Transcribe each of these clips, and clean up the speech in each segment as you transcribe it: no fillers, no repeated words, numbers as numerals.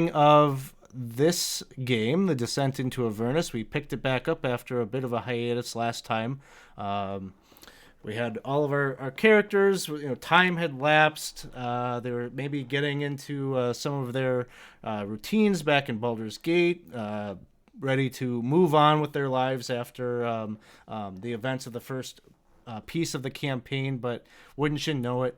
Of this game, The Descent into Avernus, we picked it back up after a bit of a hiatus last time. Um, we had all of our characters. Time had lapsed. They were maybe getting into some of their routines back in Baldur's Gate, ready to move on with their lives after the events of the first piece of the campaign. But wouldn't you know it,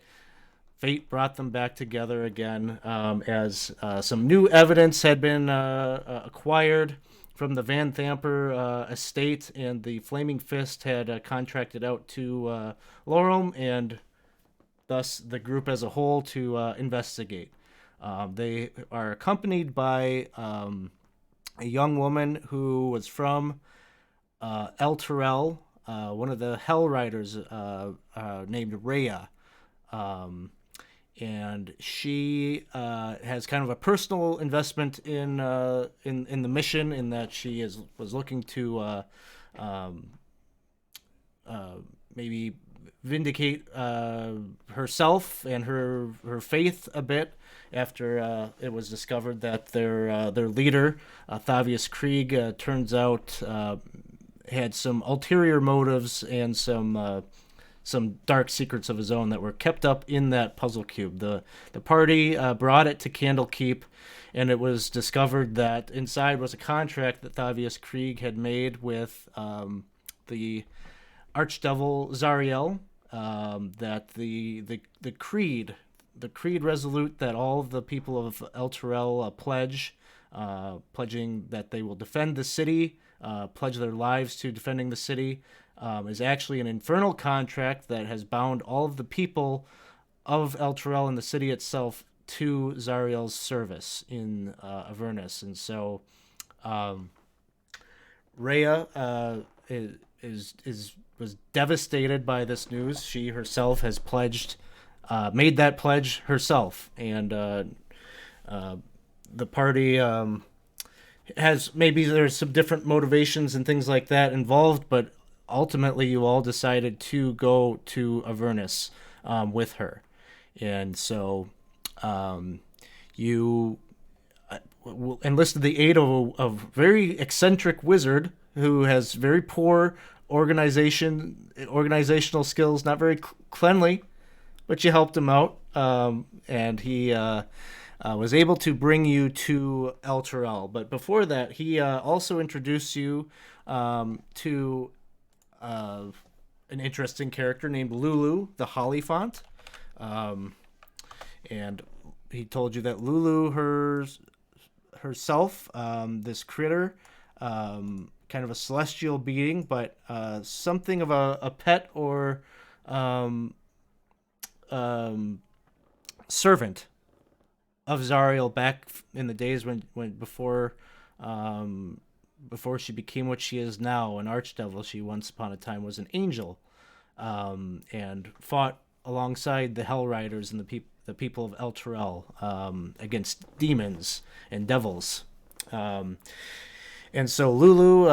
fate brought them back together again, as some new evidence had been acquired from the Van Thamper estate, and the Flaming Fist had contracted out to Lorem, and thus the group as a whole to investigate. They are accompanied by a young woman who was from Elturel, one of the Hell Riders, named Rhea. Um, and she has kind of a personal investment in the mission, in that she was looking to um, uh, maybe vindicate herself and her faith a bit after it was discovered that their leader, Thavius Krieg, turns out had some ulterior motives and some dark secrets of his own that were kept up in that puzzle cube. The party brought it to Candlekeep, and it was discovered that inside was a contract that Thavius Krieg had made with the Archdevil Zariel. That the creed resolute that all of the people of Elturel pledging that they will defend the city, pledge their lives to defending the city, is actually an infernal contract that has bound all of the people of Elturel and the city itself to Zariel's service in Avernus. And so Rhea was devastated by this news. She herself has made that pledge herself, and the party has, maybe there's some different motivations and things like that involved, but ultimately you all decided to go to Avernus with her. And so you enlisted the aid of a very eccentric wizard who has very poor organizational skills, not very cleanly, but you helped him out, and he was able to bring you to Elturel. But before that, he also introduced you to an interesting character named Lulu, the Hollyphant. And he told you that Lulu herself, this critter, kind of a celestial being, but something of a pet or servant of Zariel back in the days when before she became what she is now, an archdevil. She once upon a time was an angel, and fought alongside the Hell Riders and the people of Elturel against demons and devils. And so Lulu,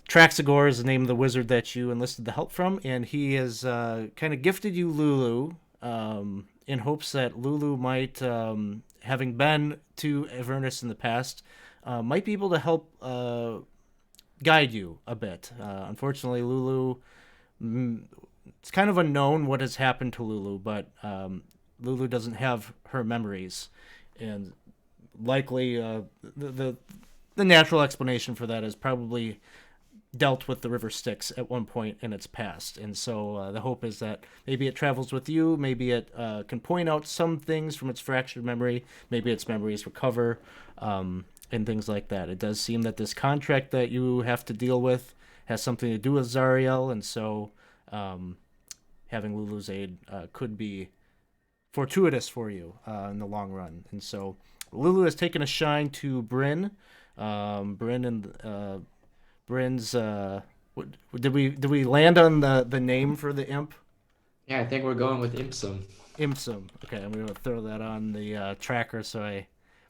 Traxagor is the name of the wizard that you enlisted the help from, and he has kind of gifted you Lulu, in hopes that Lulu might, having been to Avernus in the past, might be able to help guide you a bit. Unfortunately, Lulu, it's kind of unknown what has happened to Lulu, but Lulu doesn't have her memories, and likely the natural explanation for that is probably dealt with the river Styx at one point in its past. And so the hope is that maybe it travels with you, maybe it can point out some things from its fractured memory, maybe its memories recover, and things like that. It does seem that this contract that you have to deal with has something to do with Zariel, and so having Lulu's aid could be fortuitous for you in the long run. And so Lulu has taken a shine to Bryn. Bryn and Bryn's. Did we land on the name for the imp? Yeah, I think we're going with Impsum. Imsum. Okay, I'm gonna throw that on the tracker, so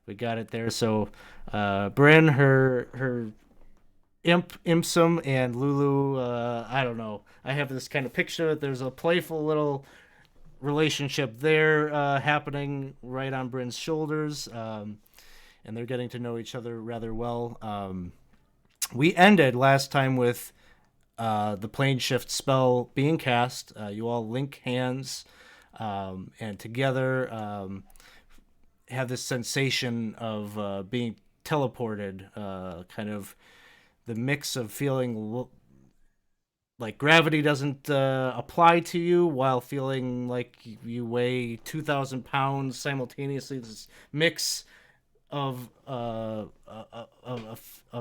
we got it there. So Bryn, her Imsum, and Lulu. I don't know. I have this kind of picture that there's a playful little relationship there happening right on Bryn's shoulders, and they're getting to know each other rather well. We ended last time with the plane shift spell being cast. You all link hands, and together have this sensation of being teleported, kind of the mix of feeling like gravity doesn't apply to you while feeling like you weigh 2,000 pounds simultaneously. This mix of a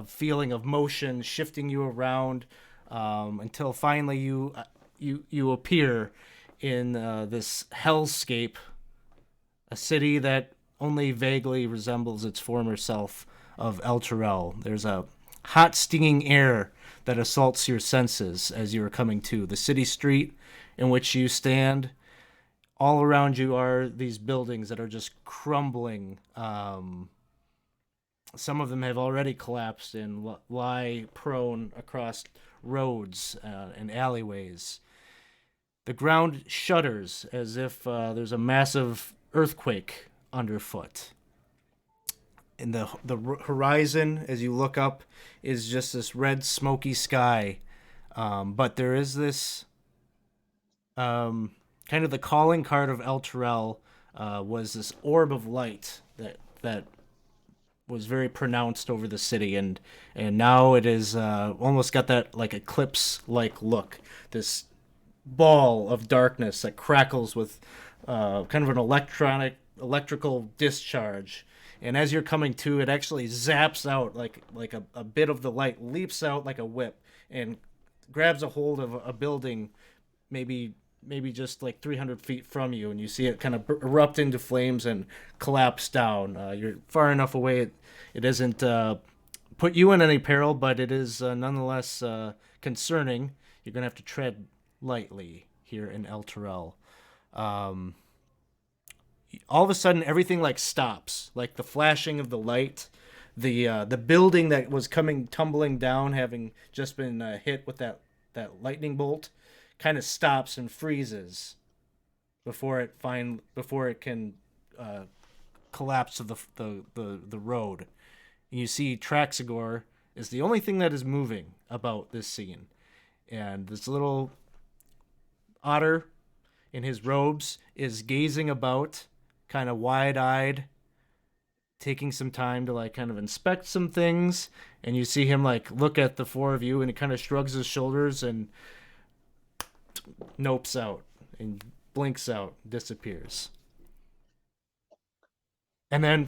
feeling of motion shifting you around, until finally you appear in this hellscape, a city that only vaguely resembles its former self of Elturel. There's a hot, stinging air that assaults your senses as you are coming to. The city street in which you stand, all around you are these buildings that are just crumbling. Some of them have already collapsed and lie prone across roads and alleyways. The ground shudders as if there's a massive earthquake underfoot. And the horizon, as you look up, is just this red, smoky sky. But there is this kind of the calling card of Elturel was this orb of light that was very pronounced over the city, and now it is almost got that like eclipse like look. This ball of darkness that crackles with kind of an electrical discharge. And as you're coming to, it actually zaps out like a bit of the light leaps out like a whip and grabs a hold of a building, maybe just like 300 feet from you, and you see it kind of erupt into flames and collapse down. You're far enough away; it isn't put you in any peril, but it is nonetheless concerning. You're gonna have to tread lightly here in Elturel. All of a sudden, everything like stops, like the flashing of the light. The building that was coming tumbling down, having just been hit with that lightning bolt, kind of stops and freezes before it can collapse to the road. And you see Traxigor is the only thing that is moving about this scene, and this little otter in his robes is gazing about, kind of wide-eyed, taking some time to like kind of inspect some things. And you see him like look at the four of you, and he kind of shrugs his shoulders and nopes out and blinks out, disappears. And then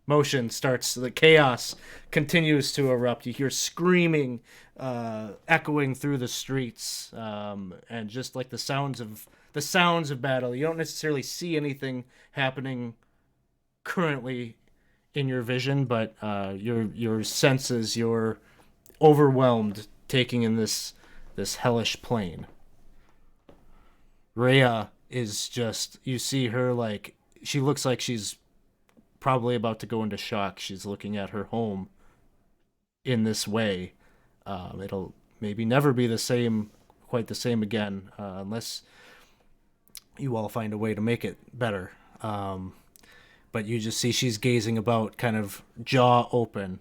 motion starts, the chaos continues to erupt. You hear screaming echoing through the streets, and just like the sounds of battle. You don't necessarily see anything happening currently in your vision, but your senses, you're overwhelmed taking in this hellish plane. Rhea is just, you see her like, she looks like she's probably about to go into shock. She's looking at her home in this way. It'll maybe never be quite the same again, unless you all find a way to make it better. But you just see she's gazing about, kind of jaw open.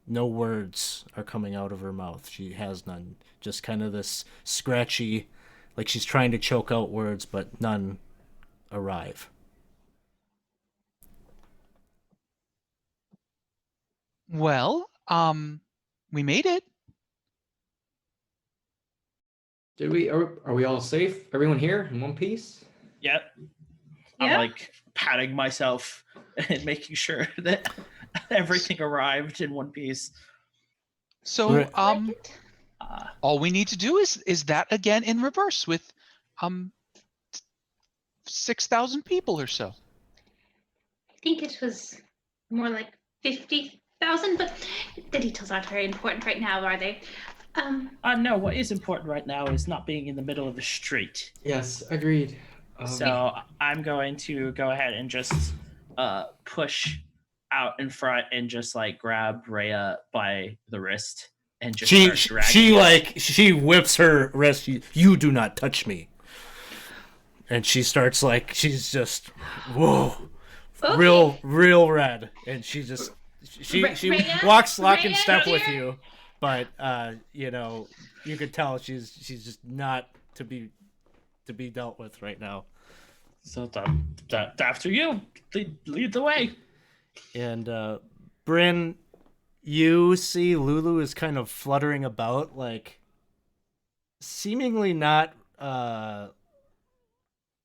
No words are coming out of her mouth. She has none. Just kind of this scratchy, like she's trying to choke out words, but none arrive. Well, we made it. Did we? Are we all safe? Everyone here in one piece? Yep. I'm like patting myself and making sure that everything arrived in one piece. So, all we need to do is that again in reverse with 6,000 people or so. I think it was more like 50,000, but the details aren't very important right now, are they? No, what is important right now is not being in the middle of the street. Yes, agreed. So I'm going to go ahead and just push out in front and just like grab Rhea by the wrist and just start dragging she whips her wrist. You do not touch me. and she starts like she's just whoa, Okay. real red, and she Rhea? walks lock and Rhea, step with dear? you, but you know, you could tell she's just not to be dealt with right now. So after you, lead the way. And Bryn, you see Lulu is kind of fluttering about, like seemingly not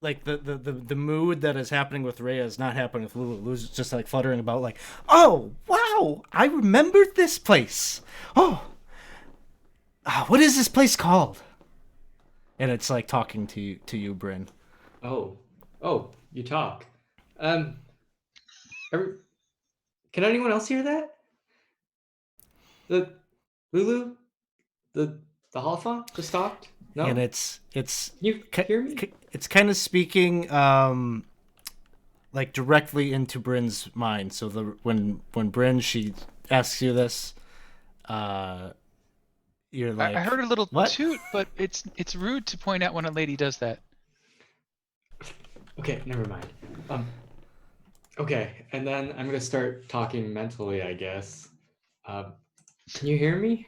like the mood that is happening with Rhea is not happening with Lulu. Lulu's just like fluttering about, like, oh wow, I remember this place. Oh, what is this place called? And it's like talking to you, Bryn. Oh, you talk. Um, every- can anyone else hear that? The Lulu, the the Holophant just talked. No, And it's you hear me? it's kind of speaking like directly into Bryn's mind. So when Bryn, she asks you this, you're like, I heard a little what? toot, but it's rude to point out when a lady does that. Okay, never mind. Okay, and then I'm gonna start talking mentally, I guess. Can you hear me?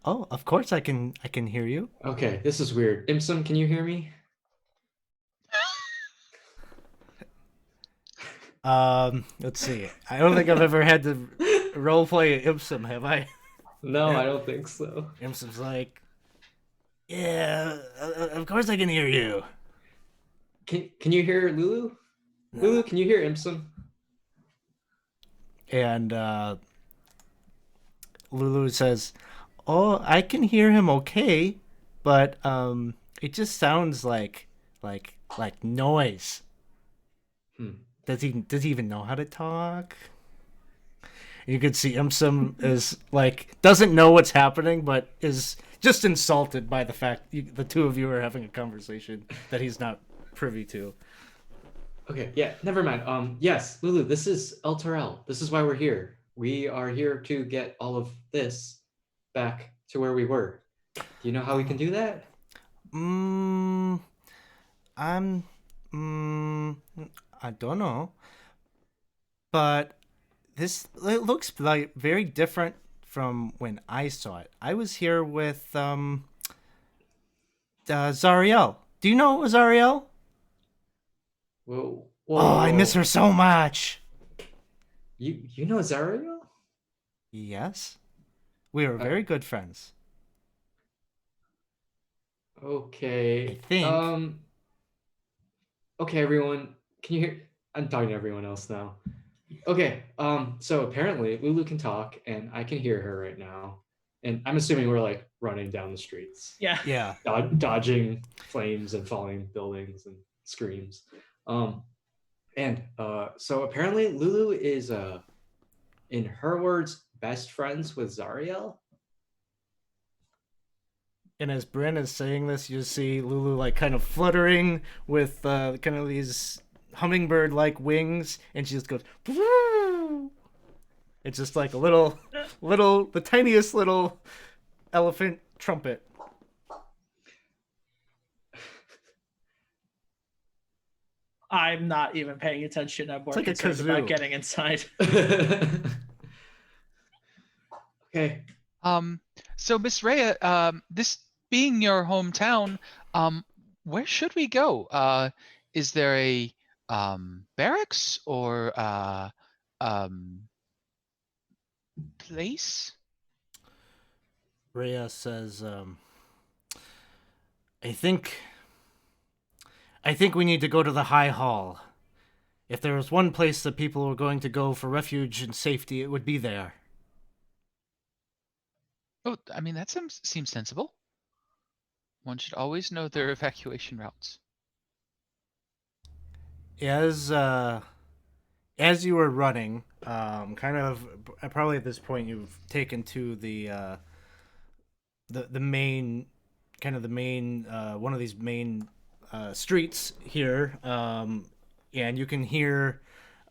Oh, of course I can hear you. Okay, this is weird. Imsum, can you hear me? Let's see. I don't think I've ever had to roleplay Ipsum, have I? No, I don't think so. Ipsum's like, yeah, of course I can hear you. Can you hear Lulu? Lulu, can you hear Imsum? And Lulu says, "Oh, I can hear him okay, but it just sounds like noise. Hmm. Does he even know how to talk?" You could see Imsum is like doesn't know what's happening, but is just insulted by the fact the two of you are having a conversation that he's not privy to. Okay, yeah, never mind. Yes, Lulu, this is Elturel. This is why we're here. We are here to get all of this back to where we were. Do you know how we can do that? I'm I don't know, but it looks like very different from when I saw it. I was here with Zariel. Do you know Zariel? Whoa, Oh, I miss her so much. You know Zariel? Yes, we were very good friends. Okay. I think. Okay, everyone. Can you hear? I'm talking to everyone else now. Okay. So apparently Lulu can talk, and I can hear her right now. And I'm assuming we're like running down the streets, Yeah. Yeah. dodging flames and falling buildings and screams. And so apparently Lulu is in her words, best friends with Zariel. And as Bryn is saying this, you see Lulu like kind of fluttering with kind of these hummingbird-like wings, and she just goes. It's just like a the tiniest little elephant trumpet. I'm not even paying attention. I'm more It's like a concerned about kazoo. getting inside. Okay. So Miss Rhea, this being your hometown, where should we go? Is there a barracks or place? Rhea says, I think we need to go to the High Hall. If there was one place that people were going to go for refuge and safety, it would be there. Oh, I mean that seems sensible. One should always know their evacuation routes. As you were running, kind of probably at this point you've taken to the main one of these main streets here, and you can hear,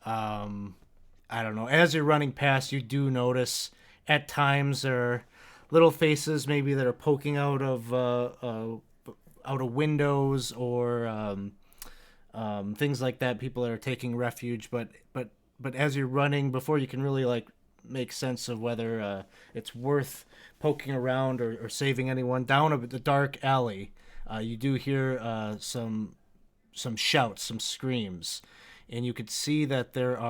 I don't know, as you're running past, you do notice at times there are little faces maybe that are poking out out of windows or things like that. People are taking refuge, but as you're running, before you can really like make sense of whether it's worth poking around or saving anyone, down the dark alley, you do hear some shouts, some screams, and you could see that there's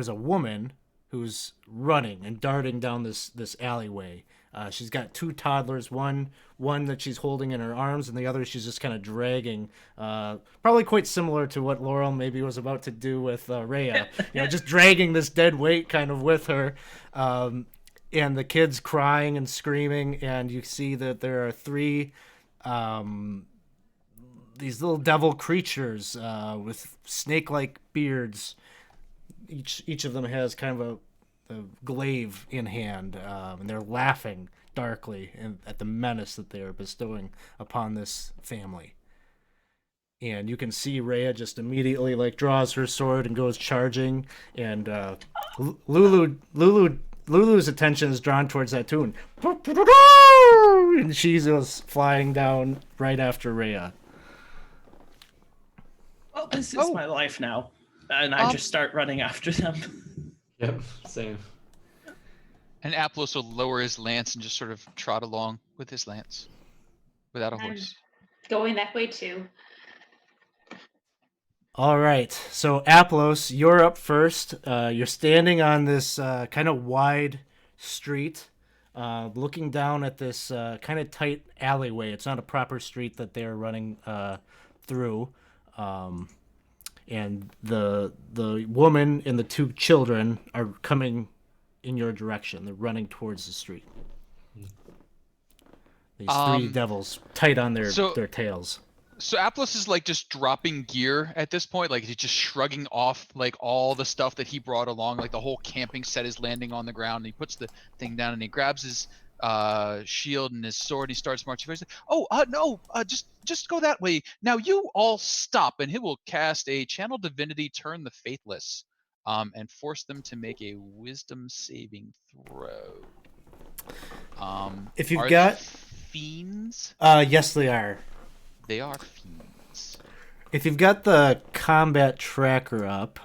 a woman who's running and darting down this alleyway. She's got two toddlers, one that she's holding in her arms, and the other she's just kind of dragging. Probably quite similar to what Laurel maybe was about to do with Rhea. Just dragging this dead weight kind of with her. And the kids crying and screaming, and you see that there are three these little devil creatures with snake-like beards. Each of them has kind of a glaive in hand, and they're laughing darkly at the menace that they are bestowing upon this family. And you can see Rhea just immediately like draws her sword and goes charging, and Lulu's attention is drawn towards that too, and she goes flying down right after Rhea. Well, this is my life now. And I just start running after them. Yep, same. And Aplos will lower his lance and just sort of trot along with his lance without a horse. Going that way too. All right, so Aplos, you're up first. You're standing on this kind of wide street, looking down at this kind of tight alleyway. It's not a proper street that they're running through. And the woman and the two children are coming in your direction. They're running towards the street. These three devils tight on their tails. So Aplos is like just dropping gear at this point, like he's just shrugging off like all the stuff that he brought along, like the whole camping set is landing on the ground, and he puts the thing down and he grabs his shield and his sword, and he starts marching. He's like, no, just go that way. Now you all stop, and he will cast a channel divinity, turn the faithless, and force them to make a wisdom saving throw. If you've are got fiends, yes, they are. They are fiends. If you've got the combat tracker up,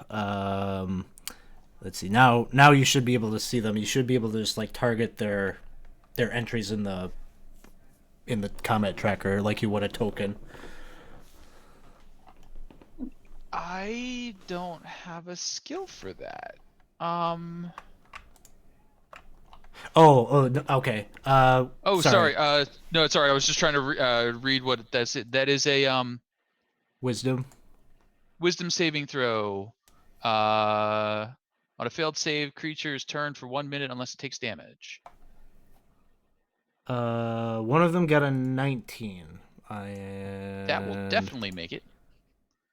let's see. Now you should be able to see them. You should be able to just like target their entries in the combat tracker like you would a token. I don't have a skill for that. Okay. Sorry. No, sorry. I was just trying to read what that's. That is a Wisdom saving throw. On a failed save, creature's turn for 1 minute unless it takes damage. One of them got a 19. That will definitely make it.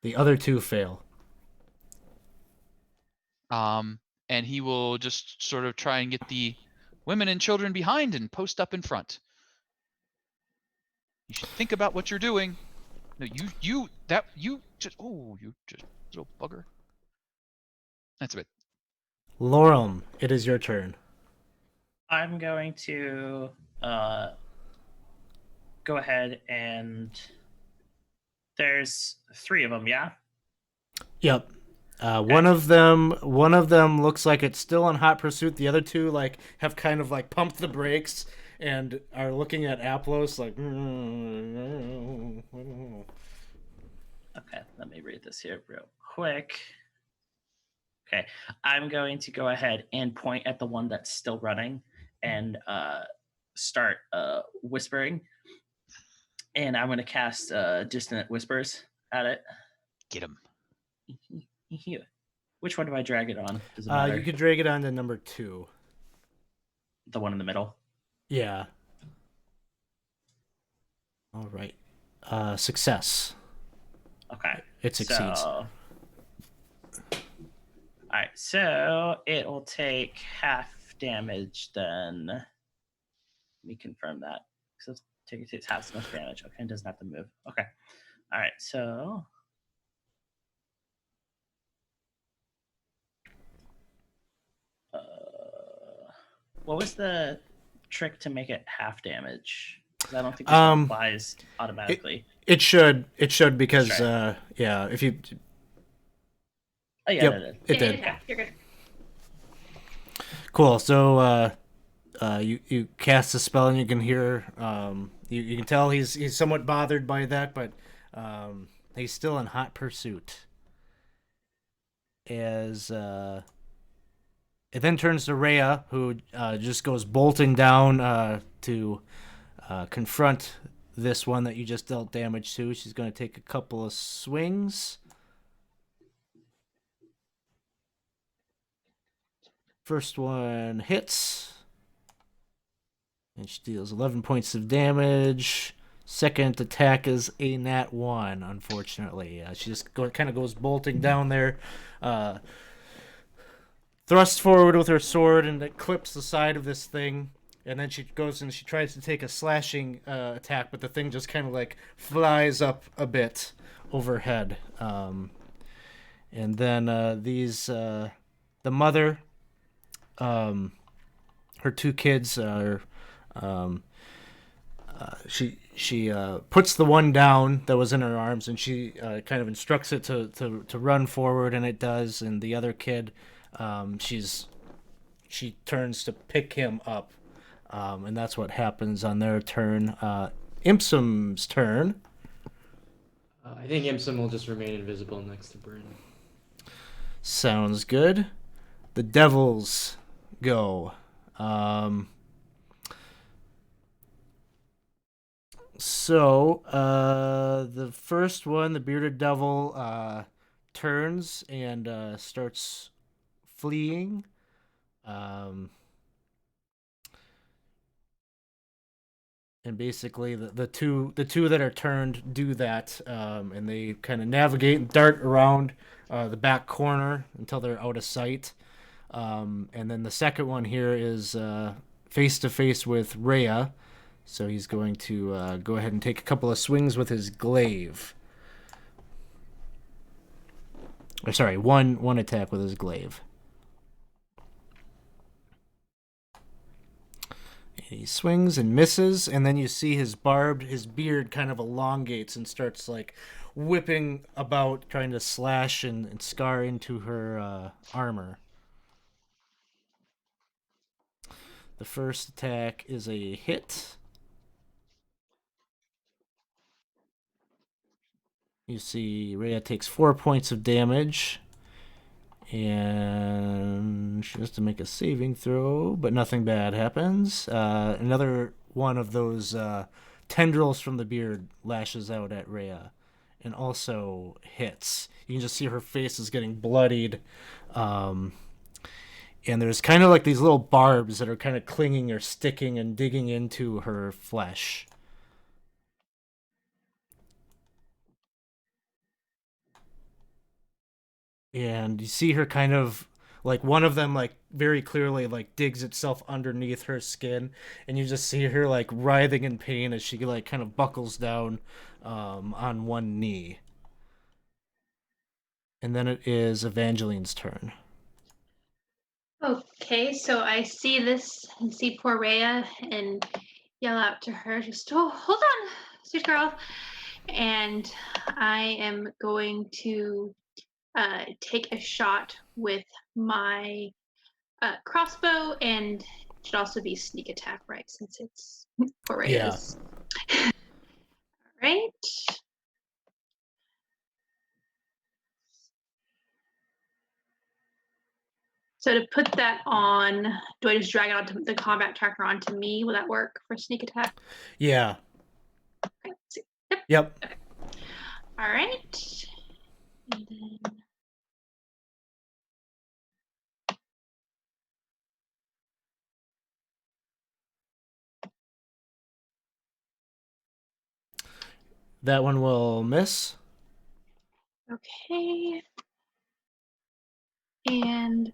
The other two fail. And he will just sort of try and get the women and children behind and post up in front. You should think about what you're doing. No, you just little bugger. That's a bit. Laurel, it is your turn. I'm going to go ahead and there's 3 of them, yeah? Yep. One of them looks like it's still in hot pursuit. The other two like have kind of like pumped the brakes and are looking at Aplos like. Okay, let me read this here real quick. Okay, I'm going to go ahead and point at the one that's still running and start whispering. And I'm going to cast Dissonant Whispers at it. Get him. Which one do I drag it on? Does it matter? You could drag it on to number 2. The one in the middle? Yeah. All right. Success. Okay. It succeeds. All right, so it'll take half damage then. Let me confirm that. So it takes half as much damage. Okay, it doesn't have to move. Okay. All right, so what was the trick to make it half damage? Because I don't think this one Um, applies automatically. It should because Sure. if you Oh yeah, yep, that did. it did. Yeah, you're good. Cool. So you cast a spell and you can hear you can tell he's somewhat bothered by that, but he's still in hot pursuit. As it then turns to Rhea, who just goes bolting down to confront this one that you just dealt damage to. She's going to take a couple of swings. First one hits, and she deals 11 points of damage. Second attack is a nat 1, unfortunately. She just kind of goes bolting down there, thrusts forward with her sword, and it clips the side of this thing. And then she goes and she tries to take a slashing attack, but the thing just kind of like flies up a bit overhead. And then the mother, her two kids are, she puts the one down that was in her arms, and she kind of instructs it to run forward, and it does. And the other kid, she turns to pick him up. And that's what happens on their turn. Impsum's turn. I think Imsum will just remain invisible next to Bryn. Sounds good. The devils go. So the first one, the bearded devil, turns and starts fleeing. And basically the two that are turned do that, and they kind of navigate and dart around the back corner until they're out of sight. And then the second one here is face to face with Rhea, so he's going to go ahead and take a couple of swings with his glaive. Or sorry, one attack with his glaive. He swings and misses, and then you see his beard kind of elongates and starts like whipping about, trying to slash and scar into her armor. The first attack is a hit. You see Rhea takes 4 points of damage, and she has to make a saving throw, but nothing bad happens. Another one of those tendrils from the beard lashes out at Rhea and also hits. You can just see her face is getting bloodied. And there's kind of like these little barbs that are kind of clinging or sticking and digging into her flesh. And you see her kind of like one of them like very clearly like digs itself underneath her skin, and you just see her like writhing in pain as she like kind of buckles down on one knee. And then it is Evangeline's turn. Okay, so I see this and see poor Rhea and yell out to her, just, oh, hold on, sweet girl. And I am going to take a shot with my crossbow, and it should also be sneak attack, right? Since it's poor Rhea's. Yeah. All right. So to put that on, do I just drag it onto the combat tracker onto me? Will that work for sneak attack? Yeah. Okay, let's see. Yep. Okay. All right. And then that one will miss. Okay. And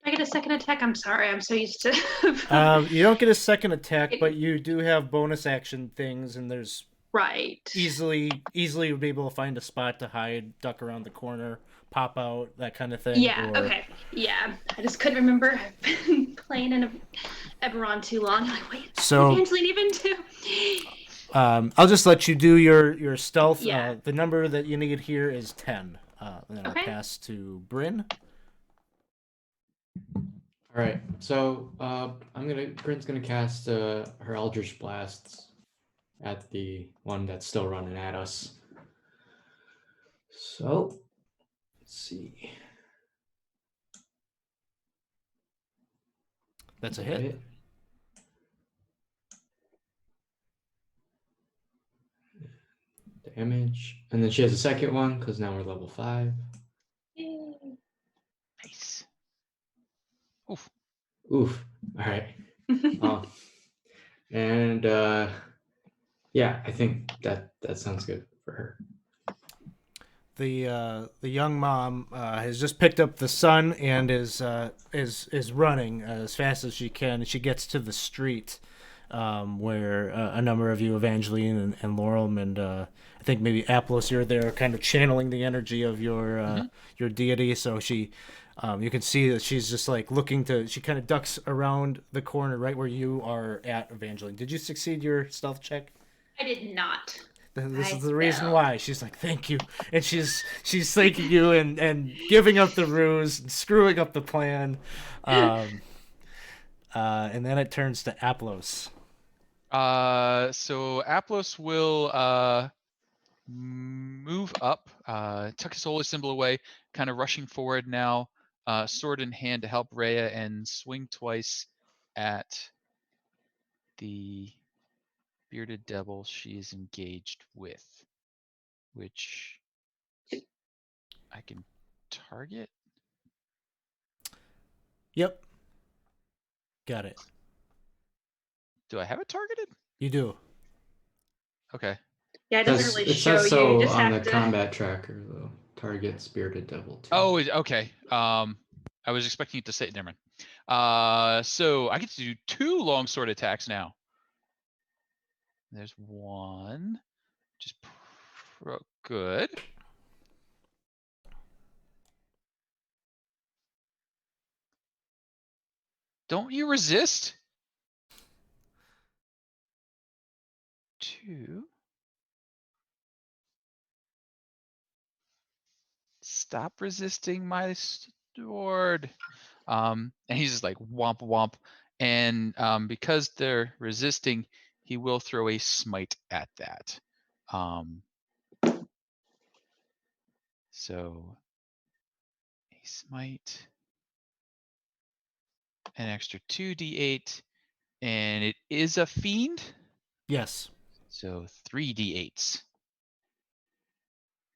I get a second attack? I'm sorry, I'm so used to You don't get a second attack, but you do have bonus action things, and there's right. Easily would be able to find a spot to hide, duck around the corner, pop out, that kind of thing. Yeah, okay. Yeah. I just couldn't remember. I've been playing in a Eberron too long. I'm like, wait, So- Evangeline even too. I'll just let you do your stealth. Yeah. The number that you need here is 10. Then I'll Okay. pass to Bryn. All right. So Bryn's gonna cast her Eldritch Blasts at the one that's still running at us. So let's see. That's a hit. Damage, and then she has a second one because now we're level 5. Nice. Oof. Oof. All right. And yeah, I think that sounds good for her. The young mom has just picked up the son and is running as fast as she can. She gets to the street where a number of you, Evangeline and Laurel, and I think maybe Aplos, you're there, kind of channeling the energy of your deity. So she, you can see that she's just like looking to. She kind of ducks around the corner right where you are at, Evangeline. Did you succeed your stealth check? I did not. This I is the reason failed. why. She's like, thank you. And she's thanking you and giving up the ruse and screwing up the plan. And then it turns to Aplos. So Aplos will move up, tuck his holy symbol away, kind of rushing forward now, sword in hand to help Rhea, and swing twice at the bearded devil she is engaged with, which I can target. Yep. Got it. Do I have it targeted? You do. Okay. Yeah, it doesn't really It show says you. so You just on the have to. combat tracker though. Target Bearded Devil too. Oh, okay. I was expecting it to say, never mind. So I get to do 2 longsword attacks now. There's one, just good. Don't you resist? 2. Stop resisting my sword. And he's just like womp womp. And because they're resisting, he will throw a smite at that. So a smite, an extra 2d8, and it is a fiend. Yes. So 3d8s.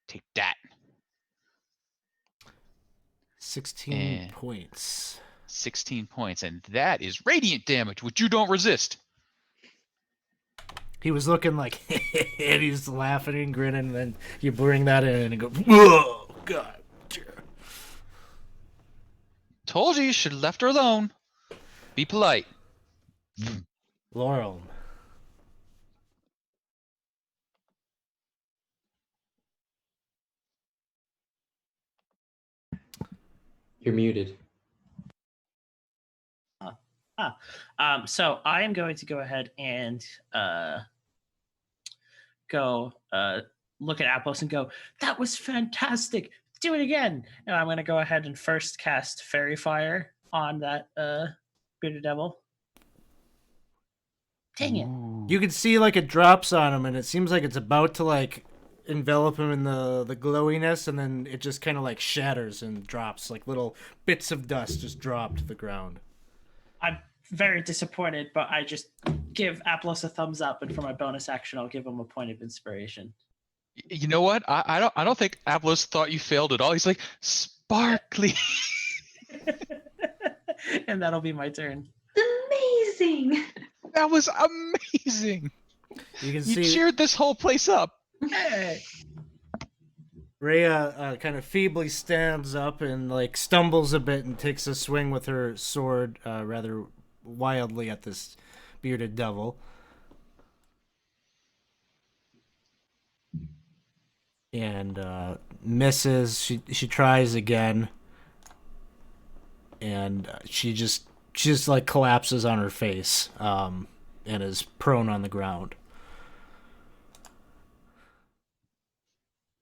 Take that. 16 Eh. points. 16 points, and that is radiant damage, which you don't resist. He was looking like, and he's laughing and grinning, and then you bring that in and go, whoa, God. Told you should have left her alone. Be polite. Laurel. You're muted. So I am going to go ahead and go look at Aplos and go, that was fantastic. Do it again. And I'm going to go ahead and first cast Fairy Fire on that bearded devil. Dang it. You can see like it drops on him, and it seems like it's about to like envelop him in the glowiness, and then it just kind of like shatters and drops, like little bits of dust just drop to the ground. I'm very disappointed, but I just give Aplos a thumbs up, and for my bonus action, I'll give him a point of inspiration. You know what? I don't think Aplos thought you failed at all. He's like, sparkly. And that'll be my turn. Amazing. That was amazing. You can You see cheered this whole place up. Hey. Rhea kind of feebly stands up and like stumbles a bit and takes a swing with her sword rather wildly at this bearded devil. And misses. She tries again, and she just she just like collapses on her face and is prone on the ground.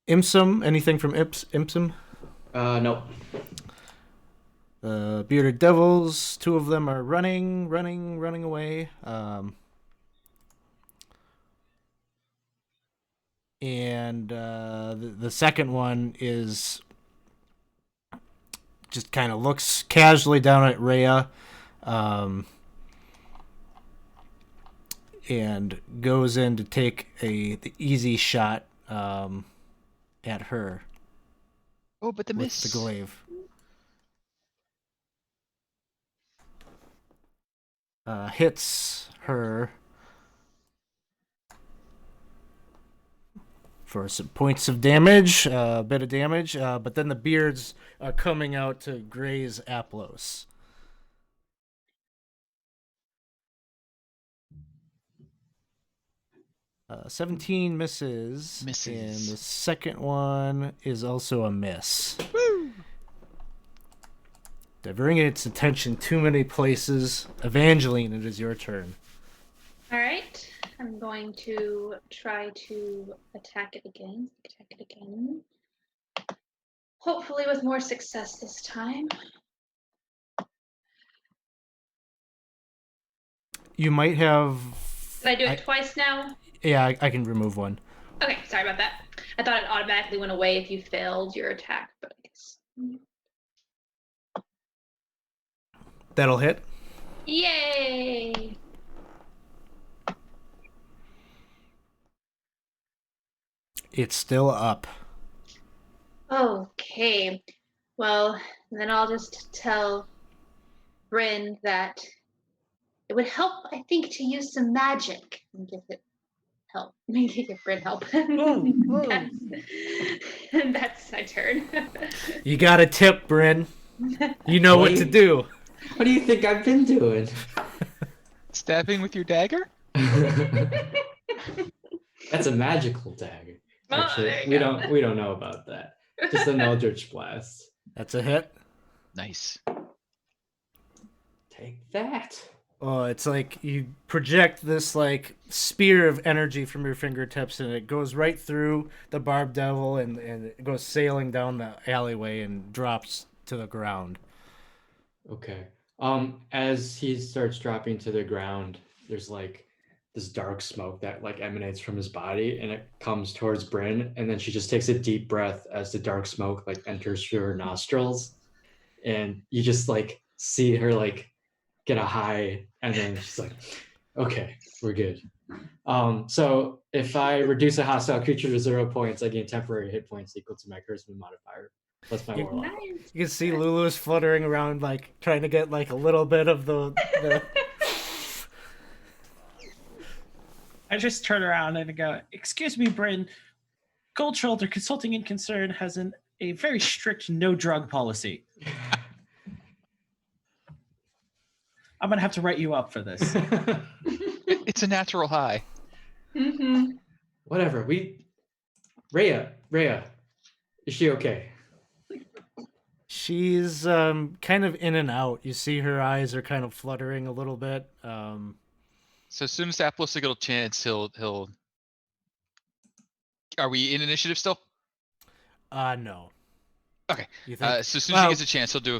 Imsum, anything from Imsum? Nope. The bearded devils, 2 of them are running away. And the second one is just kind of looks casually down at Rhea, and goes in to take the easy shot at her Oh, but the with miss. the glaive. Hits her for some points of damage, a bit of damage, but then the beards are coming out to graze Aplos. 17 misses. Misses. And the second one is also a miss. Woo! Diverting its attention too many places. Evangeline, it is your turn. All right. I'm going to try to attack it again. Hopefully with more success this time. You might have... Did I do it twice now? Yeah, I can remove one. Okay, sorry about that. I thought it automatically went away if you failed your attack, but I guess. That'll hit. Yay! It's still up. Okay. Well, then I'll just tell Bryn that it would help, I think, to use some magic and give it help. Maybe give Bryn help. That's my turn. You got a tip, Bryn. You know what to do. What do you think I've been doing? Stabbing with your dagger? That's a magical dagger. Oh, Actually, there you we go. don't know about that. Just an eldritch blast. That's a hit. Nice. Take that. Oh, it's like you project this like spear of energy from your fingertips, and it goes right through the barbed devil, and it goes sailing down the alleyway and drops to the ground. Okay. As he starts dropping to the ground, there's like this dark smoke that like emanates from his body, and it comes towards Bryn, and then she just takes a deep breath as the dark smoke like enters through her nostrils, and you just like see her like get a high, and then she's like, okay, we're good. So if I reduce a hostile creature to 0 points, I gain temporary hit points equal to my charisma modifier. That's my warlock. Nice. You can see Lulu's fluttering around, like trying to get like a little bit of the... I just turn around and go, excuse me, Bryn. Gold Shoulder Consulting and Concern has a very strict no drug policy. I'm going to have to write you up for this. It's a natural high. Mm-hmm. Whatever. Rhea, is she okay? She's kind of in and out. You see her eyes are kind of fluttering a little bit. So as soon as Aplos will get a chance, he'll. Are we in initiative still? No. Okay. You think? So as soon as he gets a chance, he'll do.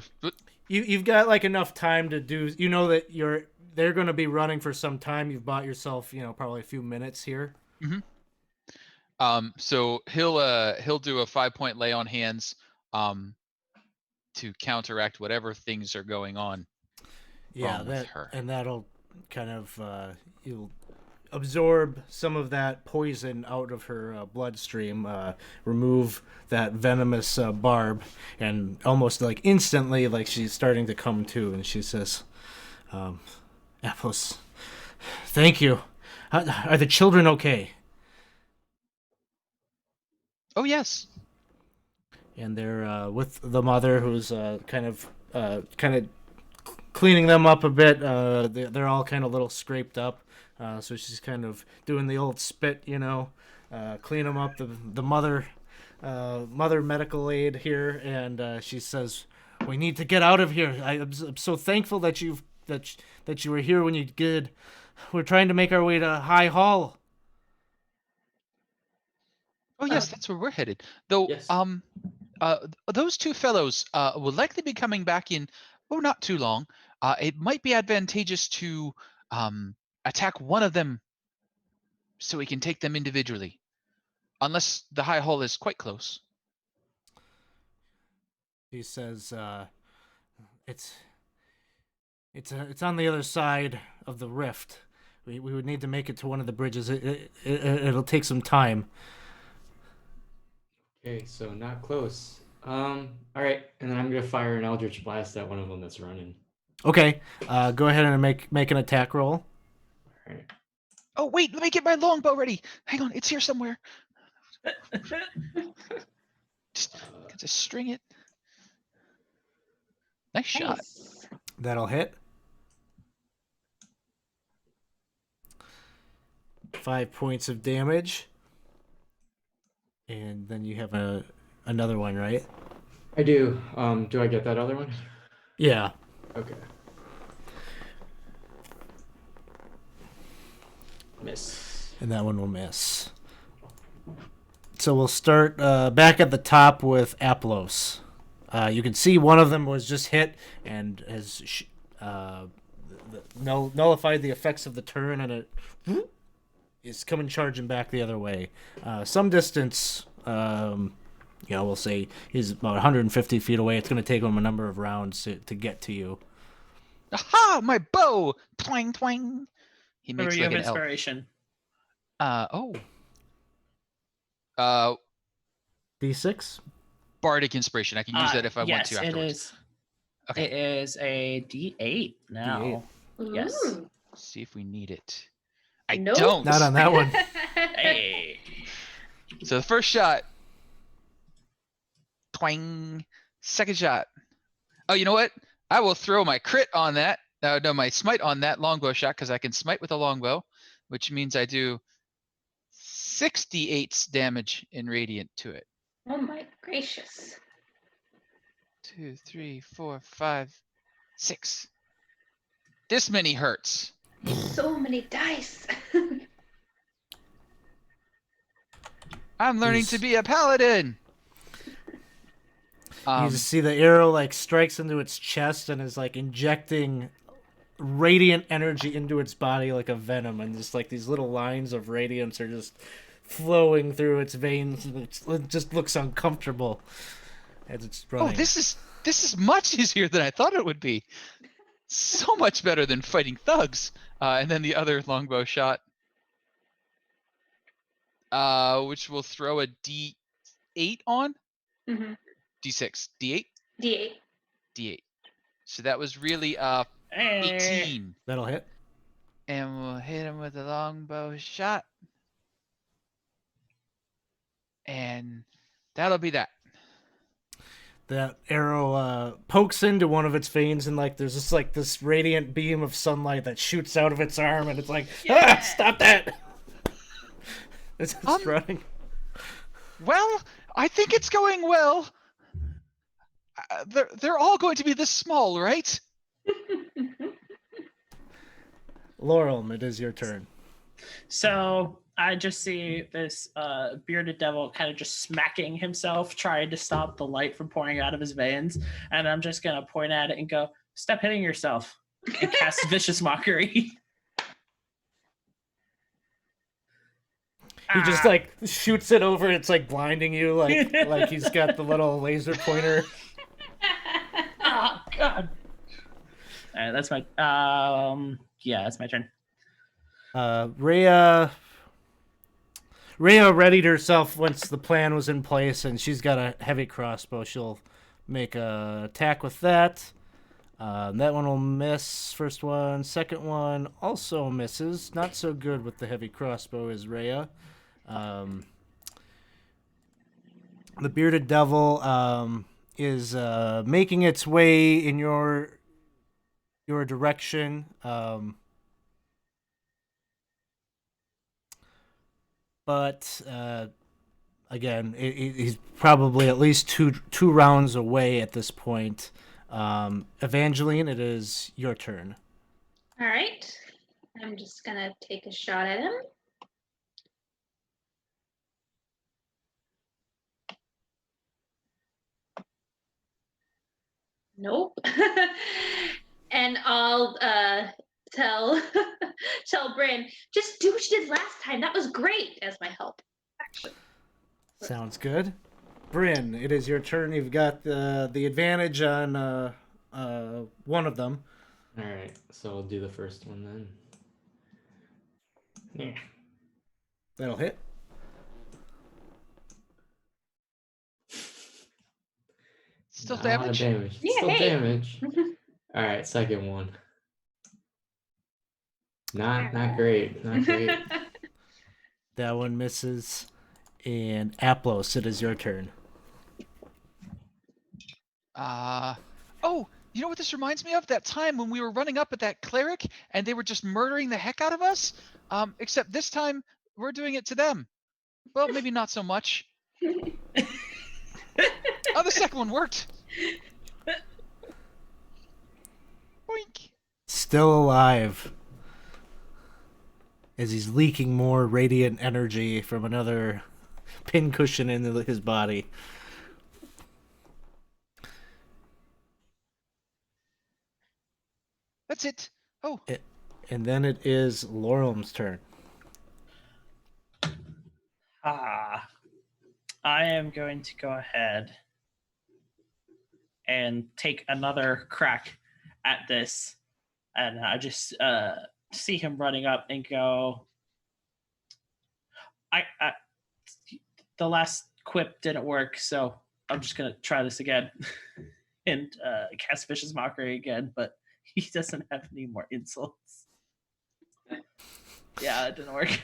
You've got like enough time to do. You know that they're going to be running for some time. You've bought yourself, probably a few minutes here. Mm-hmm. So he'll do a 5-point lay on hands, to counteract whatever things are going on. Yeah, with her. And that'll kind of you'll absorb some of that poison out of her bloodstream, remove that venomous barb, and almost like instantly, like she's starting to come to, and she says, Aplos, thank you. Are the children okay? Oh yes. And they're with the mother, who's kind of cleaning them up a bit. They're all kind of a little scraped up, so she's kind of doing the old spit, clean them up. The mother medical aid here, and she says, "We need to get out of here. I'm so thankful that you've that you were here when you did. We're trying to make our way to High Hall. Oh yes, that's where we're headed. Though, Yes. those two fellows will likely be coming back in, not too long. It might be advantageous to attack one of them so we can take them individually, unless the High Hall is quite close. He says, it's on the other side of the rift. We would need to make it to one of the bridges. It'll take some time. Okay, so not close. All right, and then I'm gonna fire an Eldritch Blast at one of them that's running. Okay, go ahead and make an attack roll. All right. Oh wait, let me get my longbow ready. Hang on, it's here somewhere. Just string it. Nice shot. Nice. That'll hit. 5 points of damage. And then you have another one, right? I do. Do I get that other one? Yeah. Okay. Miss. And that one will miss. So we'll start back at the top with Aplos. You can see one of them was just hit and has nullified the effects of the turn, and it is coming charging back the other way. Some distance, we'll say he's about 150 feet away. It's going to take him a number of rounds to get to you. Aha! My bow! Twang, twang. He makes Remember, you like have an elf. inspiration. D6? Bardic inspiration. I can use that if I want yes, to afterwards. it is. Okay. It is a D8 now. Yes. Ooh. Let's see if we need it. I Nope. don't. Not on that one. Hey. So the first shot. Twang. Second shot. Oh, you know what? I will throw my crit on that. No, my smite on that longbow shot because I can smite with a longbow, which means I do 68 damage in radiant to it. Oh my gracious. 2, 3, 4, 5, 6. This many hurts. So many dice. I'm learning to be a paladin. You just see the arrow like strikes into its chest and is like injecting radiant energy into its body like a venom, and just like these little lines of radiance are just flowing through its veins, and it just looks uncomfortable as it's running. Oh, this is much easier than I thought it would be. So much better than fighting thugs. And then the other longbow shot, which will throw a D8 on. Mm-hmm. D6, D8, D8. D8. So that was really 18. That'll hit. And we'll hit him with a longbow shot. And that'll be that. That arrow pokes into one of its veins, and like there's just like this radiant beam of sunlight that shoots out of its arm, and it's like, stop that! It's just running. Well, I think it's going well. They're all going to be this small, right? Laurel, it is your turn. So I just see this bearded devil kind of just smacking himself, trying to stop the light from pouring out of his veins. And I'm just going to point at it and go, stop hitting yourself, and cast Vicious Mockery. He just like shoots it over. It's like blinding you, like he's got the little laser pointer. Oh, God. All right, that's my that's my turn. Rhea readied herself once the plan was in place, and she's got a heavy crossbow. She'll make a attack with that. That one will miss. First one. Second one also misses. Not so good with the heavy crossbow is Rhea. The bearded devil is making its way in your direction. But again, he's probably at least two rounds away at this point. Evangeline, it is your turn. All right. I'm just going to take a shot at him. Nope. And I'll tell tell Bryn, just do what you did last time. That was great as my help, actually. Sounds good. Bryn, it is your turn. You've got the advantage on one of them. All right, so I'll do the first one then. Yeah. That'll hit. Still Not a lot of damage? damage. Yeah, Still hey. damage. All right, second one. Not great. Not great. That one misses. And Aplos, it is your turn. Oh, you know what this reminds me of? That time when we were running up at that cleric and they were just murdering the heck out of us. Except this time we're doing it to them. Well, maybe not so much. Oh, the second one worked. Boink. Still alive. As he's leaking more radiant energy from another pincushion into his body. That's it. Oh, And then it is Lorelm's turn. I am going to go ahead and take another crack at this. And I just see him running up and go, I the last quip didn't work, so I'm just going to try this again. And cast Vicious Mockery again, but he doesn't have any more insults. Yeah, it didn't work.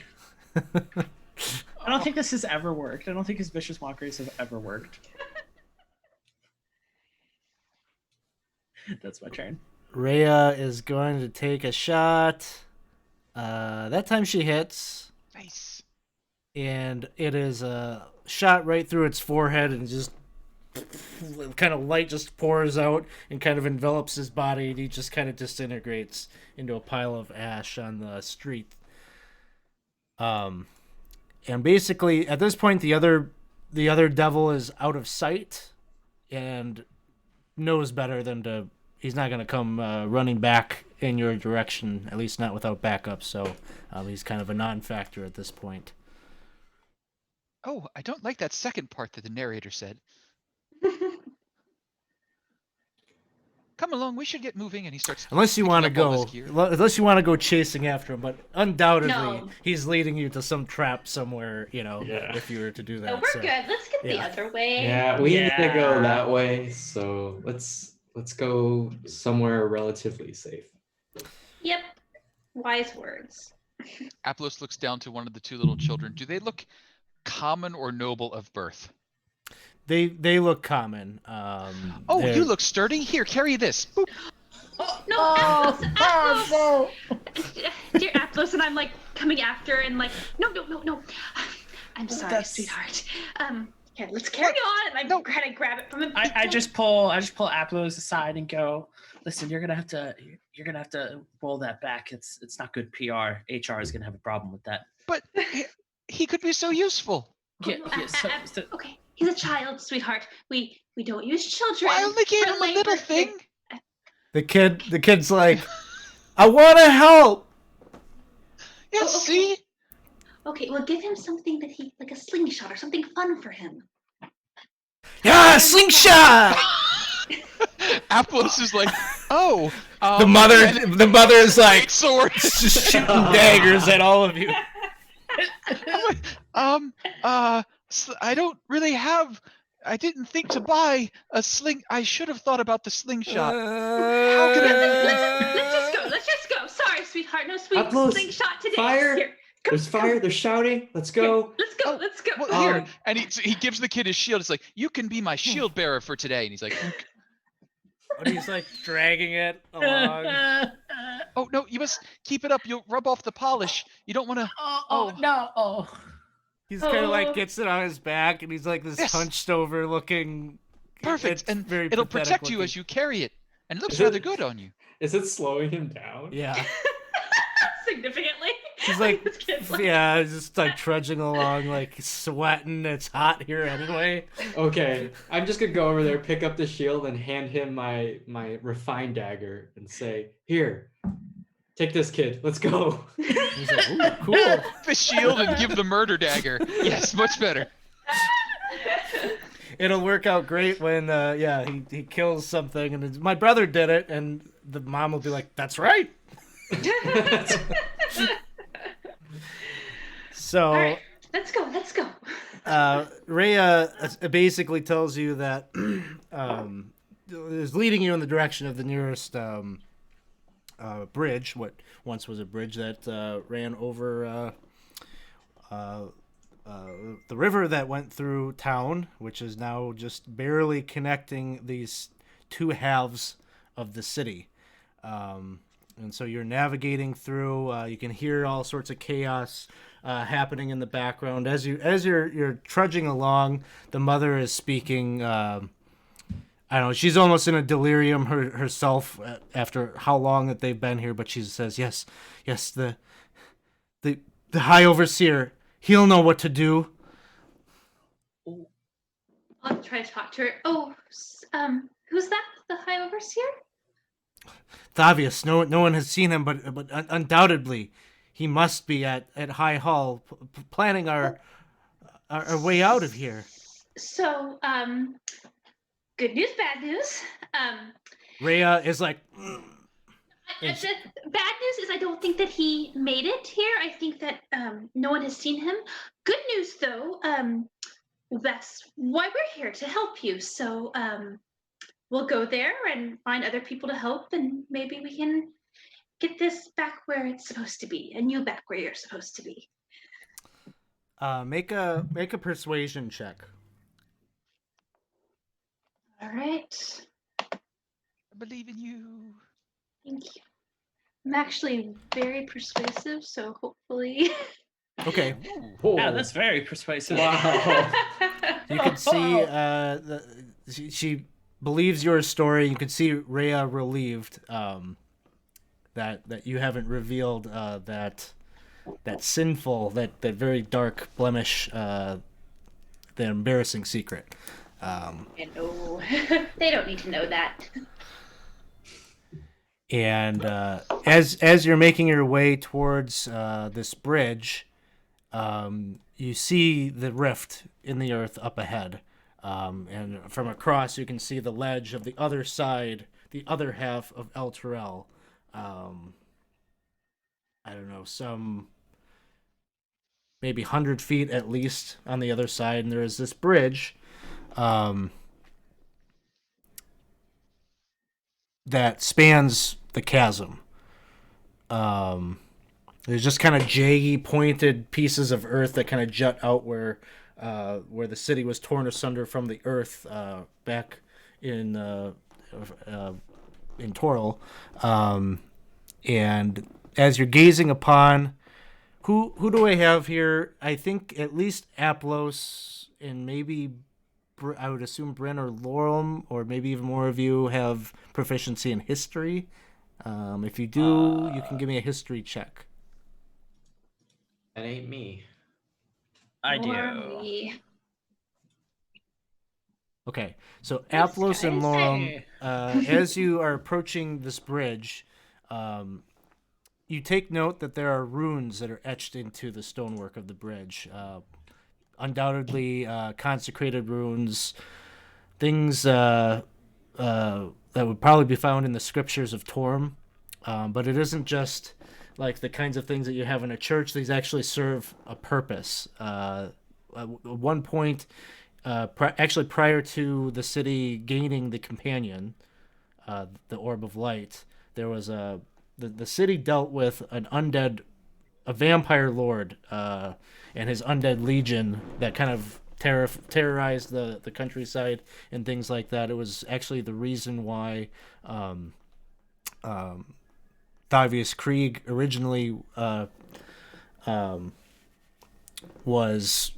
I don't think this has ever worked. I don't think his Vicious Mockeries have ever worked. That's my turn. Rhea is going to take a shot. That time she hits. nice. And it is a shot right through its forehead and just kind of light just pours out and kind of envelops his body, and he just kind of disintegrates into a pile of ash on the street. And basically at this point the other devil is out of sight and knows better than to. He's not going to come running back in your direction, at least not without backup. So he's kind of a non-factor at this point. Oh, I don't like that second part that the narrator said. Come along, we should get moving. And he starts. Unless you picking want to up all go, this gear. unless you want to go chasing after him, but undoubtedly No. he's leading you to some trap somewhere. Yeah. If you were to do that. No, we're so. good. Let's get the yeah. other way. Yeah, we need to go Yeah. that way. So let's go somewhere relatively safe. Yep. Wise words. Aplos looks down to one of the two little children. Do they look common or noble of birth? They look common. Oh, they're- you look sturdy. Here, carry this. Boop. No, Aplos, dear Aplos, and I'm like coming after and like, no. I'm sorry, That's- sweetheart. Here, let's carry on. And I'm trying to grab it from him. I just pull Aplos aside and go, listen, you're gonna have to roll that back. It's not good PR. HR is gonna have a problem with that. But he could be so useful. Okay, he's a child, sweetheart. We don't use children. I only gave for him a little labor here. thing. The kid's like, I want to help. Yeah, Oh, okay. see? Okay, well, give him something that he like a slingshot or something fun for him. Yeah, slingshot. Aplos is like, oh. The mother is like sword. just shooting daggers at all of you. I don't really have. I didn't think to buy a sling. I should have thought about the slingshot. How could I? Let's just go. Sorry, sweetheart. No sweet Aplos, slingshot today. fire. Here, go, There's fire. They're shouting. Let's go. Let's go. Let's go. Well, here, and he gives the kid his shield. It's like, you can be my shield bearer for today. And he's like, And he's like dragging it along. oh no, you must keep it up. You'll rub off the polish. You don't want to. No. He's kind of like gets it on his back, and he's like this Yes. hunched over looking. Perfect, It's and very it'll pathetic protect you looking. as you carry it, and it looks Is it- rather good on you. Is it slowing him down? Yeah. significantly. He's like, This kid's yeah, just like trudging along, like sweating. It's hot here anyway. Okay, I'm just gonna go over there, pick up the shield, and hand him my refined dagger, and say, "Here, take this, kid. Let's go." He's like, ooh, cool. The shield and give the murder dagger. Yes, much better. It'll work out great when, he kills something, and my brother did it, and the mom will be like, "That's right." So, All right, let's go. Let's go. Rhea basically tells you that is leading you in the direction of the nearest bridge, what once was a bridge that ran over the river that went through town, which is now just barely connecting these two halves of the city. And so you're navigating through. You can hear all sorts of chaos happening in the background as you're trudging along. The mother is speaking. I don't know. She's almost in a delirium herself after how long that they've been here. But she says, "Yes, the High Overseer. He'll know what to do." I'll try to talk to her. Oh, who's that? The High Overseer? It's obvious. No one has seen him, but undoubtedly, he must be at High Hall, planning our way out of here. So, good news, bad news. Rhea is like, The bad news is I don't think that he made it here. I think that no one has seen him. Good news, though, that's why we're here, to help you. So we'll go there and find other people to help, and maybe we can get this back where it's supposed to be, and you back where you're supposed to be. make a persuasion check. All right. I believe in you. Thank you. I'm actually very persuasive, so hopefully. Okay, Yeah, that's very persuasive. Wow. you can see she believes your story. You can see Rhea relieved that you haven't revealed that sinful, that very dark blemish, the embarrassing secret. No, they don't need to know that. And as you're making your way towards this bridge, you see the rift in the earth up ahead. And from across, you can see the ledge of the other side, the other half of Elturel. I don't know, some maybe 100 feet at least on the other side. And there is this bridge that spans the chasm. There's just kind of jaggy, pointed pieces of earth that kind of jut out where the city was torn asunder from the earth back in Toril. And as you're gazing upon, who do I have here? I think at least Aplos and maybe I would assume Bryn or Laurel, or maybe even more of you have proficiency in history. If you do, you can give me a history check. That ain't me. I do. Or me. Okay, so Thanks, Aplos and guys. Laurel, Hey. as you are approaching this bridge, you take note that there are runes that are etched into the stonework of the bridge. Undoubtedly consecrated runes, things that would probably be found in the scriptures of Torm. But it isn't just like the kinds of things that you have in a church. These actually serve a purpose. At one point, actually prior to the city gaining the companion, the Orb of Light, there was the city dealt with a vampire lord, and his undead legion that kind of terrorized the countryside and things like that. It was actually the reason why Thavius Krieg originally was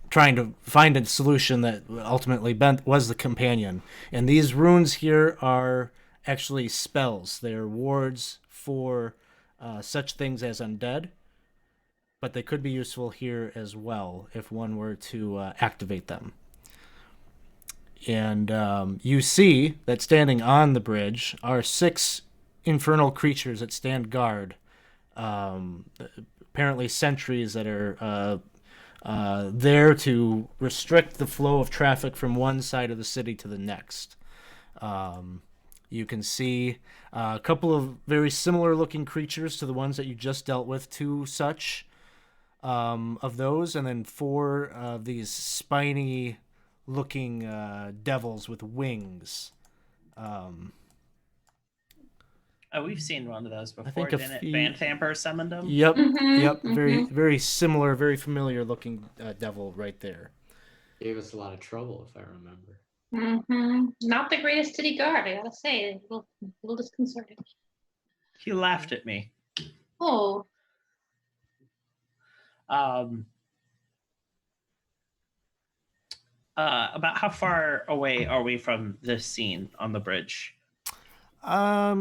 trying to find a solution that ultimately was the companion. And these runes here are actually spells. They are wards for such things as undead, but they could be useful here as well if one were to activate them. And you see that standing on the bridge are 6 infernal creatures that stand guard. Apparently sentries that are there to restrict the flow of traffic from one side of the city to the next. You can see a couple of very similar looking creatures to the ones that you just dealt with, 2 such of those, and then 4 of these spiny looking devils with wings. Oh, we've seen one of those before. think a Didn't few- Van Thamper summoned them? Yep, Mhm, yep, very mhm. very similar, very familiar looking devil right there. Gave us a lot of trouble, if I remember. Not the greatest city guard, I gotta say. A little disconcerting. He laughed at me. Oh, About how far away are we from this scene on the bridge? They're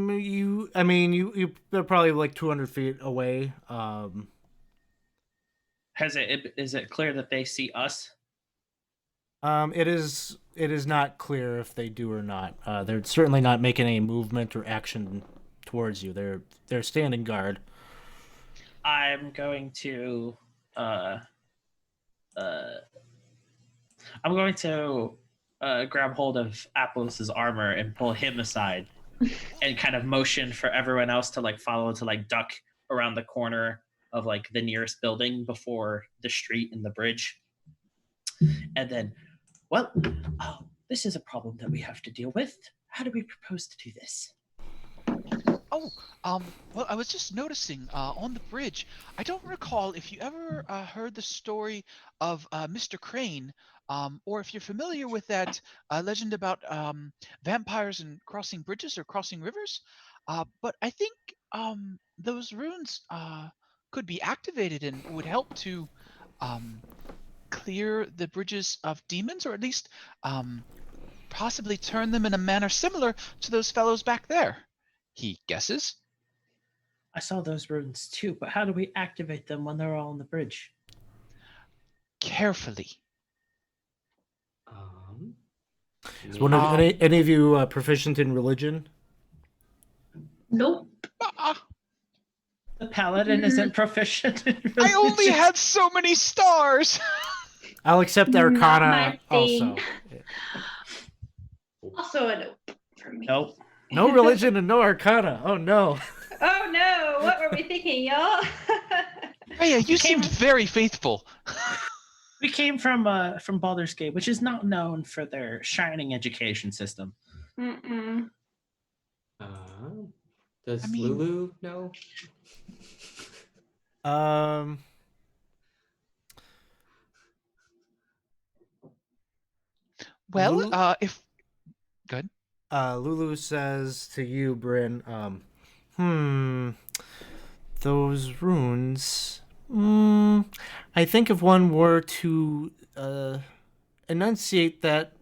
probably like 200 feet away. Is it clear that they see us? It is not clear if they do or not. They're certainly not making any movement or action towards you. They're standing guard. I'm going to grab hold of Apolos' armor and pull him aside and kind of motion for everyone else to like follow, to like duck around the corner of like the nearest building before the street and the bridge. And then, this is a problem that we have to deal with. How do we propose to do this? Oh, well, I was just noticing on the bridge. I don't recall if you ever heard the story of Mr. Crane, or if you're familiar with that legend about vampires and crossing bridges or crossing rivers. But I think those runes could be activated and would help to clear the bridges of demons, or at least possibly turn them in a manner similar to those fellows back there. He guesses. I saw those runes too, but how do we activate them when they're all on the bridge? Carefully. Is any of you proficient in religion? nope. The paladin isn't proficient in I only religion. had so many stars. I'll accept Not Arcana my also. thing. Also a nope for me. Nope. No religion and no Arcana. Oh no. Oh no, what were we thinking, y'all? Rhea, you seemed very faithful. We came from Baldur's Gate, which is not known for their shining education system. Mm-mm. Does I mean- Lulu know? Well, Lulu- if good. Lulu says to you, Bryn, those runes. I think if one were to enunciate that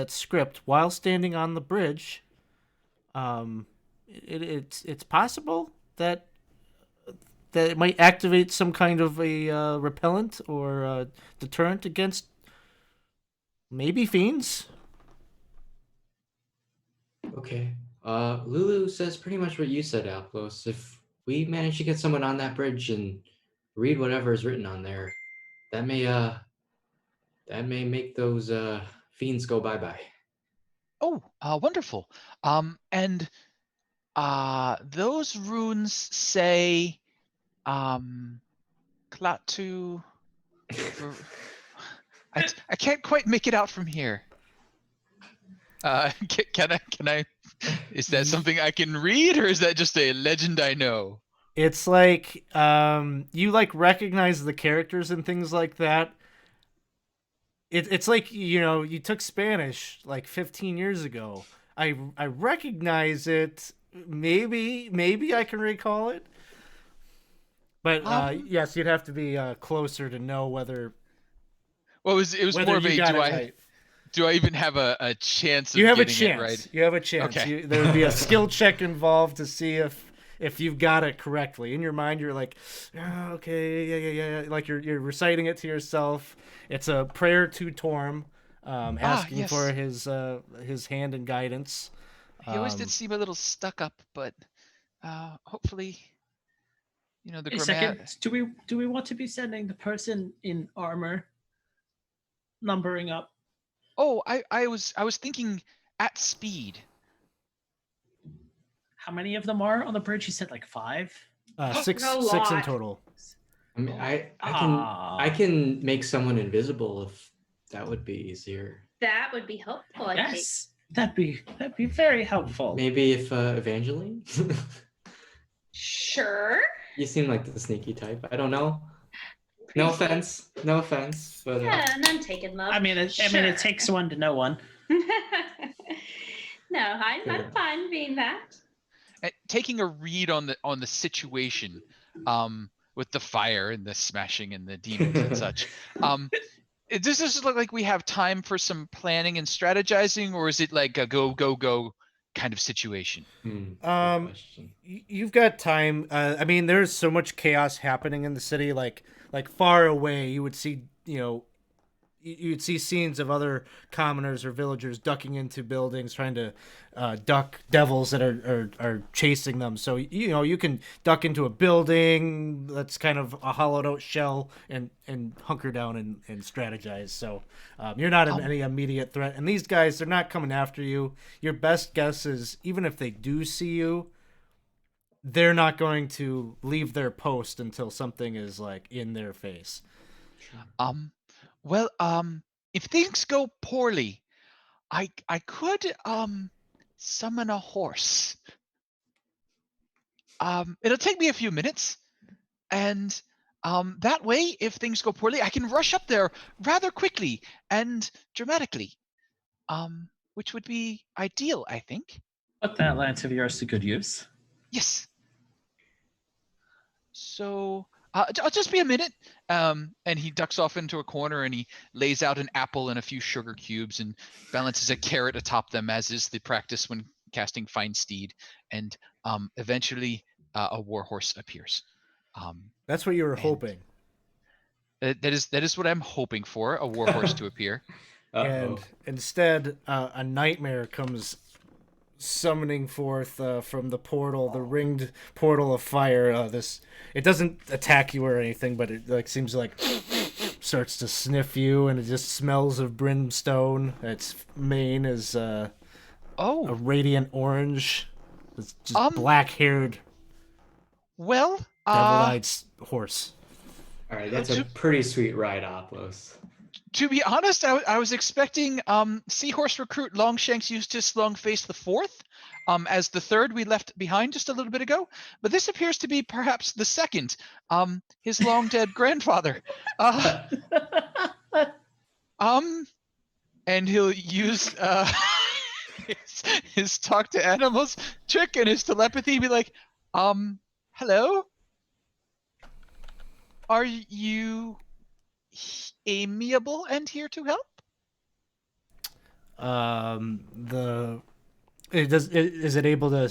script while standing on the bridge, it's possible that it might activate some kind of a repellent or a deterrent against maybe fiends. Okay. Lulu says pretty much what you said, Aplos. If we manage to get someone on that bridge and read whatever is written on there, that may make those fiends go bye-bye. Oh, wonderful. And those runes say, Klaatu. I can't quite make it out from here. Can I? Is that something I can read, or is that just a legend I know? It's like you like recognize the characters and things like that. It's like, you took Spanish like 15 years ago. I recognize it. Maybe I can recall it. But yes, you'd have to be closer to know whether. Well, it was whether more of you a got do it I right. do I even have a chance of You have a getting it chance. right? You have a chance. Okay. There would be a skill check involved to see if if you've got it correctly. In your mind, you're like, oh, okay, yeah. Like you're reciting it to yourself. It's a prayer to Torm, asking yes. for his hand and guidance. He always did seem a little stuck up, but hopefully, the A grammar. second. Do we want to be sending the person in armor numbering up? Oh, I was thinking at speed. How many of them are on the bridge? You said like 5. Six A in lot. total. I mean, I Ah. can make someone invisible if that would be easier. That would be helpful, I think. Yes, that'd be very helpful. Maybe if Evangeline. Sure. You seem like the sneaky type. I don't know. No offense, but Yeah, none taken, love. I mean, it takes one to know one. No, I'm Yeah. fine being that. Taking a read on the situation, with the fire and the smashing and the demons and such. Does this look like we have time for some planning and strategizing, or is it like a go kind of situation? good question. You've got time. I mean, there's so much chaos happening in the city. Like far away, you would see, you'd see scenes of other commoners or villagers ducking into buildings, trying to duck devils that are chasing them. So you can duck into a building that's kind of a hollowed out shell and hunker down and strategize. So you're not in any immediate threat. And these guys, they're not coming after you. Your best guess is, even if they do see you, they're not going to leave their post until something is like in their face. Well, if things go poorly, I could summon a horse. It'll take me a few minutes, and that way, if things go poorly, I can rush up there rather quickly and dramatically, which would be ideal, I think. Put that lance of yours to good use. Yes. So I'll just be a minute. And he ducks off into a corner and he lays out an apple and a few sugar cubes and balances a carrot atop them, as is the practice when casting Find Steed. And eventually a warhorse appears. That's what you were hoping. That is what I'm hoping for, a warhorse to appear. And instead, a nightmare comes summoning forth from the portal, the ringed portal of fire. It doesn't attack you or anything, but it seems like starts to sniff you, and it just smells of brimstone. Its mane is a radiant orange. It's just black-haired, devil-eyed horse. All right, that's a pretty sweet ride, Oplos. To be honest, I was expecting Seahorse Recruit Longshanks Eustace Longface the Fourth as the third we left behind just a little bit ago, but this appears to be perhaps the second, his long dead grandfather. And he'll use his talk to animals trick and his telepathy, be like, hello? Are you amiable and here to help? Is it able to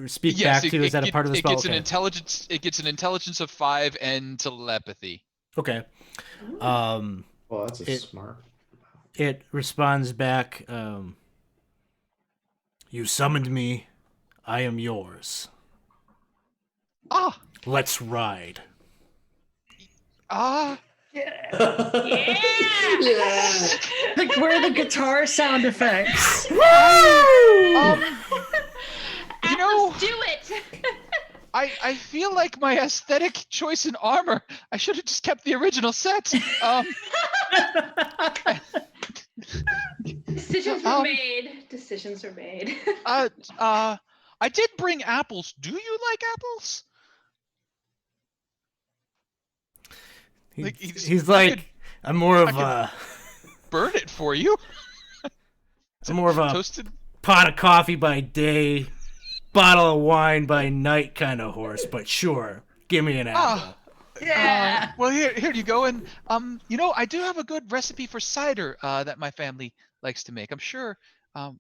speak back to you? Is that a part of the spell? It gets an intelligence of 5 and telepathy. Okay. Well, that's smart. It responds back, you summoned me. I am yours. Let's ride. Yeah. Like, where are the guitar sound effects? You know, do it. I feel like my aesthetic choice in armor, I should have just kept the original set. Decisions were made. Decisions were made. I did bring apples. Do you like apples? He's like, I'm more of a burn it for you. I'm more of a toasted pot of coffee by day, bottle of wine by night kind of horse. But sure, give me an apple. Yeah. Well, here you go. And I do have a good recipe for cider that my family likes to make. I'm sure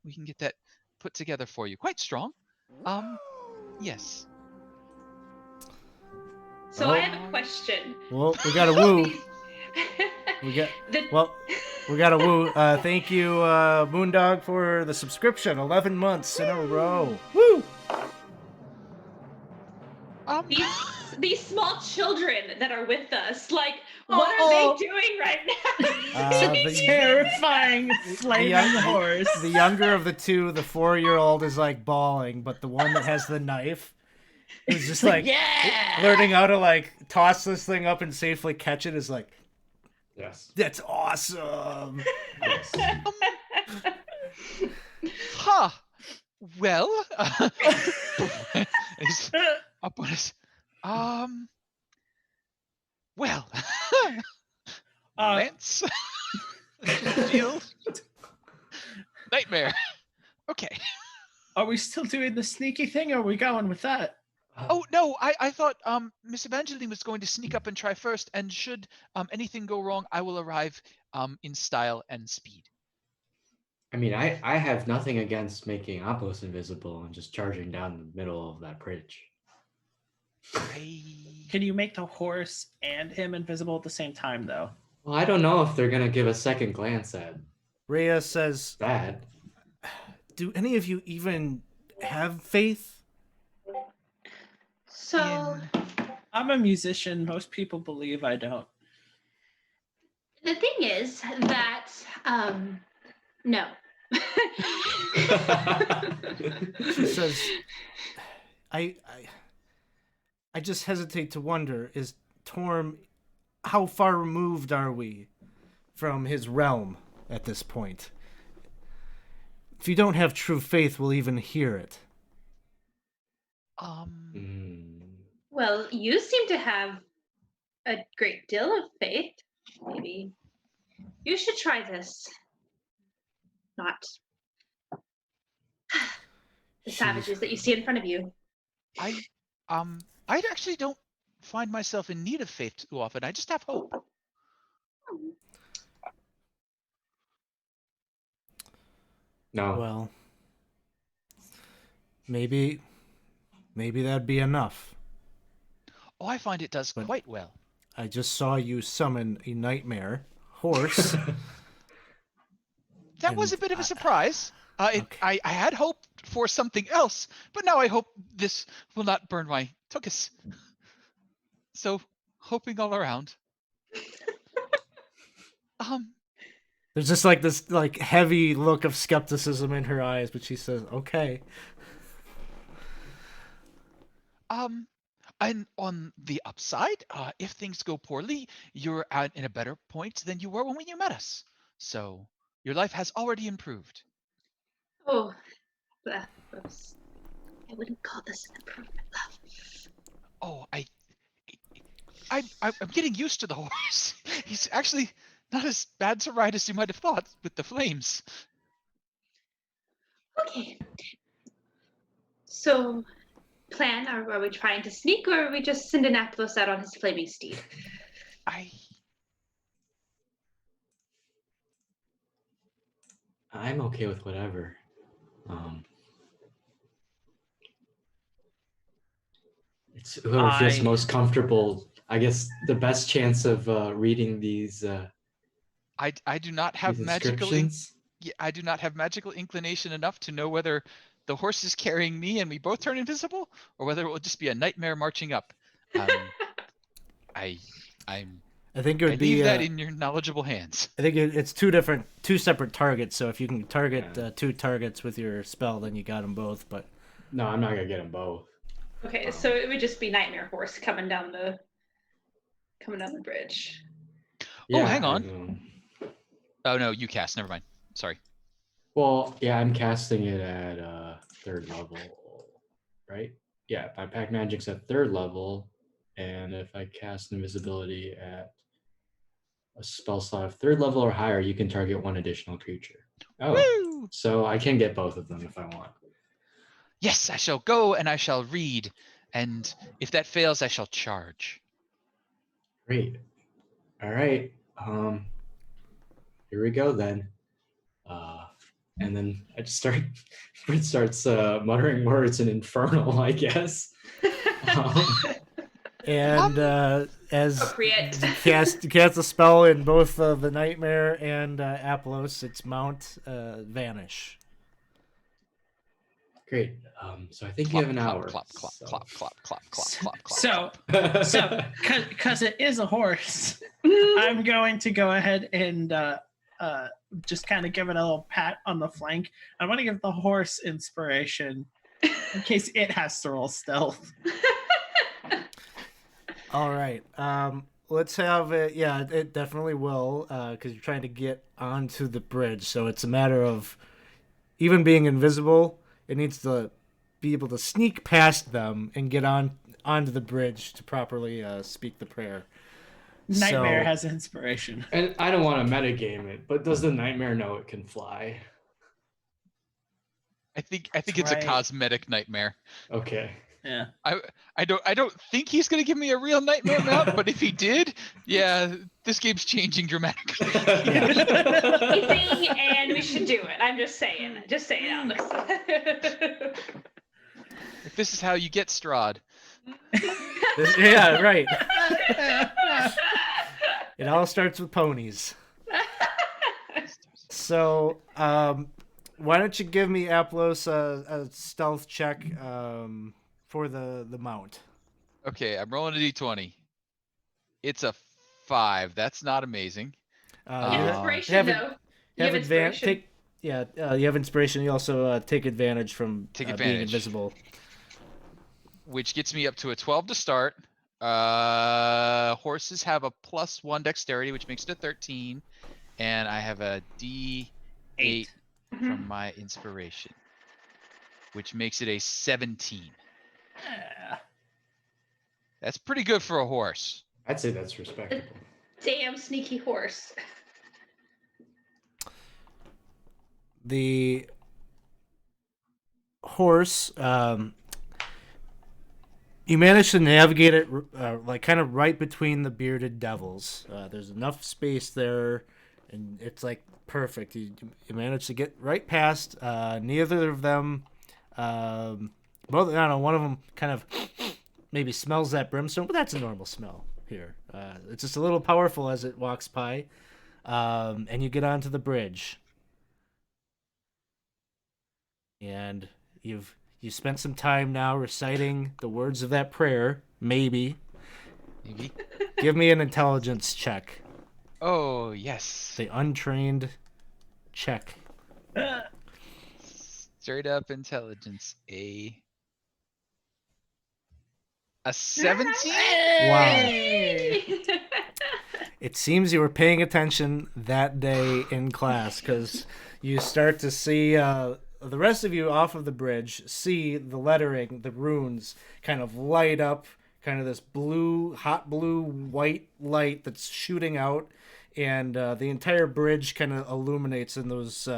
we can get that put together for you. Quite strong. Yes. So I have a question. Well, we got a woo. These- We got the, well, we got a woo. Thank you, Moondog, for the subscription. 11 months in a row. Woo! these small children that are with us, like, what are Oh. they doing right now? The Terrifying flaming horse. The younger of the two, the 4-year-old, is like bawling, but the one that has the knife is just like Yeah. learning how to like toss this thing up and safely catch it is like, Yes. that's awesome. Yes. Huh. Well, is up on his, well, Lance, Jill, Nightmare. Okay. Are we still doing the sneaky thing, or are we going with that? Oh no, I thought Miss Evangeline was going to sneak up and try first, and should anything go wrong, I will arrive in style and speed. I mean, I have nothing against making Apos invisible and just charging down the middle of that bridge. Can you make the horse and him invisible at the same time, though? Well, I don't know if they're gonna give a second glance at Rhea says, that. do any of you even have faith? So I'm a musician. Most people believe I don't. the thing is that no. She says, I just hesitate to wonder, is Torm, how far removed are we from his realm at this point? If you don't have true faith, we'll even hear it. Well, you seem to have a great deal of faith. Maybe you should try this. Not the savages that you see in front of you. I actually don't find myself in need of faith too often. I just have hope. No. Well, maybe that'd be enough. Oh, I find it does But- quite well. I just saw you summon a nightmare horse. That was a And bit of a surprise. I had hoped for something else, but now I hope this will not burn my tuchus. So, hoping all around. There's just like this like heavy look of skepticism in her eyes, but she says, "Okay." And on the upside, if things go poorly, you're in a better point than you were when you met us. So your life has already improved. Oh, gross. I wouldn't call this an improvement, love. Oh, I'm getting used to the horse. He's actually not as bad to ride as you might have thought with the flames. Okay. So, plan, are we trying to sneak, or are we just send Anaplos out on his flaming steed? I'm okay with whatever. It's whoever feels most comfortable. I guess the best chance of reading these. I do not have these magical inscriptions. I do not have magical inclination enough to know whether the horse is carrying me and we both turn invisible, or whether it will just be a nightmare marching up. I think it would leave be that in your knowledgeable hands. I think it's two separate targets. So if you can target two targets with your spell, then you got them both. But no, I'm not gonna get them both. Okay, so it would just be Nightmare Horse coming down the bridge. Yeah, hang on. Oh no, you cast. Never mind. Sorry. Well, yeah, I'm casting it at 3rd level, right? Yeah, my pack magic's at 3rd level, and if I cast invisibility at a spell slot of 3rd level or higher, you can target one additional creature. Oh, Woo! so I can get both of them if I want. Yes, I shall go and I shall read, and if that fails, I shall charge. Great. All right. Here we go then. And then I just starts muttering words in Infernal, I guess. And as Appropriate. you cast a spell in both the Nightmare and Aplos, its mount vanish. Great. So I think you have an hour. Clop, so. clop, clop, clop, clop, clop, clop. So, because it is a horse, I'm going to go ahead and just kind of give it a little pat on the flank. I want to give the horse inspiration in case it has to roll stealth. All right. Let's have it. Yeah, it definitely will, because you're trying to get onto the bridge. So it's a matter of even being invisible. It needs to be able to sneak past them and get onto the bridge to properly speak the prayer. Nightmare has inspiration. And I don't want to metagame it, but does the Nightmare know it can fly? I think That's it's right. a cosmetic nightmare. Okay. Yeah. I don't think he's gonna give me a real nightmare mount, but if he did, yeah, this game's changing dramatically. Amazing, and we should do it. I'm just saying. Just saying on this. If this is how you get Strahd. Yeah, right. It all starts with ponies. So, why don't you give me, Aplos, a stealth check for the mount? Okay, I'm rolling a d20. It's a 5. That's not amazing. You have inspiration, though. You have inspiration. You have inspiration. You also take advantage from being invisible. Which gets me up to a 12 to start. Horses have a +1 dexterity, which makes it a 13. And I have a D8 from my inspiration, which makes it a 17. Yeah. That's pretty good for a horse. I'd say that's respectable. Damn sneaky horse. The horse, you manage to navigate it like kind of right between the bearded devils. There's enough space there, and it's like perfect. You manage to get right past. Neither of them, both. I don't know. One of them kind of maybe smells that brimstone, but that's a normal smell here. It's just a little powerful as it walks by, and you get onto the bridge. And you spent some time now reciting the words of that prayer. Maybe. Give me an intelligence check. Oh, yes. The untrained check. Straight up intelligence. A 17? Wow. It seems you were paying attention that day in class, because you start to see the rest of you off of the bridge see the lettering, the runes, kind of light up, kind of this blue, hot blue, white light that's shooting out, and the entire bridge kind of illuminates, and those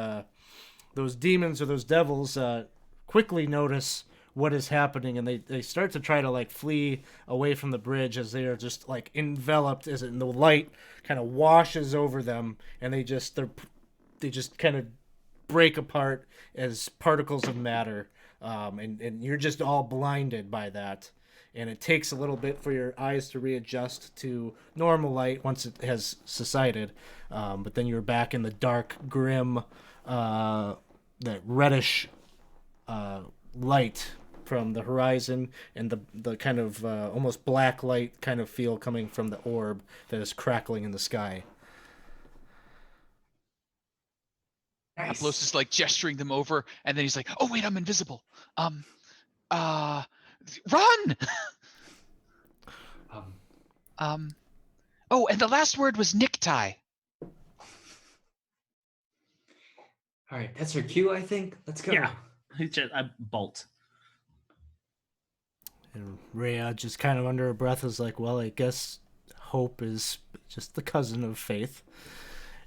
demons or those devils quickly notice what is happening, and they start to try to like flee away from the bridge as they are just like enveloped as in the light kind of washes over them, and they just kind of break apart as particles of matter, and you're just all blinded by that, and it takes a little bit for your eyes to readjust to normal light once it has subsided, but then you're back in the dark, grim, that reddish light from the horizon, and the kind of almost black light kind of feel coming from the orb that is crackling in the sky. Nice. Aplos is like gesturing them over, and then he's like, "Oh wait, I'm invisible. Run!" Oh, and the last word was necktie. All right, that's her cue, I think. Let's go. Yeah. I bolt. And Rhea, just kind of under her breath, is like, well, I guess hope is just the cousin of faith.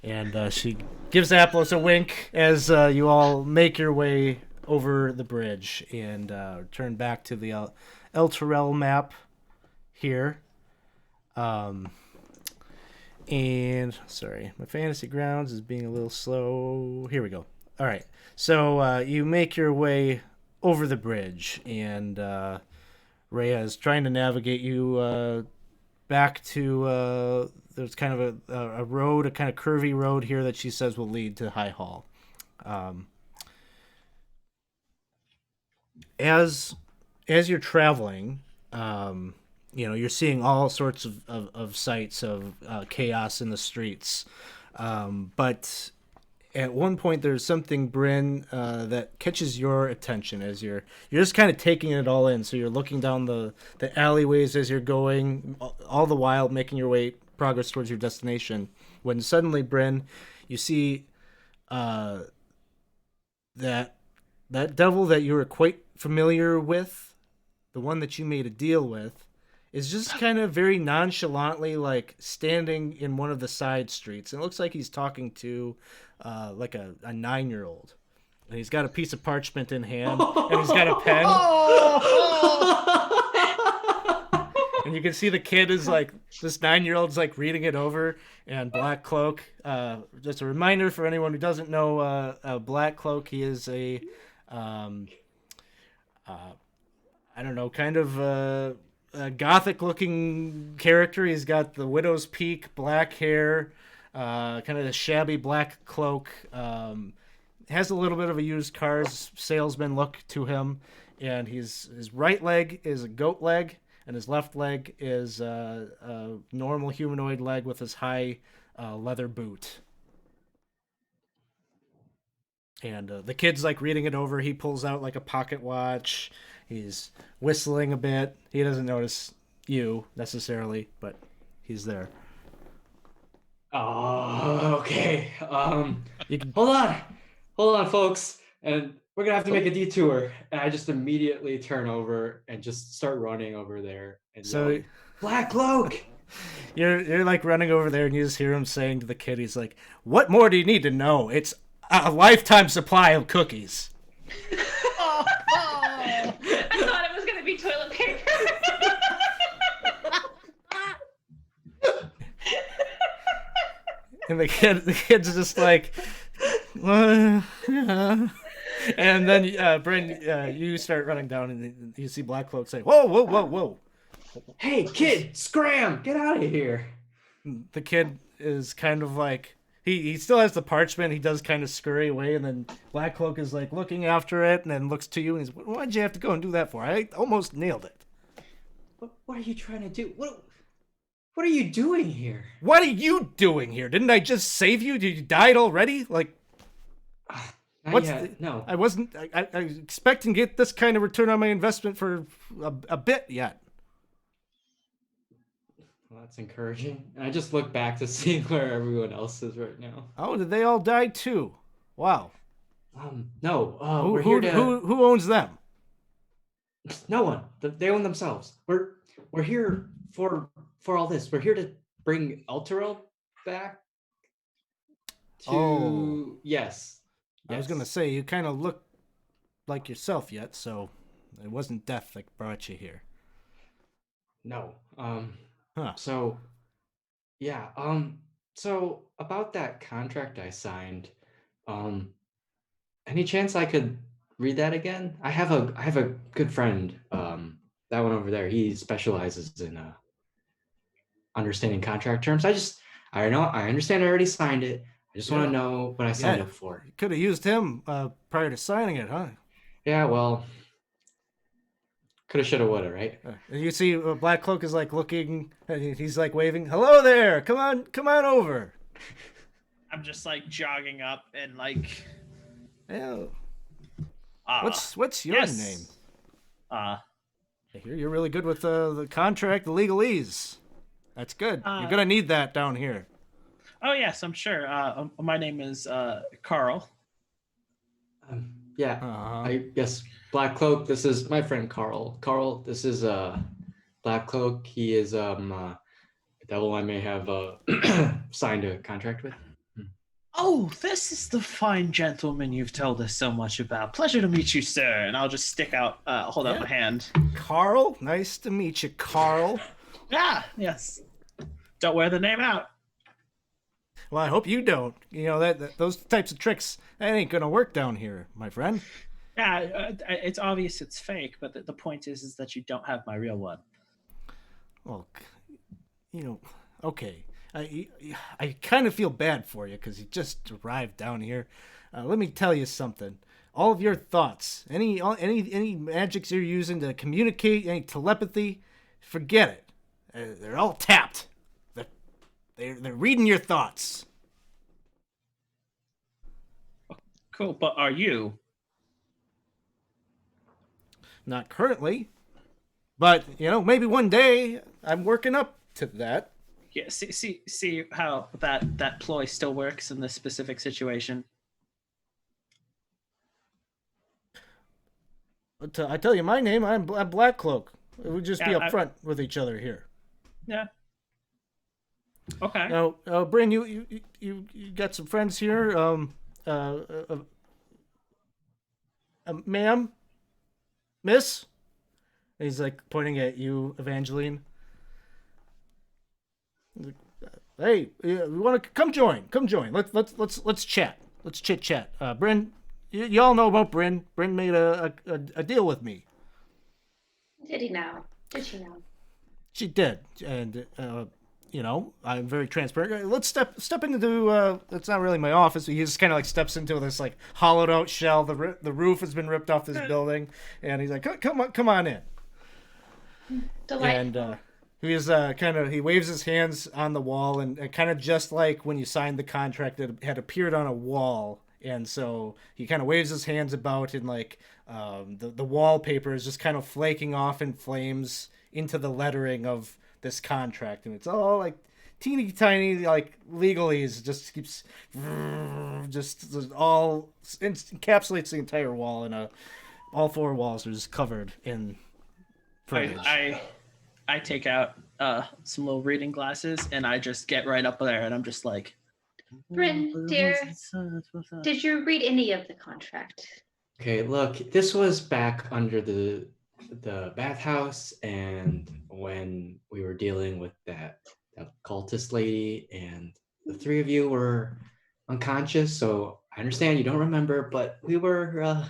And she gives Aplos a wink as you all make your way over the bridge and turn back to the Elturel map here. And sorry, my fantasy grounds is being a little slow. Here we go. All right. So you make your way over the bridge, and Rhea is trying to navigate you back to there's kind of a road, a kind of curvy road here that she says will lead to High Hall. Um, as you're traveling, you're seeing all sorts of sights of chaos in the streets. But at one point, there's something, Bryn, that catches your attention as you're just kind of taking it all in. So you're looking down the alleyways as you're going, all the while making your progress towards your destination. When suddenly, Bryn, you see that devil that you were quite familiar with, the one that you made a deal with, is just kind of very nonchalantly like standing in one of the side streets. And it looks like he's talking to like a 9-year-old. And he's got a piece of parchment in hand, and he's got a pen. And you can see the kid is like, this 9-year-old's like reading it over. And Black Cloak, just a reminder for anyone who doesn't know Black Cloak, he is a I don't know, kind of a gothic-looking character. He's got the widow's peak, black hair, kind of a shabby black cloak. Has a little bit of a used cars salesman look to him, and his right leg is a goat leg, and his left leg is a normal humanoid leg with his high leather boot. And the kid's like reading it over. He pulls out like a pocket watch. He's whistling a bit. He doesn't notice you necessarily, but he's there. Oh, okay. Hold on, folks, and we're gonna have to make a detour. And I just immediately turn over and just start running over there. And So, Black Cloak. You're like running over there, and you just hear him saying to the kid, he's like, "What more do you need to know? It's a lifetime supply of cookies." I thought it was going to be toilet paper. And the kid's just like, yeah. And then Bryn, you start running down, and you see Black Cloak say, "Whoa, whoa, whoa, whoa!" Hey, kid, scram! Get out of here! The kid is kind of like, he still has the parchment. He does kind of scurry away, and then Black Cloak is like looking after it, and then looks to you, and he's, "Why'd you have to go and do that for? I almost nailed it." What are you trying to do? What are you doing here? What are you doing here? Didn't I just save you? Did you died already? Like, what's no. I wasn't. I expecting to get this kind of return on my investment for a bit yet. Well, that's encouraging. And I just look back to see where everyone else is right now. Oh, did they all die too? Wow. No. Who, we're here to. who owns them? No one. They own themselves. We're here for all this. We're here to bring Elturel back. Yes. I was gonna say you kind of look like yourself yet, so it wasn't death that brought you here. No. Huh. So, yeah. So about that contract I signed, any chance I could read that again? I have a good friend. That one over there. He specializes in understanding contract terms. I know. I understand. I already signed it. I just want to know what I signed up for. You could have used him prior to signing it, huh? Yeah. Well. Coulda, shoulda, woulda, right? And you see Black Cloak is like looking, and he's like waving, "Hello there, come on over." I'm just like jogging up and like, Oh. What's your name? I hear you're really good with the contract, the legalese. That's good. You're gonna need that down here. Oh yes, I'm sure. My name is Carl. Yeah. Yes, Black Cloak. This is my friend Carl. Carl, this is Black Cloak. He is a devil I may have signed a contract with. Oh, this is the fine gentleman you've told us so much about. Pleasure to meet you, sir. And I'll just hold out my hand. Carl, nice to meet you, Carl. Yes. Don't wear the name out. Well, I hope you don't. You know that those types of tricks, that ain't gonna work down here, my friend. Yeah, it's obvious it's fake, but the point is that you don't have my real one. Well, okay. I kind of feel bad for you because you just arrived down here. Let me tell you something. All of your thoughts, any magics you're using to communicate, any telepathy, forget it. They're all tapped. They're reading your thoughts. Cool, but are you? Not currently, but maybe one day I'm working up to that. Yeah, see how that ploy still works in this specific situation. But I tell you my name. I'm Black Cloak. We'll just be Yeah, upfront with each other here. Yeah. Okay. Now, Bryn, you got some friends here. Ma'am, Miss. He's like pointing at you, Evangeline. Hey, we want to come join. Come join. Let's chat. Let's chit chat. Bryn, y'all know about Bryn. Bryn made a deal with me. Did he now? Did she now? She did, and I'm very transparent. Let's step into it's not really my office. He just kind of like steps into this like hollowed out shell. The roof has been ripped off this building, and he's like, come on in. Delightful. And he waves his hands on the wall, and kind of just like when you signed the contract, it had appeared on a wall. And so he kind of waves his hands about, and like the wallpaper is just kind of flaking off in flames into the lettering of this contract, and it's all like teeny tiny like legalese. Just keeps just all encapsulates the entire wall, and all four walls are just covered in footage. I take out some little reading glasses and I just get right up there and I'm just like, Bryn, dear, did you read any of the contract? Okay, look, this was back under the bathhouse, and when we were dealing with that cultist lady, and the three of you were unconscious. So I understand you don't remember, but we were.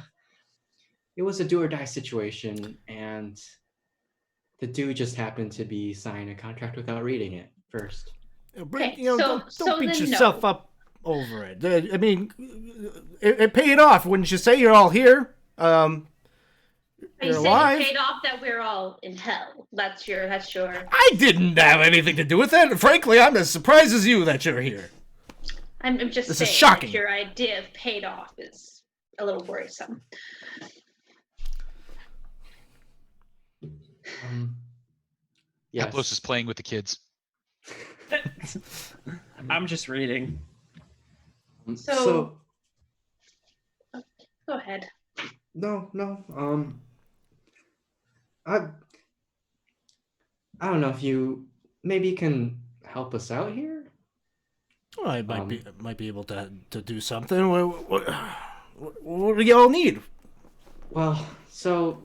It was a do or die situation, and the dude just happened to be signing a contract without reading it first. Bryn, Okay, don't beat then yourself no. up over it. I mean, it paid off, wouldn't you say? You're all here. Are you You're saying alive. it paid off that we're all in hell? That's your. I didn't have anything to do with it. Frankly, I'm as surprised as you that you're here. I'm just This saying is shocking. that your idea of paid off is a little worrisome. Yes. Aplos is playing with the kids. I'm just reading. So- Go ahead. No. I don't know if you maybe can help us out here. Well, I might be able to do something. What do y'all need? Well, so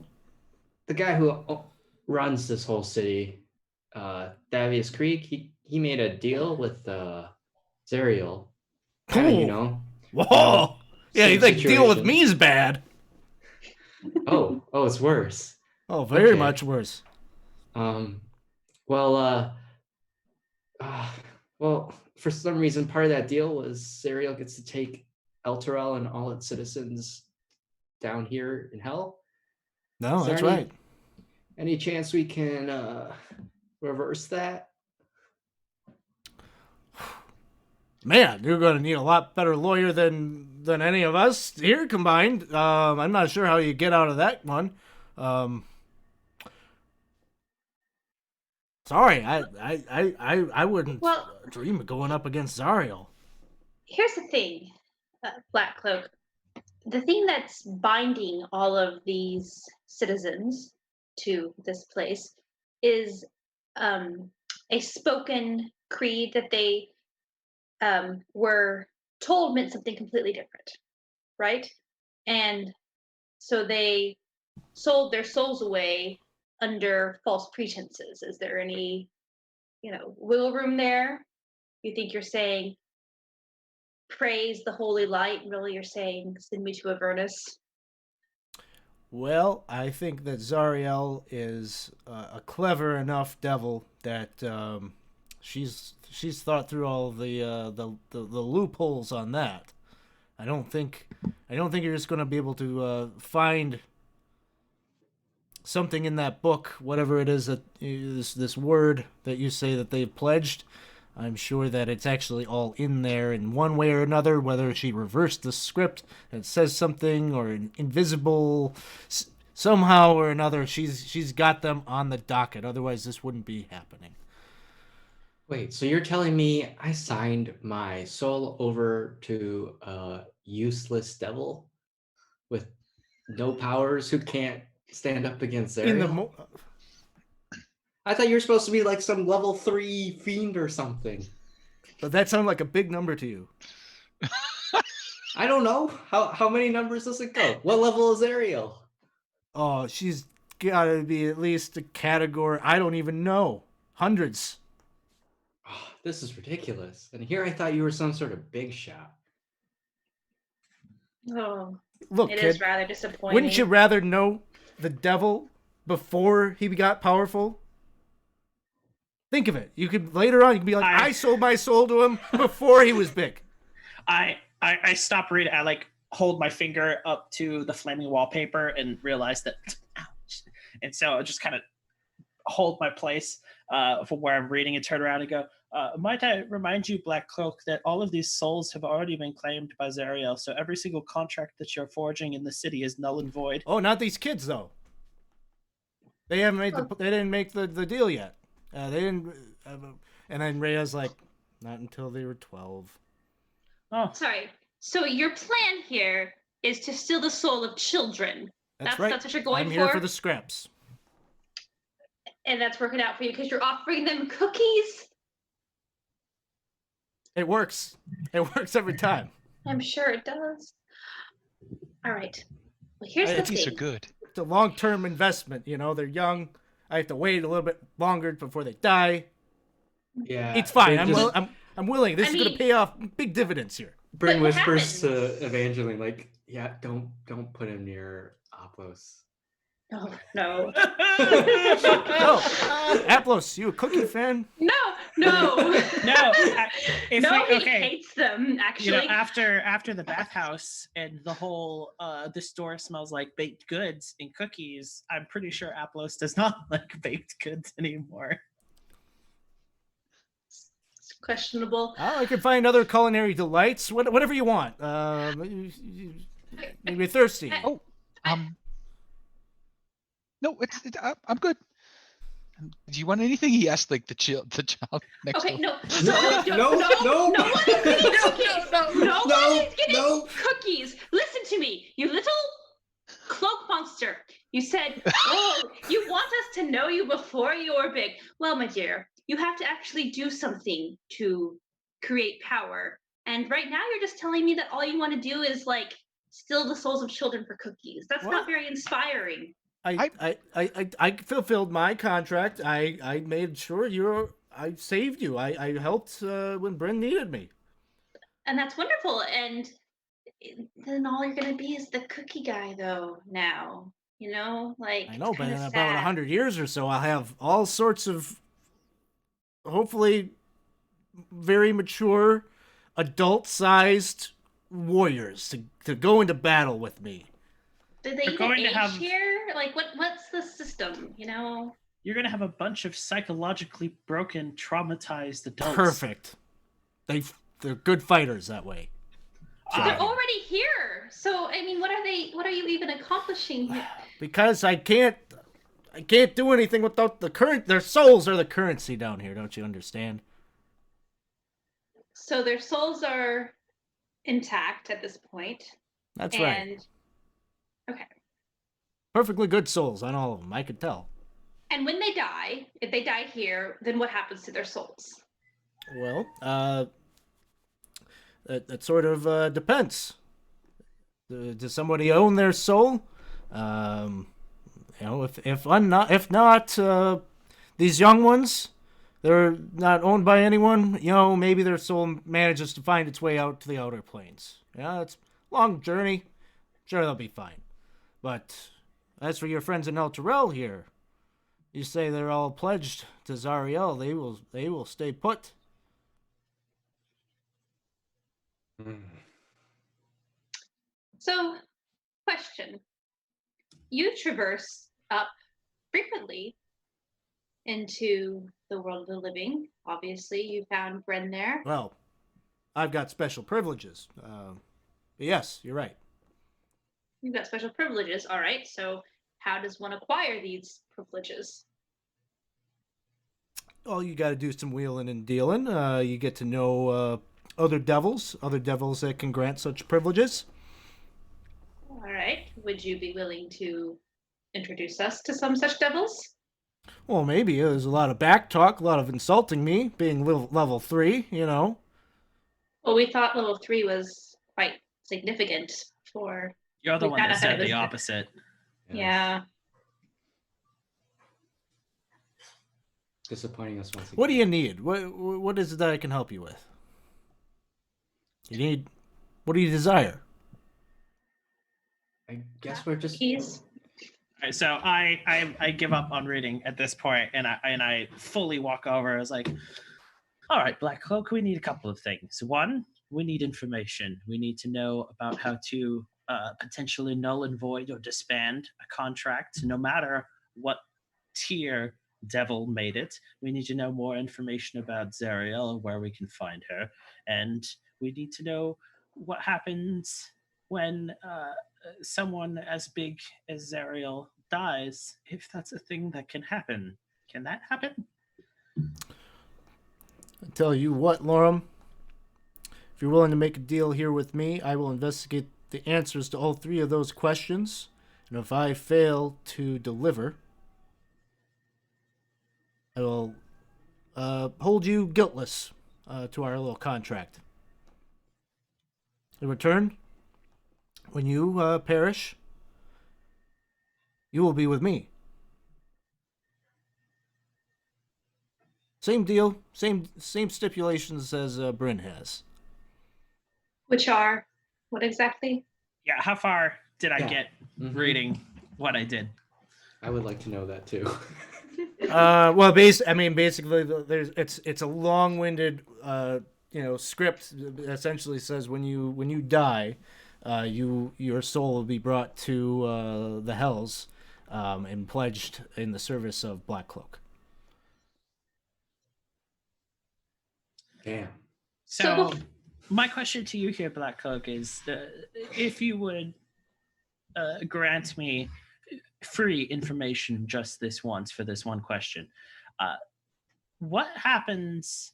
the guy who runs this whole city, Davius Creek, he made a deal with Zariel. Kinda, Whoa! Yeah, you same think deal with situation. me is bad? Oh, it's worse. Oh, very Okay. much worse. Well, for some reason, part of that deal was Zariel gets to take Elturel and all its citizens down here in hell. No, Is there that's any- right. Any chance we can reverse that? Man, you're going to need a lot better lawyer than any of us here combined. I'm not sure how you get out of that one. Sorry, I wouldn't Well- dream of going up against Zariel. Here's the thing, Black Cloak. The thing that's binding all of these citizens to this place is a spoken creed that they were told meant something completely different, right? And so they sold their souls away under false pretenses. Is there any, wiggle room there? You think you're saying praise the holy light, and really you're saying send me to Avernus? Well, I think that Zariel is a clever enough devil that she's thought through all the loopholes on that. I don't think you're just going to be able to find something in that book, whatever it is that is this word that you say that they've pledged. I'm sure that it's actually all in there in one way or another, whether she reversed the script and it says something or invisible somehow or another. She's got them on the docket. Otherwise, this wouldn't be happening. Wait, so you're telling me I signed my soul over to a useless devil with no powers who can't stand up against Zariel? I thought you were supposed to be like some level 3 fiend or something. But that sounded like a big number to you. I don't know. How many numbers does it go? What level is Ariel? Oh, she's got to be at least a category. I don't even know. Hundreds. Oh, this is ridiculous. And here I thought you were some sort of big shot. Oh, Look, it kid, is rather disappointing. wouldn't you rather know the devil before he got powerful? Think of it. You could later on. You could be like, I sold my soul to him before he was big. I stop reading. I like hold my finger up to the flaming wallpaper and realize that, ouch. And so I just kind of hold my place for where I'm reading and turn around and go, might I remind you, Black Cloak, that all of these souls have already been claimed by Zariel, so every single contract that you're forging in the city is null and void. Oh, not these kids though. They haven't made they didn't make the deal yet. They didn't. And then Rhea's like, not until they were 12. Oh, Sorry. So your plan here is to steal the soul of children. That's right. That's what you're going I'm for. here for the scraps. And that's working out for you because you're offering them cookies. It works. It works every time. I'm sure it does. All right. Well, here's the Cookies are thing. good. It's a long-term investment. You know, they're young. I have to wait a little bit longer before they die. Yeah. It's fine. Just I'm willing. This is going to pay off big dividends here. bring But what whispers to happens? Evangeline, like, yeah, don't put him near Aplos. Oh, no. No, Aplos, you a cookie fan? No. no. If No, we, he hates them, actually. after the bathhouse and the whole the store smells like baked goods and cookies, I'm pretty sure Aplos does not like baked goods anymore. It's questionable. Oh, I can find other culinary delights. Whatever you want. Maybe you're thirsty. Oh, no, I'm good. Do you want anything? He asked like the child next Okay, door. no. No, No one is getting cookies. No one is getting no. cookies. Listen to me, you little cloak monster. You said, oh, you want us to know you before you're big. Well, my dear, you have to actually do something to create power. And right now you're just telling me that all you want to do is like steal the souls of children for cookies. That's What? not very inspiring. I fulfilled my contract. I made sure I saved you. I helped when Bryn needed me. And that's wonderful. And then all you're gonna be is the cookie guy, though. Now, you know, like I know, it's but in kinda about sad. 100 years or so, I'll have all sorts of, hopefully, very mature, adult-sized warriors to go into battle with me. Did they We're even going to age have- here? Like, what's the system? You know, You're gonna have a bunch of psychologically broken, traumatized adults. Perfect. They're good fighters that way. they're already here. So I mean, what are you even accomplishing here? Because I can't do anything without their souls are the currency down here, don't you understand? So their souls are intact at this point. That's right. And okay. Perfectly good souls on all of them, I could tell. And when they die, if they die here, then what happens to their souls? Well, that sort of depends. Does somebody own their soul? If not, these young ones, they're not owned by anyone. Maybe their soul manages to find its way out to the outer planes. Yeah, it's a long journey. Sure, they'll be fine. But As for your friends in Elturel here, you say they're all pledged to Zariel. They will stay put. So, question. You traverse up frequently into the world of the living. Obviously, you found Bren there. Well, I've got special privileges. Yes, you're right. You've got special privileges. All right. So, how does one acquire these privileges? Well, you got to do some wheeling and dealing. You get to know other devils that can grant such privileges. All right. Would you be willing to introduce us to some such devils? Well, maybe there's a lot of back talk, a lot of insulting me, being level 3, you know. Well, we thought level 3 was quite significant for. You're the We one got that ahead said of the us. opposite. Yeah. Disappointing us once again. What do you need? What is it that I can help you with? What do you desire? I guess we're just. Keys. All right, so I give up on reading at this point, and I fully walk over. I was like, all right, Black Cloak, we need a couple of things. One, we need information. We need to know about how to potentially null and void or disband a contract, no matter what tier devil made it. We need to know more information about Zariel and where we can find her. And we need to know what happens when someone as big as Zariel dies, if that's a thing that can happen. Can that happen? I tell you what, Loram. If you're willing to make a deal here with me, I will investigate the answers to all 3 of those questions. And if I fail to deliver, I will hold you guiltless to our little contract. In return, when you perish, you will be with me. Same deal, same stipulations as Bryn has. Which are what exactly? Yeah, how far did I get Mhm. reading what I did? I would like to know that too. Well, basically, it's a long-winded, script that essentially says when you die, your soul will be brought to the hells, and pledged in the service of Black Cloak. Damn. So, my question to you here, Black Cloak, is if you would grant me free information just this once for this one question. What happens,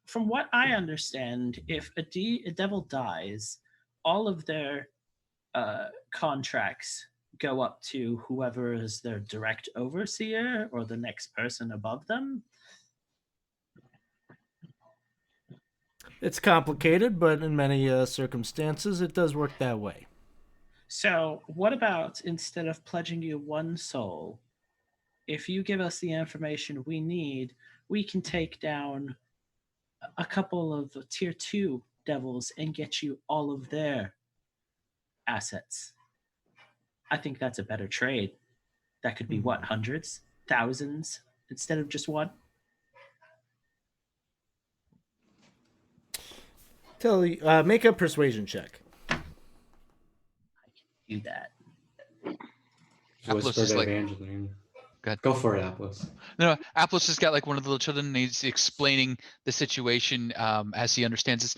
from what I understand, if a devil dies, all of their contracts go up to whoever is their direct overseer or the next person above them? It's complicated, but in many circumstances, it does work that way. So, what about instead of pledging you one soul, if you give us the information we need, we can take down a couple of tier 2 devils and get you all of their assets? I think that's a better trade. That could be what, hundreds, thousands, instead of just one? Make a persuasion check. Do that. Apple's Whisper just to like- Evangeline. Go ahead. Go for it, Apples. No, Apple's just got like one of the little children, and he's explaining the situation as he understands this.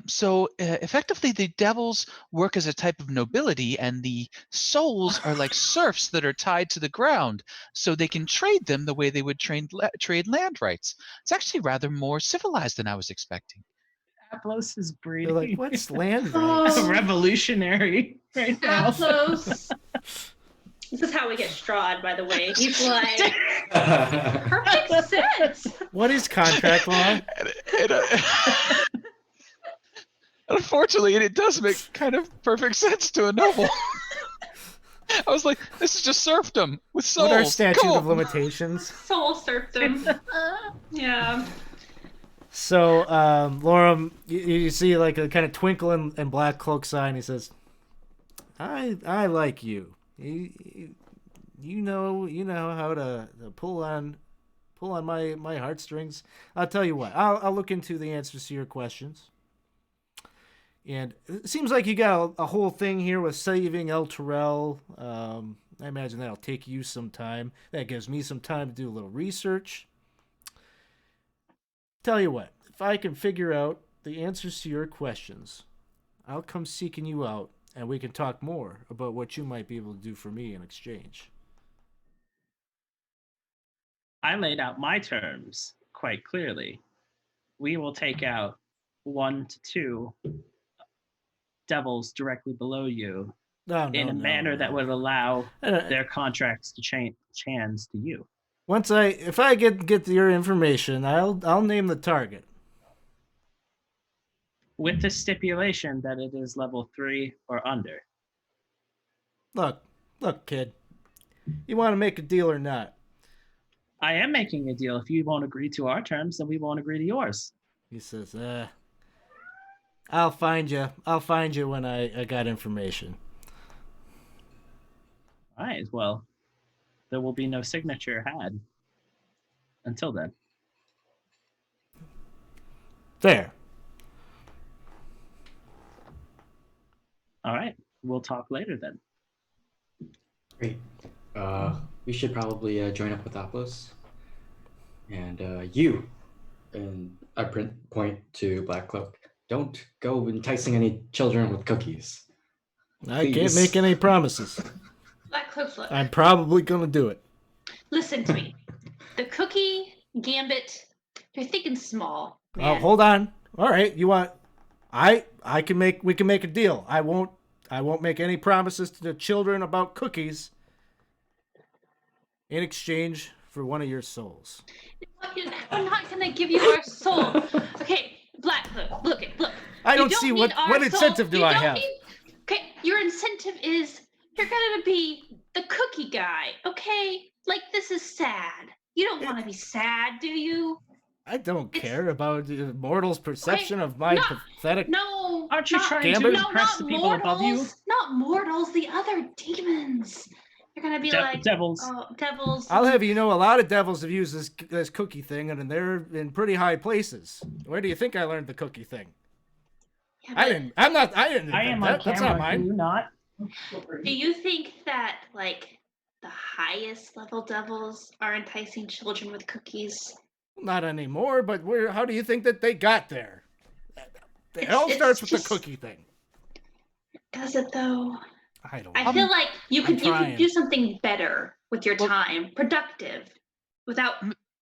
So effectively, the devils work as a type of nobility, and the souls are like serfs that are tied to the ground, so they can trade them the way they would trade land rights. It's actually rather more civilized than I was expecting. Aplos is They're breeding. like, what's land Oh. rights? a revolutionary right now. Applos. This is how we get Strahd, by the way. He's like, Perfect. perfect sense. What is contract law? Unfortunately, it does make kind of perfect sense to a noble. I was like, this is just serfdom with souls. What are statute Cool. of limitations? Soul serfdom. Yeah. So, Loram, you see like a kind of twinkle in Black Cloak's eye, and he says, I like you. You know how to pull on my heartstrings. I'll tell you what. I'll look into the answers to your questions. And it seems like you got a whole thing here with saving Elturel. I imagine that'll take you some time. That gives me some time to do a little research. Tell you what, if I can figure out the answers to your questions, I'll come seeking you out and we can talk more about what you might be able to do for me in exchange. I laid out my terms quite clearly. We will take out 1 to 2 devils directly below you No, in a manner that would allow their contracts to change hands to you. If I get your information, I'll name the target. With the stipulation that it is level 3 or under. Look, kid. You want to make a deal or not? I am making a deal. If you won't agree to our terms, then we won't agree to yours. He says, I'll find you. I'll find you when I got information. All right, well, there will be no signature had until then. There. All right, we'll talk later then. Great. We should probably join up with Aplos. And you, and I point to Black Cloak, don't go enticing any children with cookies. I can't Please. make any promises. Black Cloak, look. I'm probably going to do it. Listen to me. The cookie gambit, you're thinking small. Oh, Man. hold on. All right, you want we can make a deal. I won't make any promises to the children about cookies in exchange for one of your souls. I'm not gonna give you our soul. Okay, Black Cloak, look. I You don't see what need our incentive soul. do I have. Okay, your incentive is you're gonna be the cookie guy, okay? Like, this is sad. You don't want to be sad, do you? I don't care about mortals' perception of my pathetic. No. Aren't you trying Gambit? to impress the people above you? Not mortals, the other demons. They're gonna be like devils. Oh, devils. I'll have you know, a lot of devils have used this cookie thing, and they're in pretty high places. Where do you think I learned the cookie thing? Yeah, I didn't. I invent am that. on That's camera. not mine. Do you not? Do you think that like the highest level devils are enticing children with cookies? Not anymore. But how do you think that they got there? It all It's starts with just- the cookie thing. Does it though? I don't. I feel like you could trying. do something better with your time, productive, without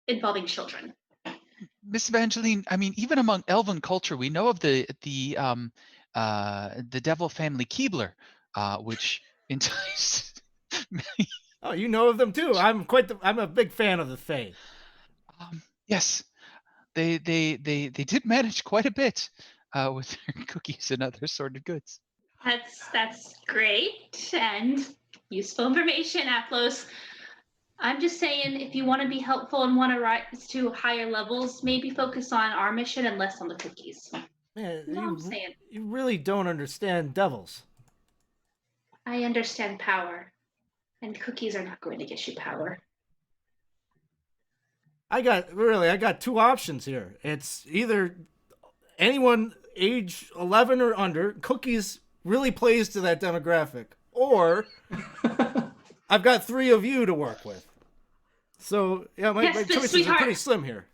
involving children. Miss Evangeline, I mean, even among elven culture, we know of the devil family Keebler, which enticed many. Oh, you know of them too. I'm a big fan of the Fae. Yes, they did manage quite a bit with their cookies and other assorted goods. That's great and useful information, Aplos. I'm just saying, if you want to be helpful and want to rise to higher levels, maybe focus on our mission and less on the cookies. Man, You know what I'm saying? you really don't understand devils. I understand power, and cookies are not going to get you power. I got two options here. It's either anyone age 11 or under. Cookies really plays to that demographic, or I've got three of you to work with. So yeah, my choices sweetheart. are pretty slim here.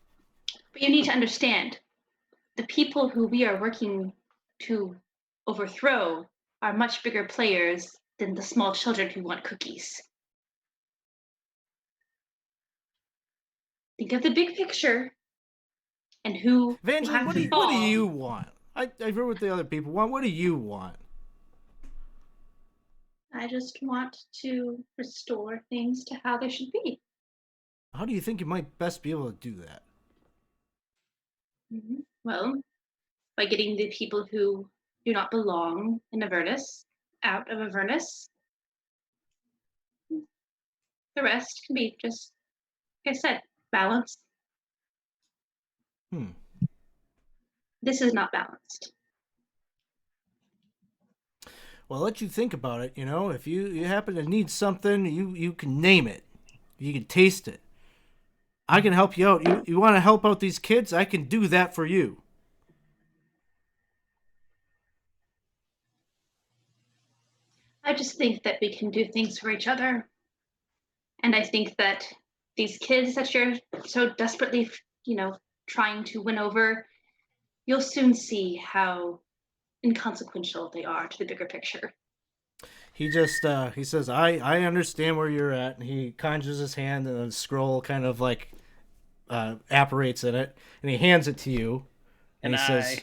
But you need to understand, the people who we are working to overthrow are much bigger players than the small children who want cookies. Think of the big picture and who will Evangeline, have what to do fall. you want? I've heard what the other people want. What do you want? I just want to restore things to how they should be. How do you think you might best be able to do that? Well, by getting the people who do not belong in Avernus out of Avernus. The rest can be just, like I said, balanced. This is not balanced. Well, I'll let you think about it. If you happen to need something, you can name it. You can taste it. I can help you out. You want to help out these kids? I can do that for you. I just think that we can do things for each other. And I think that these kids that you're so desperately, trying to win over, you'll soon see how inconsequential they are to the bigger picture. He just he says, I understand where you're at, and he conjures his hand, and a scroll kind of like apparates in it, and he hands it to you, and he says,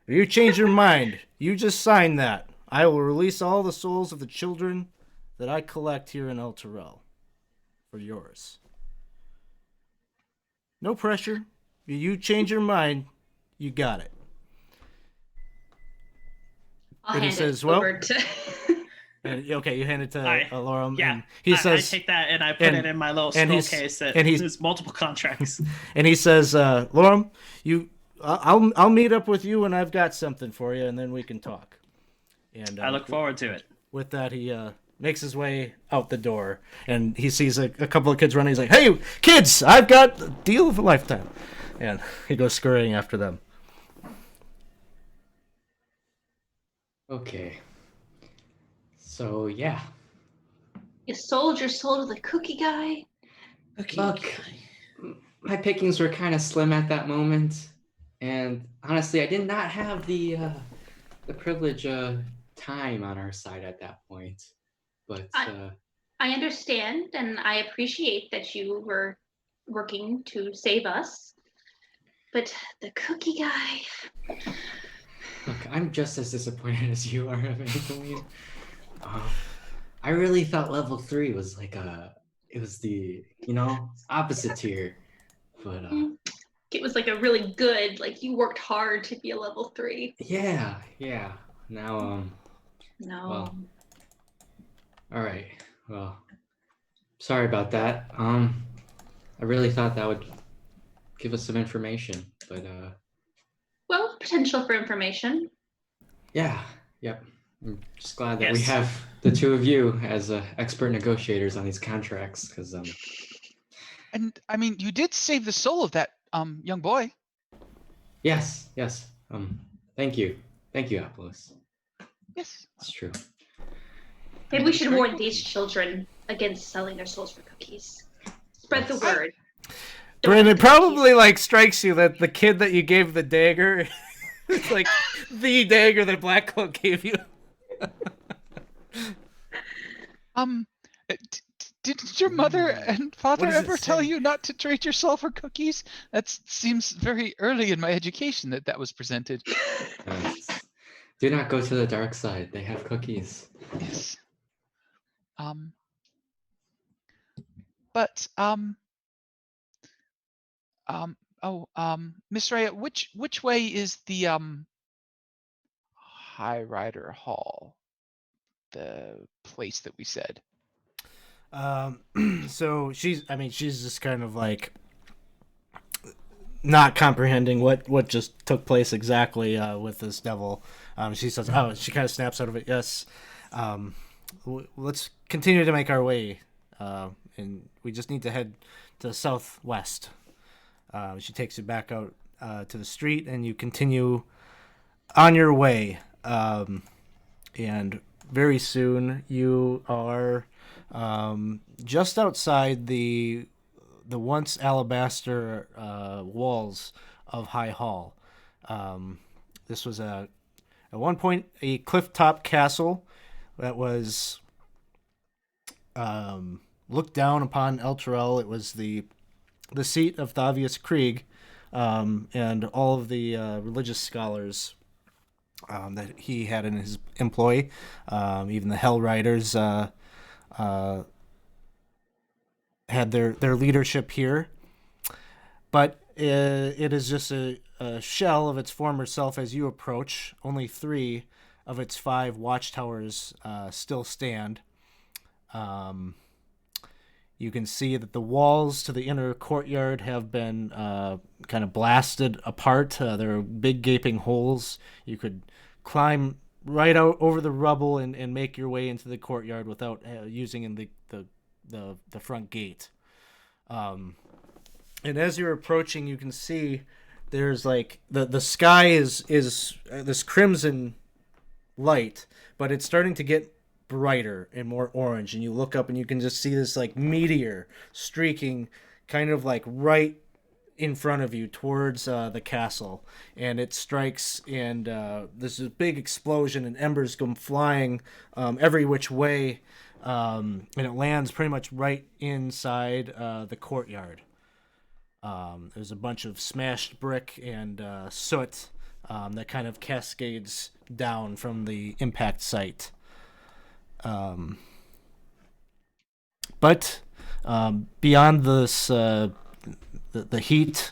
if you change your mind, you just sign that. I will release all the souls of the children that I collect here in Elturel for yours. No pressure. If you change your mind, you got it. I'll And he hand says, it well, over to. and, okay, you hand it to Laura. Yeah, And he says, I take that and I put it in my little scroll case that there's multiple contracts. And he says, Laura, I'll meet up with you when I've got something for you, and then we can talk. And I look forward to it. With that, he makes his way out the door, and he sees a couple of kids running. He's like, "Hey, kids! I've got a deal of a lifetime," and he goes scurrying after them. Okay. So yeah. You sold your soul to the cookie guy. Look, my pickings were kind of slim at that moment, and honestly, I did not have the privilege time on our side at that point. But I understand, and I appreciate that you were working to save us. But the cookie guy. Look, I'm just as disappointed as you are, Evangeline. I really thought level 3 was like it was the opposite tier, but it was like a really good, like you worked hard to be a level 3. Yeah. Now No. Well, all right. Well, sorry about that. I really thought that would give us some information, but Well, potential for information. yeah, yep. I'm just glad that we have the two of you as expert negotiators on these contracts, because And I mean, you did save the soul of that young boy. Yes. Thank you, Apollos. Yes, It's true. Maybe we should warn these children against selling their souls for cookies. Spread the word. Brandon, probably like strikes you that the kid that you gave the dagger is like the dagger that Blackcloak gave you. Didn't your mother and father does it ever tell say? you not to trade your soul for cookies? That seems very early in my education that was presented. Do not go to the dark side. They have cookies. Yes. Miss Rhea, which way is the High Rider Hall? The place that we said. So she's just kind of like not comprehending what just took place exactly with this devil. She says, she kind of snaps out of it. Yes. Let's continue to make our way. And we just need to head to the southwest. She takes you back out to the street, and you continue on your way. And very soon you are just outside the once alabaster walls of High Hall. This was at one point a cliff-top castle that was looked down upon Elturel. It was the seat of Thavius Krieg, and all of the religious scholars that he had in his employ. Even the Hell Riders had their leadership here. But it is just a shell of its former self as you approach. Only 3 of its 5 watchtowers still stand. You can see that the walls to the inner courtyard have been kind of blasted apart. There are big gaping holes. You could climb right out over the rubble and make your way into the courtyard without using in the front gate. And as you're approaching, you can see there's like the sky is this crimson light, but it's starting to get brighter and more orange. And you look up and you can just see this like meteor streaking, kind of like right in front of you towards the castle, and it strikes, and there's a big explosion, and embers come flying every which way, and it lands pretty much right inside the courtyard. There's a bunch of smashed brick and soot that kind of cascades down from the impact site. But beyond this, the heat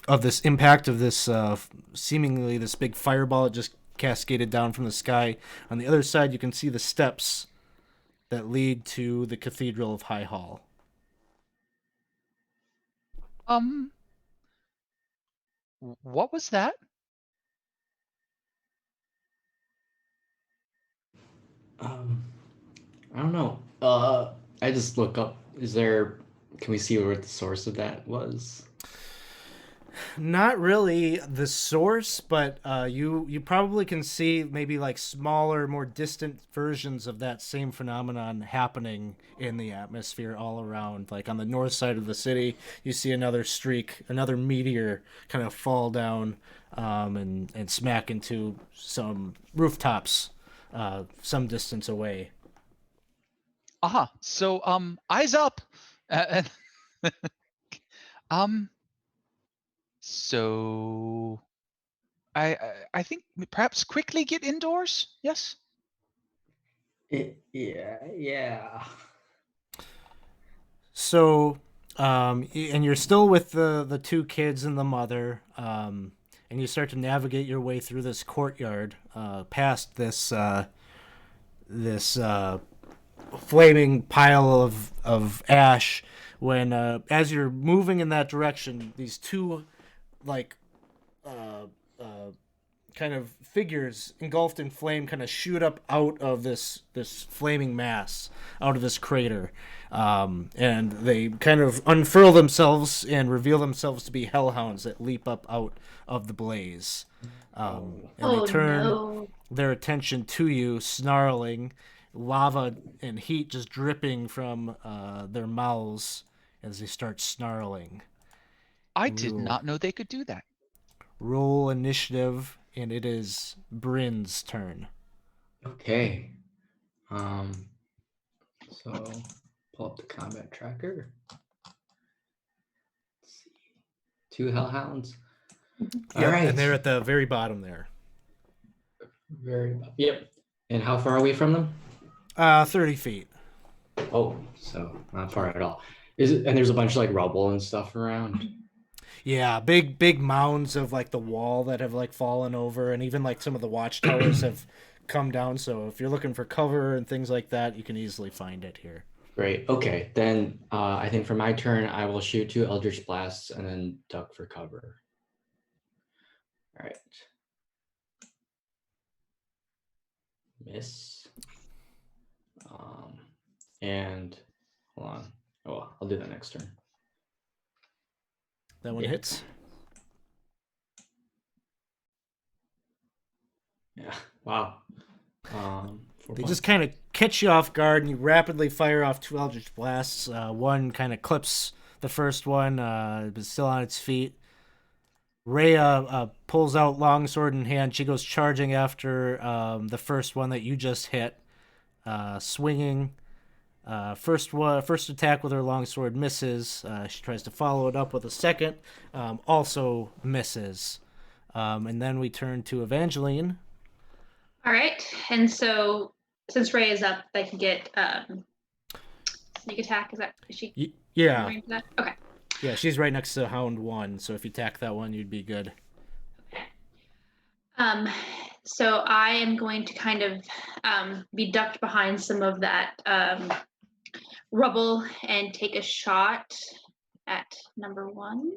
of this impact of this seemingly this big fireball that just cascaded down from the sky, on the other side you can see the steps that lead to the Cathedral of High Hall. What was that? I don't know. I just look up. Can we see where the source of that was? Not really the source, but you probably can see maybe like smaller, more distant versions of that same phenomenon happening in the atmosphere all around. Like on the north side of the city, you see another streak, another meteor kind of fall down and smack into some rooftops some distance away. Aha. So, eyes up. And so I think perhaps quickly get indoors. Yes. Yeah. So, and you're still with the two kids and the mother, and you start to navigate your way through this courtyard, past this flaming pile of ash. When as you're moving in that direction, these two like kind of figures engulfed in flame kind of shoot up out of this flaming mass, out of this crater, and they kind of unfurl themselves and reveal themselves to be hellhounds that leap up out of the blaze, and they turn their attention to you, snarling, lava and heat just dripping from their mouths as they start snarling. I did not know they could do that. Roll initiative, and it is Bryn's turn. Okay. So pull up the combat tracker. Let's see. 2 hellhounds. Yep, All right. and they're at the very bottom there. Yep. And how far are we from them? 30 feet. Oh, so not far at all. And there's a bunch of like rubble and stuff around. Yeah, big mounds of like the wall that have like fallen over, and even like some of the watchtowers have come down. So if you're looking for cover and things like that, you can easily find it here. Great. Okay. Then I think for my turn, I will shoot 2 Eldritch Blasts and then duck for cover. All right. Miss. And hold on. Oh, I'll do that next turn. That one hits. Yeah. Wow. They just kind of catch you off guard, and you rapidly fire off 2 Eldritch Blasts. One kind of clips the first one, but still on its feet. Rhea pulls out longsword in hand. She goes charging after the first one that you just hit, swinging. First attack with her longsword misses. She tries to follow it up with a second, also misses. And then we turn to Evangeline. All right, and so since Ray is up, they can get sneak attack. Is she? Yeah. Okay. Yeah, she's right next to Hound 1, so if you attack that one, you'd be good. So I am going to kind of be ducked behind some of that rubble and take a shot at number 1.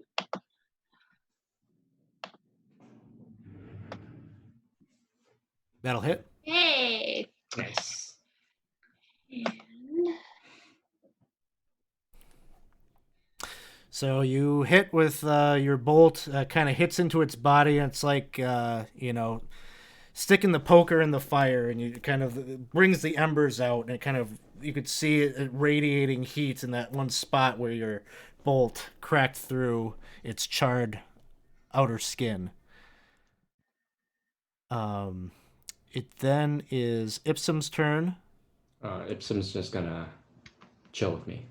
That'll hit. Hey. Nice. And So you hit with your bolt, kind of hits into its body, and it's like, sticking the poker in the fire, and you kind of it brings the embers out, and it kind of, you could see it radiating heat in that one spot where your bolt cracked through its charred outer skin. It then is Ipsum's turn. Ipsum's just gonna chill with me.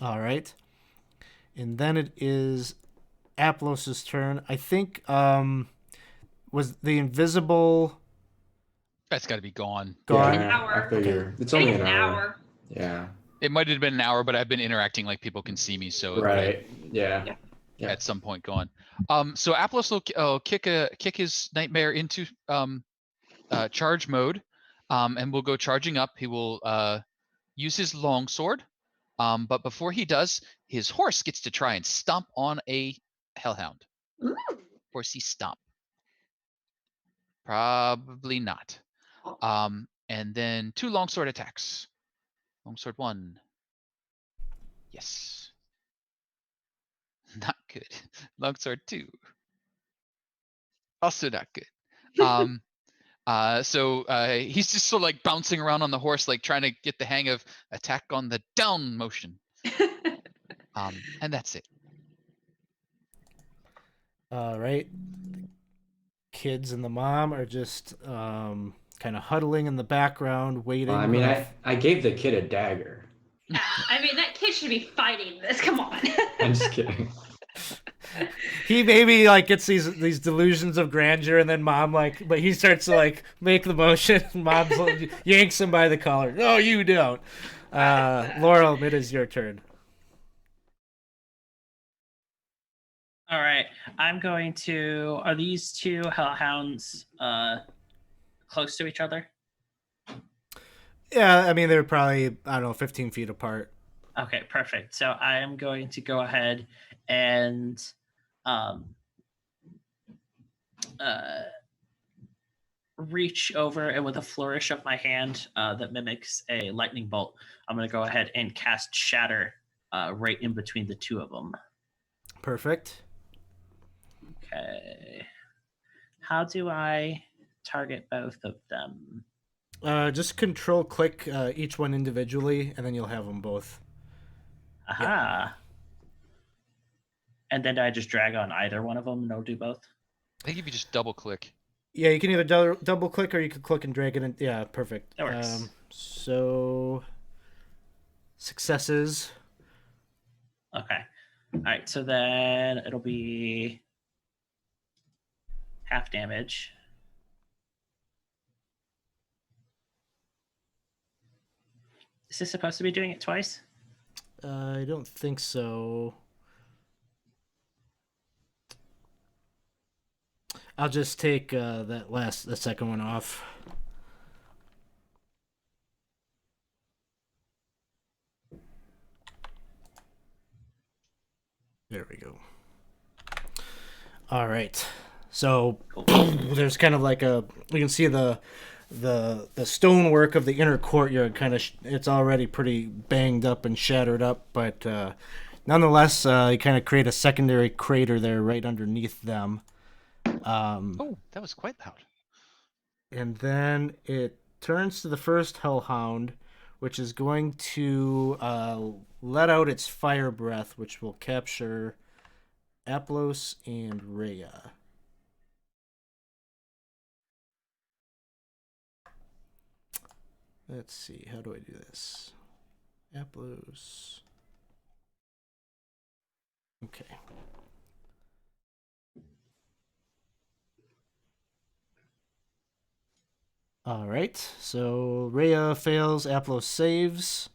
All right. And then it is Aplos's turn. I think was the invisible That's got to be gone. gone? Yeah, Hour. I figure it's I only think an it's hour. Yeah. It might have been an hour, but I've been interacting like people can see me, so it might Right. Yeah. Yeah. at some point gone. So Aplos will kick his nightmare into charge mode, and will go charging up. He will use his longsword, but before he does, his horse gets to try and stomp on a hellhound. Ooh. Horsey stomp. Probably not. And then 2 longsword attacks. Longsword 1. Yes. Not good. Longsword 2. Also not good. So he's just sort of like bouncing around on the horse, like trying to get the hang of attack on the down motion. And that's it. All right. The kids and the mom are just kind of huddling in the background, waiting. Well, I mean, I gave the kid a dagger. Yeah, I mean, that kid should be fighting this. Come on. I'm just kidding. He maybe like gets these delusions of grandeur, and then mom but he starts to like make the motion. Mom yanks him by the collar. No, you don't. Laurel, it is your turn. All right. I'm going to. Are these 2 hellhounds close to each other? Yeah, I mean they're probably, I don't know, 15 feet apart. Okay, perfect. So I am going to go ahead and reach over, and with a flourish of my hand that mimics a lightning bolt, I'm going to go ahead and cast Shatter right in between the 2 of them. Perfect. Okay. How do I target both of them? Just control click each one individually, and then you'll have them both. Aha. And then do I just drag on either one of them? No, do both? I think if you just double click. Yeah, you can either double click or you can click and drag it in. Yeah, perfect. That works. So successes. Okay. All right. So then it'll be half damage. Is this supposed to be doing it twice? I don't think so. I'll just take the second one off. There we go. All right. So there's kind of like you can see the stonework of the inner courtyard kind of it's already pretty banged up and shattered up, but nonetheless you kind of create a secondary crater there right underneath them. Oh, that was quite loud. And then it turns to the first hellhound, which is going to let out its fire breath, which will capture Aplos and Rhea. Let's see, how do I do this? Aplos. Okay. All right, so Rhea fails, Aplos saves.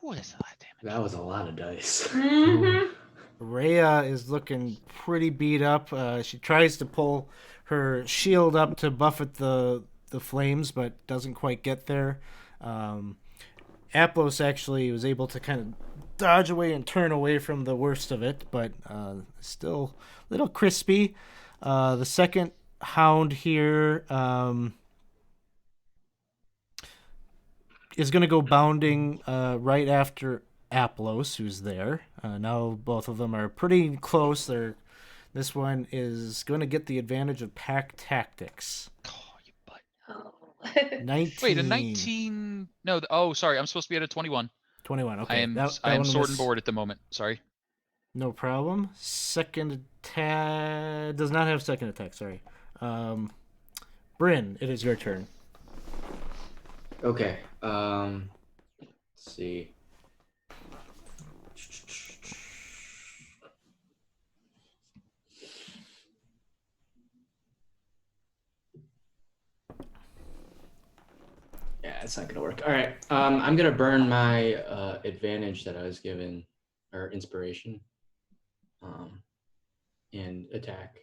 Ooh, that's a lot of damage. That was a lot of dice. Mm-hmm. Rhea is looking pretty beat up. She tries to pull her shield up to buffet the flames, but doesn't quite get there. Aplos actually was able to kind of dodge away and turn away from the worst of it, but still a little crispy. The second hound here is going to go bounding right after Aplos, who's there. Now both of them are pretty close. This one is going to get the advantage of pack tactics. Oh, you butt. Oh. 19. Wait, a 19. No. Oh, sorry. I'm supposed to be at a 21. 21. Okay. I am That I am one sword and was- board at the moment. Sorry. No problem. Second attack does not have second attack. Sorry. Bryn, it is your turn. Okay. Let's see. Yeah, it's not gonna work. All right. I'm gonna burn my advantage that I was given, or inspiration, and attack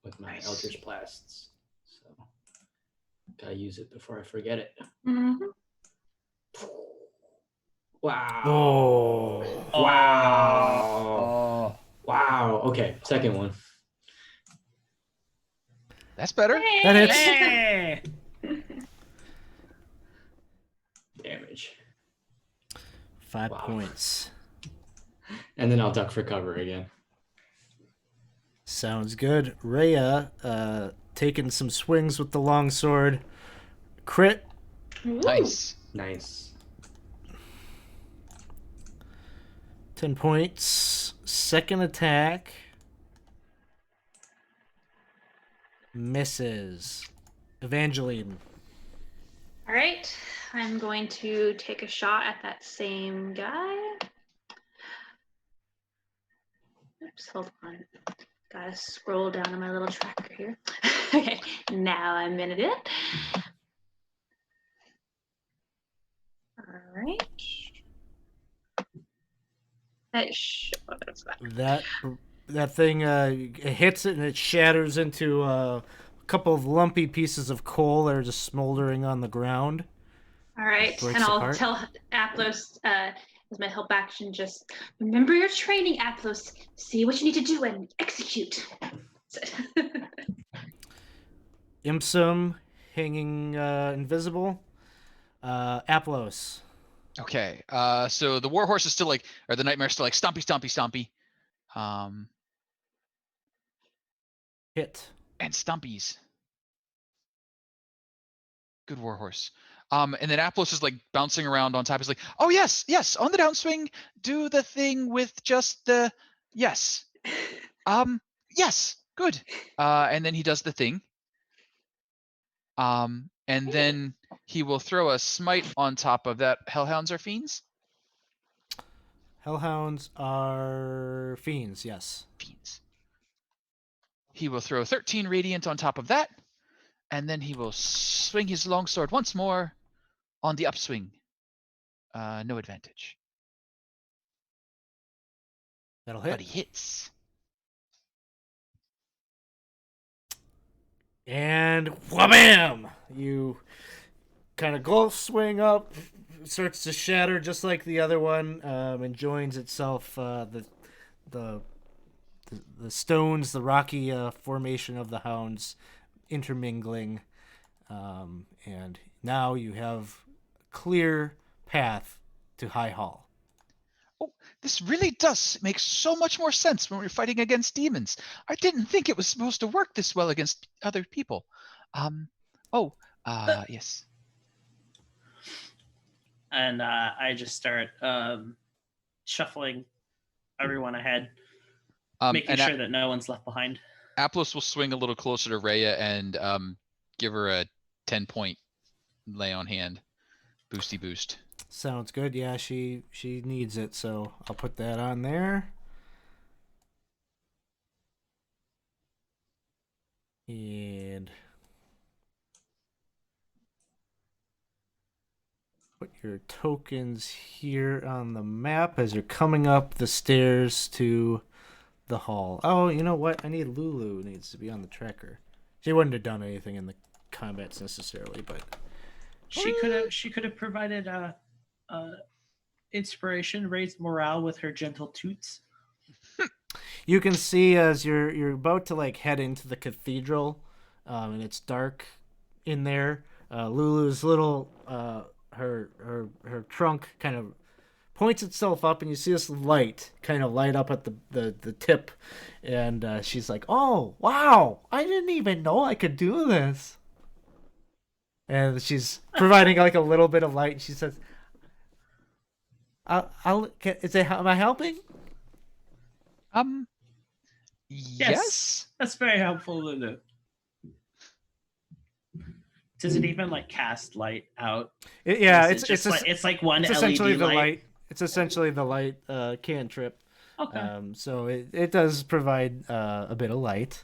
with my Nice. Eldritch Blasts. So gotta use it before I forget it. Mhm. Wow. Oh. Wow. Oh. Wow. Okay, second one. That's better. That hits. Hey! Damage. 5 Wow. points. And then I'll duck for cover again. Sounds good. Rhea, taking some swings with the longsword. Crit. Ooh. Nice. Nice. 10 points. Second attack. Misses. Evangeline. All right, I'm going to take a shot at that same guy. Oops, hold on. Gotta scroll down on my little tracker here. Okay, now I'm in it. All right. That thing it hits it and it shatters into a couple of lumpy pieces of coal that are just smoldering on the ground. All right, Breaks and I'll apart. tell Aplos as my help action, just remember your training, Aplos. See what you need to do and execute. Imsum hanging invisible. Aplos. Okay. So the warhorse is still like, or the nightmare is still like stompy, stompy, stompy. Hit. And stumpies. Good warhorse. And then Aplos is like bouncing around on top. He's like, oh yes, yes, on the downswing, do the thing with just the yes. Yes, good. And then he does the thing. And then he will throw a smite on top of that. Hellhounds are fiends? Hellhounds are fiends, yes. Fiends. He will throw 13 radiant on top of that. And then he will swing his longsword once more on the upswing. No advantage. That'll But hit. he hits. And whabam! You kind of golf swing up, starts to shatter just like the other one, and joins itself the stones, the rocky formation of the hounds intermingling, and now you have a clear path to High Hall. Oh, this really does make so much more sense when we're fighting against demons. I didn't think it was supposed to work this well against other people. Yes. And I just start shuffling everyone ahead, making sure that no one's left behind. Aplos will swing a little closer to Rhea and give her a 10-point lay on hand. Boosty boost. Sounds good. Yeah, she needs it, so I'll put that on there. And put your tokens here on the map as you're coming up the stairs to the hall. Oh, you know what? I need Lulu needs to be on the tracker. She wouldn't have done anything in the combats necessarily, but She could have provided inspiration, raise morale with her gentle toots. You can see as you're about to like head into the cathedral, and it's dark in there. Lulu's little her trunk kind of points itself up, and you see this light kind of light up at the tip, and she's like, "Oh wow! I didn't even know I could do this." And she's providing like a little bit of light, and she says, am I helping?" Um, Yes. yes. That's very helpful, Lulu. Does it even like cast light out? Yeah, Or is it just like it's like one it's essentially LED the light. light. It's essentially the light cantrip. Okay. So it does provide a bit of light.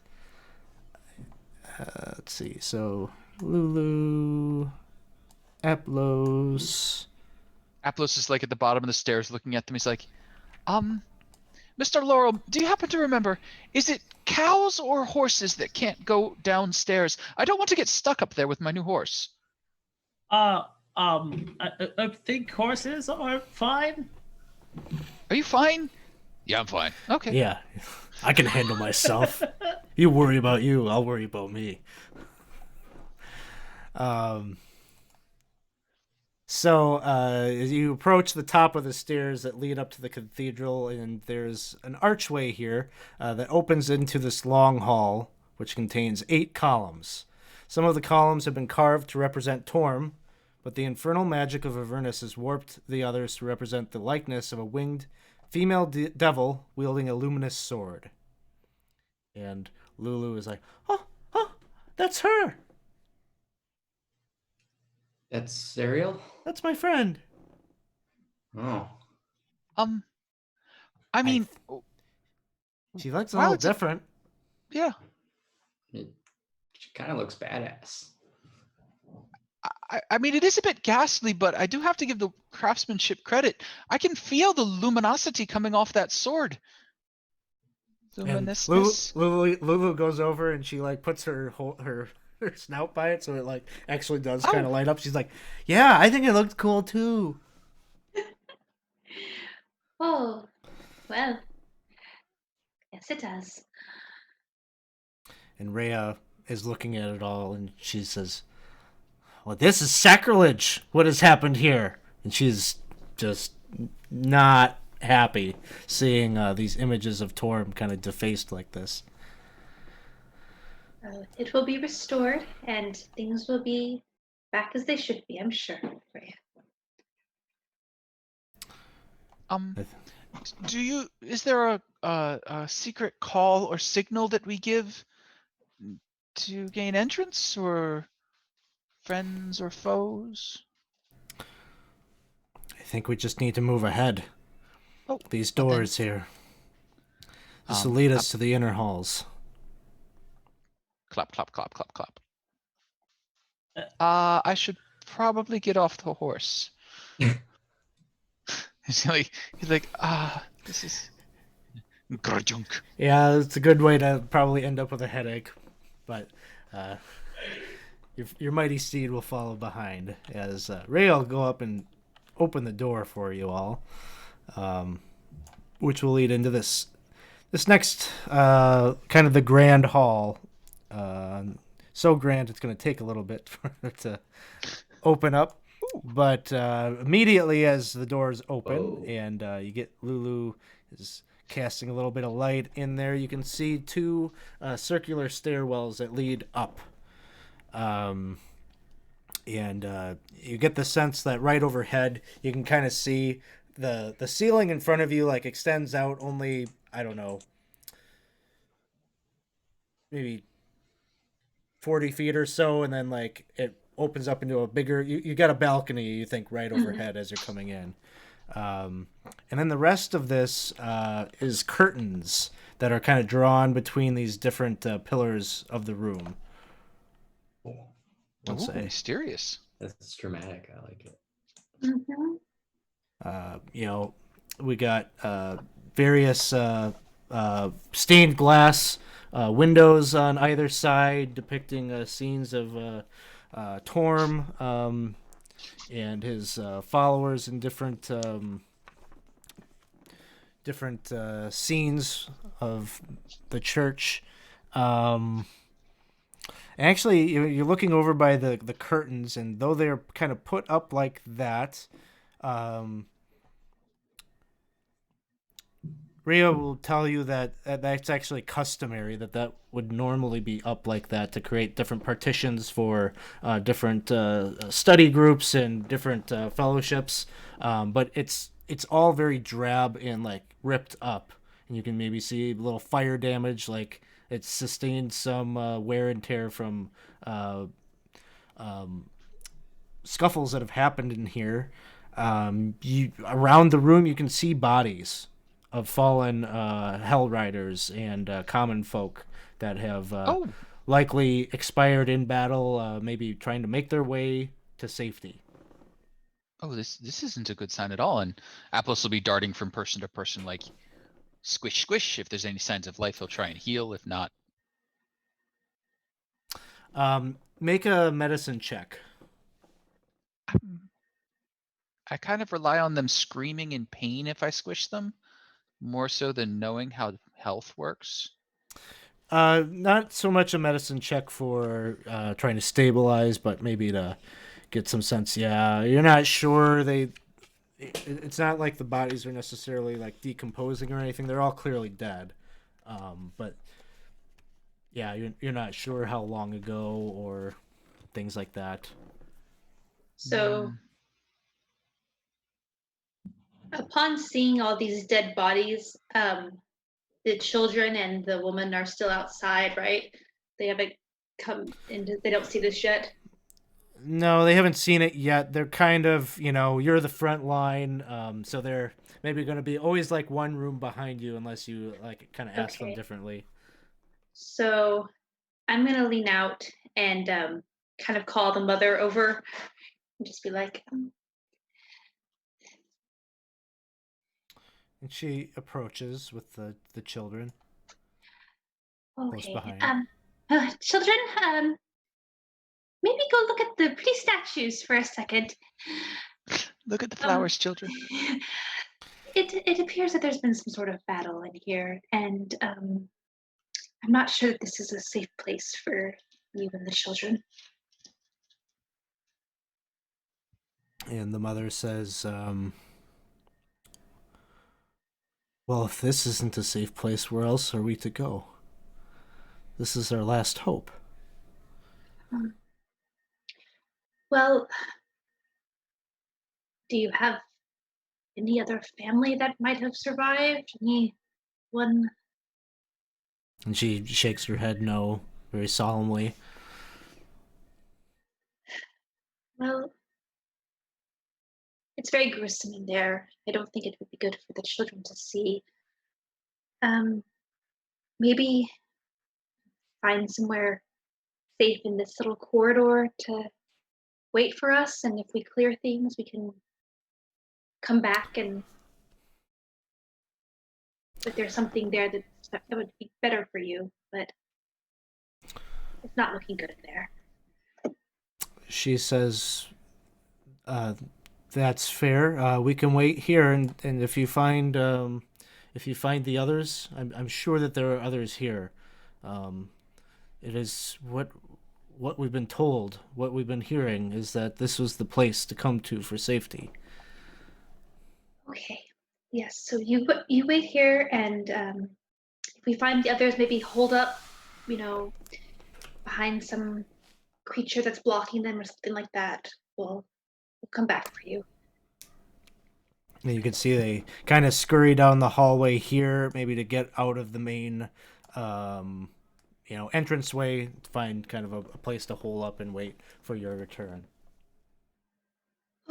Let's see. So Lulu, Eplos. Aplos is like at the bottom of the stairs looking at them. He's like, Mr. Laurel, do you happen to remember, is it cows or horses that can't go downstairs? I don't want to get stuck up there with my new horse. I think horses are fine. Are you fine? Yeah, I'm fine. Okay. Yeah, I can handle myself. You worry about you, I'll worry about me. So as you approach the top of the stairs that lead up to the cathedral, and there's an archway here that opens into this long hall, which contains 8 columns. Some of the columns have been carved to represent Torm, but the infernal magic of Avernus has warped the others to represent the likeness of a winged female devil wielding a luminous sword. And Lulu is like, oh, that's her. That's Ariel? That's my friend. Oh. I mean, She looks a Wow, little it's a- different. yeah. She kind of looks badass. I mean, it is a bit ghastly, but I do have to give the craftsmanship credit. I can feel the luminosity coming off that sword. And Luminousness. Lulu goes over and she like puts her snout by it, so it like actually does kind of light up. She's like, "Yeah, I think it looks cool too." Oh, well, yes, it does. And Rhea is looking at it all, and she says, "Well, this is sacrilege. What has happened here?" And she's just not happy seeing these images of Torm kind of defaced like this. It will be restored, and things will be back as they should be, I'm sure. Freya. Is there a secret call or signal that we give to gain entrance, or friends or foes? I think we just need to move ahead. Oh, These well then- doors here. This will lead us to the inner halls. Clap, clap, clap, clap, clap. I should probably get off the horse. he's like, this is grudgunk. Yeah, it's a good way to probably end up with a headache, but your mighty steed will follow behind as Ray will go up and open the door for you all, which will lead into this next kind of the grand hall. So grand it's going to take a little bit for it to open up, but immediately as the doors open and you get Lulu is casting a little bit of light in there, you can see 2 circular stairwells that lead up, and you get the sense that right overhead you can kind of see the ceiling in front of you like extends out only, I don't know, maybe 40 feet or so, and then like it opens up into a bigger, you got a balcony, you think, right overhead as you're coming in, and then the rest of this is curtains that are kind of drawn between these different pillars of the room. Let's say Mysterious. That's dramatic. I like it. Mm-hmm. We got various stained glass windows on either side depicting scenes of Torm and his followers in different different scenes of the church. Actually, you're looking over by the curtains, and though they're kind of put up like that, Rio will tell you that that's actually customary, that would normally be up like that to create different partitions for different study groups and different fellowships. But it's all very drab and like ripped up, and you can maybe see a little fire damage, like it's sustained some wear and tear from scuffles that have happened in here. Around the room, you can see bodies of fallen Hell Riders and common folk that have Oh, likely expired in battle, maybe trying to make their way to safety. oh, this isn't a good sign at all. And Apples will be darting from person to person, like squish, squish. If there's any signs of life, he'll try and heal. If not, Make a medicine check. I kind of rely on them screaming in pain if I squish them, more so than knowing how health works. Not so much a medicine check for trying to stabilize, but maybe to get some sense. Yeah, you're not sure it's not like the bodies are necessarily like decomposing or anything. They're all clearly dead. But yeah, you're not sure how long ago or things like that. So, upon seeing all these dead bodies, the children and the woman are still outside, right? They haven't come into. They don't see this yet. No, they haven't seen it yet. They're kind of, you're the front line, so they're maybe going to be always like one room behind you unless you like kind of ask them Okay. differently. So, I'm gonna lean out and kind of call the mother over and just be like, And she approaches with the children close okay, behind. children, maybe go look at the pretty statues for a second. Look at the flowers, children. It appears that there's been some sort of battle in here, and I'm not sure that this is a safe place for you and the children. And the mother says, well, if this isn't a safe place, where else are we to go? This is our last hope. Well, do you have any other family that might have survived? Anyone? And she shakes her head no, very solemnly. Well, it's very gruesome in there. I don't think it would be good for the children to see. Maybe find somewhere safe in this little corridor to wait for us, and if we clear things, we can come back and if there's something there that would be better for you, but it's not looking good in there. She says, that's fair. We can wait here, and if you find the others, I'm sure that there are others here. It is what we've been told, what we've been hearing is that this was the place to come to for safety. Okay. Yes. So you wait here, and if we find the others, maybe hold up, behind some creature that's blocking them or something like that. We'll come back for you. And you can see they kind of scurry down the hallway here, maybe to get out of the main, entranceway, to find kind of a place to hole up and wait for your return.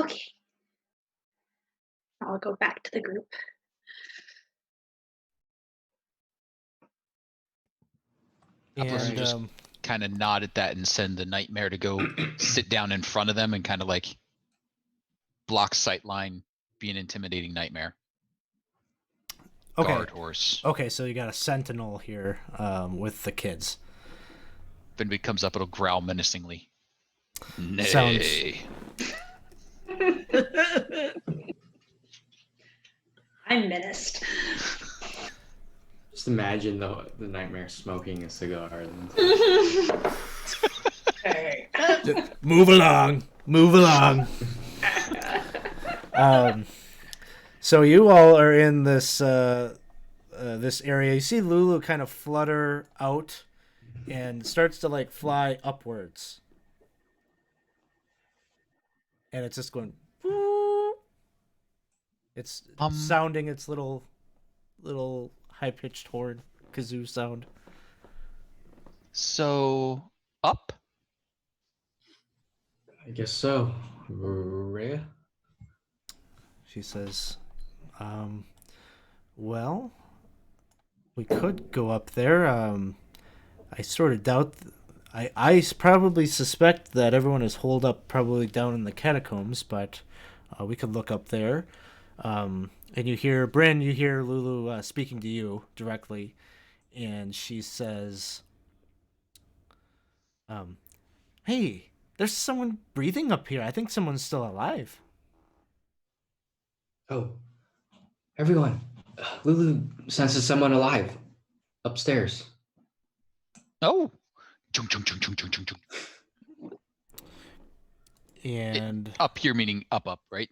Okay. I'll go back to the group. Apples will And just kind of nod at that and send the nightmare to go sit down in front of them and kind of like block sightline, be an intimidating nightmare. okay, Guard horse. okay, so you got a sentinel here with the kids. If anybody comes up, it'll growl menacingly. Nay. Sounds- I'm menaced. Just imagine the nightmare smoking a cigar. And Okay. Move along. Move along. So you all are in this this area. You see Lulu kind of flutter out and starts to like fly upwards. And it's just going. It's sounding its little high pitched horn kazoo sound. So up. I guess so. Rhea? She says, well, we could go up there. I sort of doubt. I probably suspect that everyone is holed up probably down in the catacombs, but we could look up there. And you hear Bryn, you hear Lulu speaking to you directly, and she says, hey, there's someone breathing up here. I think someone's still alive. Oh, everyone. Lulu senses someone alive upstairs. Oh. Chung, chung, chung, chung, chung, chung, chung. And Up here meaning up, right?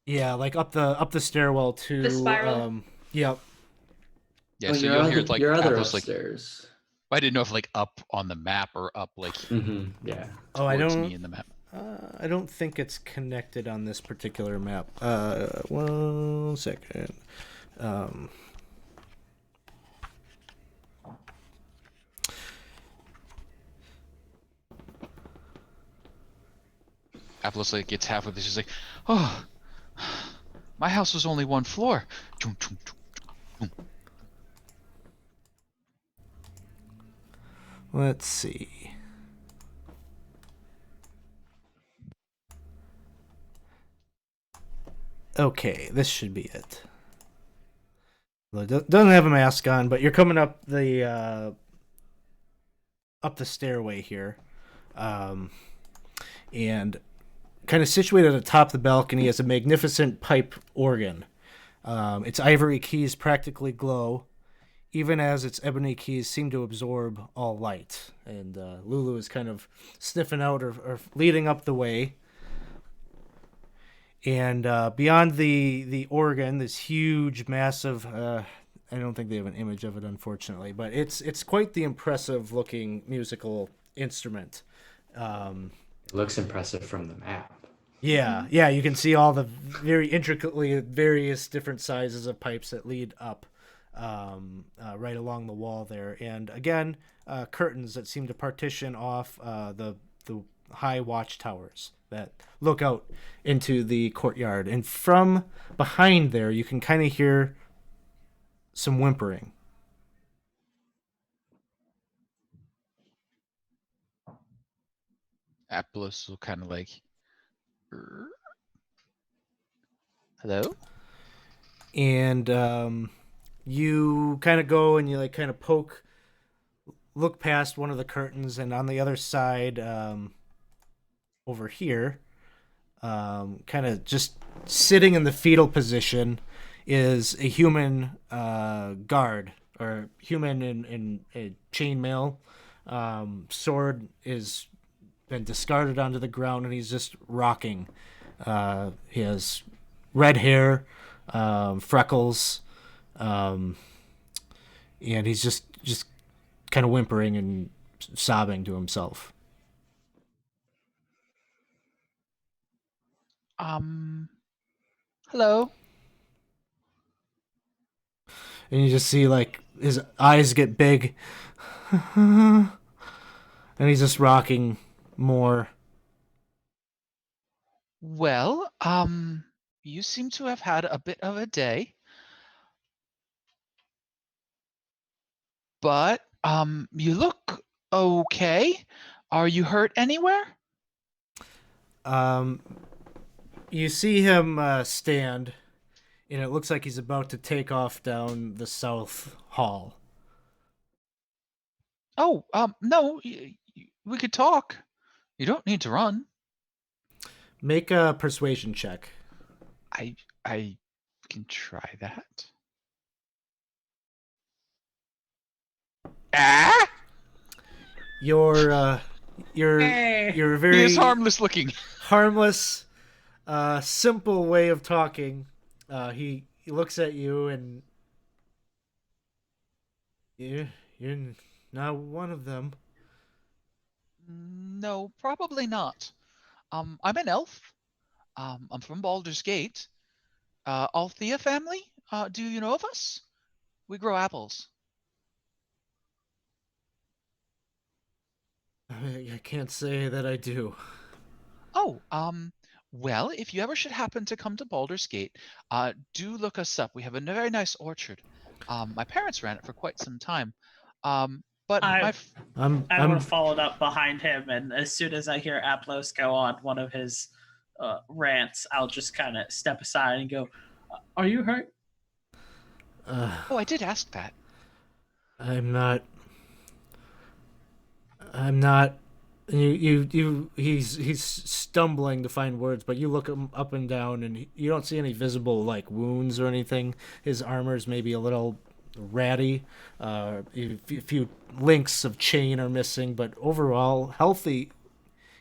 yeah, like up the stairwell to The spiral? Yep. Yeah, Oh, so your you'll other, hear like your other Apple's like, upstairs. I didn't know if like up on the map or up like Yeah. Oh, I towards don't. me in the map. I don't think it's connected on this particular map. 1 second. Apple's like gets halfway this. She's like, oh, my house was only 1 floor. Chung, chung, chung, chung. Let's see. Okay, this should be it. Well, it doesn't have a mask on, but you're coming up the stairway here, and kind of situated atop the balcony is a magnificent pipe organ. Its ivory keys practically glow, even as its ebony keys seem to absorb all light. And Lulu is kind of sniffing out or leading up the way. And beyond the organ, this huge, massive. I don't think they have an image of it, unfortunately, but it's quite the impressive looking musical instrument. It looks impressive from the map. Yeah, you can see all the very intricately various different sizes of pipes that lead up right along the wall there. And again, curtains that seem to partition off the high watchtowers that look out into the courtyard. And from behind there, you can kind of hear some whimpering. Apple's will kind of like, hello? And you kind of go and you like kind of look past one of the curtains, and on the other side, over here, kind of just sitting in the fetal position, is a human guard or human in a chainmail. Sword is been discarded onto the ground, and he's just rocking. He has red hair, freckles, and he's just kind of whimpering and sobbing to himself. Hello? And you just see like his eyes get big, and he's just rocking more. Well, you seem to have had a bit of a day. But, you look okay. Are you hurt anywhere? You see him stand, and it looks like he's about to take off down the south hall. Oh, no, we could talk. You don't need to run. Make a persuasion check. I We can try that. Ah! You're Hey. you're a He very is harmless looking. harmless, simple way of talking. He looks at you and you're not one of them. No, probably not. I'm an elf. I'm from Baldur's Gate. Althea family? Do you know of us? We grow apples. I can't say that I do. Oh, well, if you ever should happen to come to Baldur's Gate, do look us up. We have a very nice orchard. My parents ran it for quite some time. But I I'm I would I'm have followed up behind him, and as soon as I hear Aplos go on one of his rants, I'll just kind of step aside and go, "Are you hurt?" oh, I did ask that. I'm not. I'm not. He's stumbling to find words, but you look him up and down, and you don't see any visible like wounds or anything. His armor's maybe a little ratty. A few links of chain are missing, but overall healthy.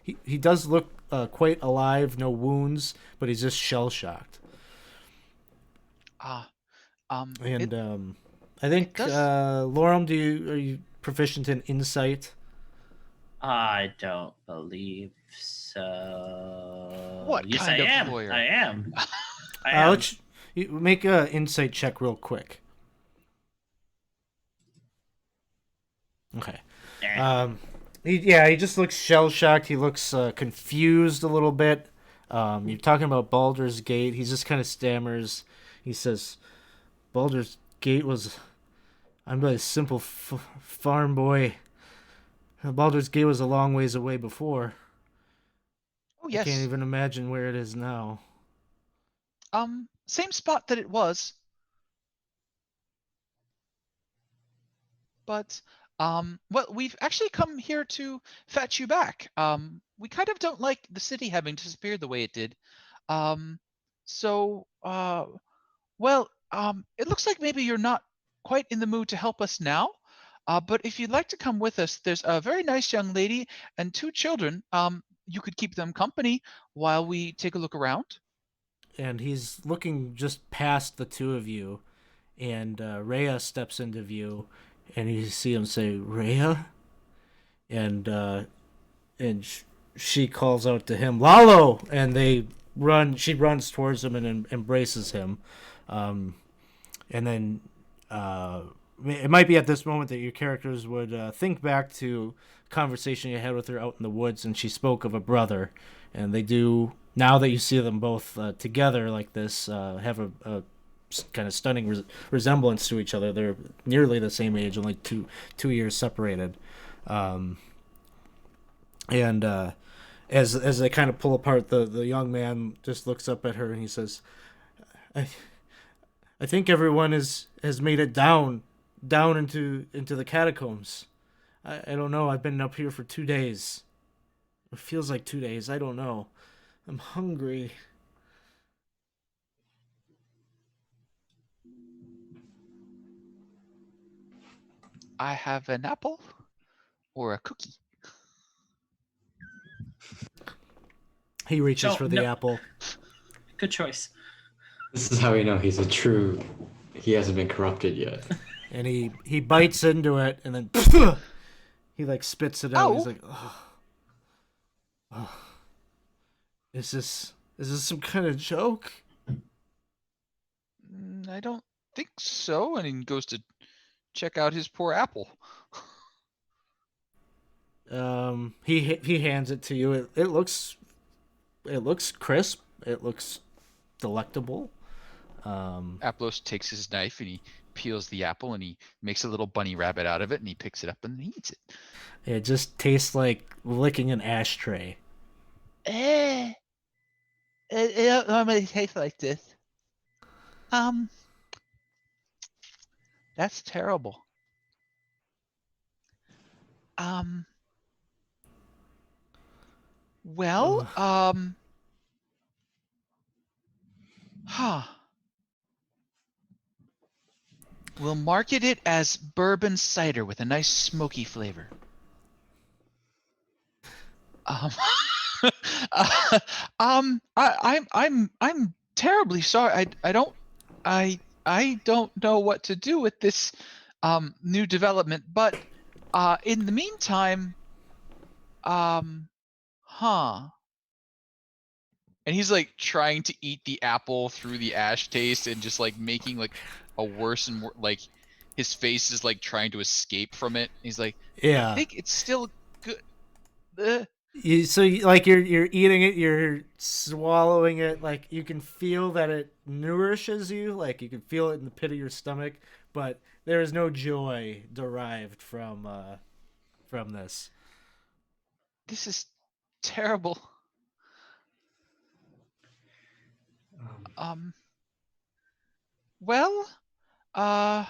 He does look quite alive, no wounds, but he's just shell shocked. Ah, And it I think does. Lorem, are you proficient in insight? I don't believe so. What Yes, kind I of am. lawyer? I am. I am. Let's you make a insight check real quick. Okay. Eh. He just looks shell shocked. He looks confused a little bit. You're talking about Baldur's Gate. He just kind of stammers. He says, "Baldur's Gate was. I'm a simple farm boy. Baldur's Gate was a long ways away before. Oh, I can't yes. even imagine where it is now." Same spot that it was. But well, we've actually come here to fetch you back. We kind of don't like the city having disappeared the way it did. Um, so well, it looks like maybe you're not quite in the mood to help us now. But if you'd like to come with us, there's a very nice young lady and two children. You could keep them company while we take a look around. And he's looking just past the two of you, and Rhea steps into view, and you see him say, "Rhea," and she calls out to him, "Lalo!" And they run. She runs towards him and embraces him, and then it might be at this moment that your characters would think back to a conversation you had with her out in the woods, and she spoke of a brother, and they do. Now that you see them both together like this, have a kind of stunning resemblance to each other. They're nearly the same age, only two years separated. And as they kind of pull apart, the young man just looks up at her and he says, "I I think everyone has made it down into the catacombs. I don't know. I've been up here for 2 days. It feels like 2 days. I don't know. I'm hungry." I have an apple or a cookie. He reaches So, for the no- apple. Good choice. This is how we know he's a true. He hasn't been corrupted yet. And he bites into it, and then he like spits it out. Ow. He's like, oh, is this some kind of joke?" I don't think so. And he goes to check out his poor apple. He hands it to you. It looks crisp. It looks delectable. Aplos takes his knife and he peels the apple and he makes a little bunny rabbit out of it and he picks it up and he eats it. It just tastes like licking an ashtray. It don't normally taste like this. That's terrible. Well, huh. We'll market it as bourbon cider with a nice smoky flavor. Um, I'm terribly sorry. I don't know what to do with this new development, but in the meantime, huh. And he's like trying to eat the apple through the ash taste and just like making like a worse and like his face is like trying to escape from it. He's like, I Yeah. think it's still good. Like you're eating it, you're swallowing it, like you can feel that it nourishes you, like you can feel it in the pit of your stomach, but there is no joy derived from this. This is terrible. Um, Well, huh.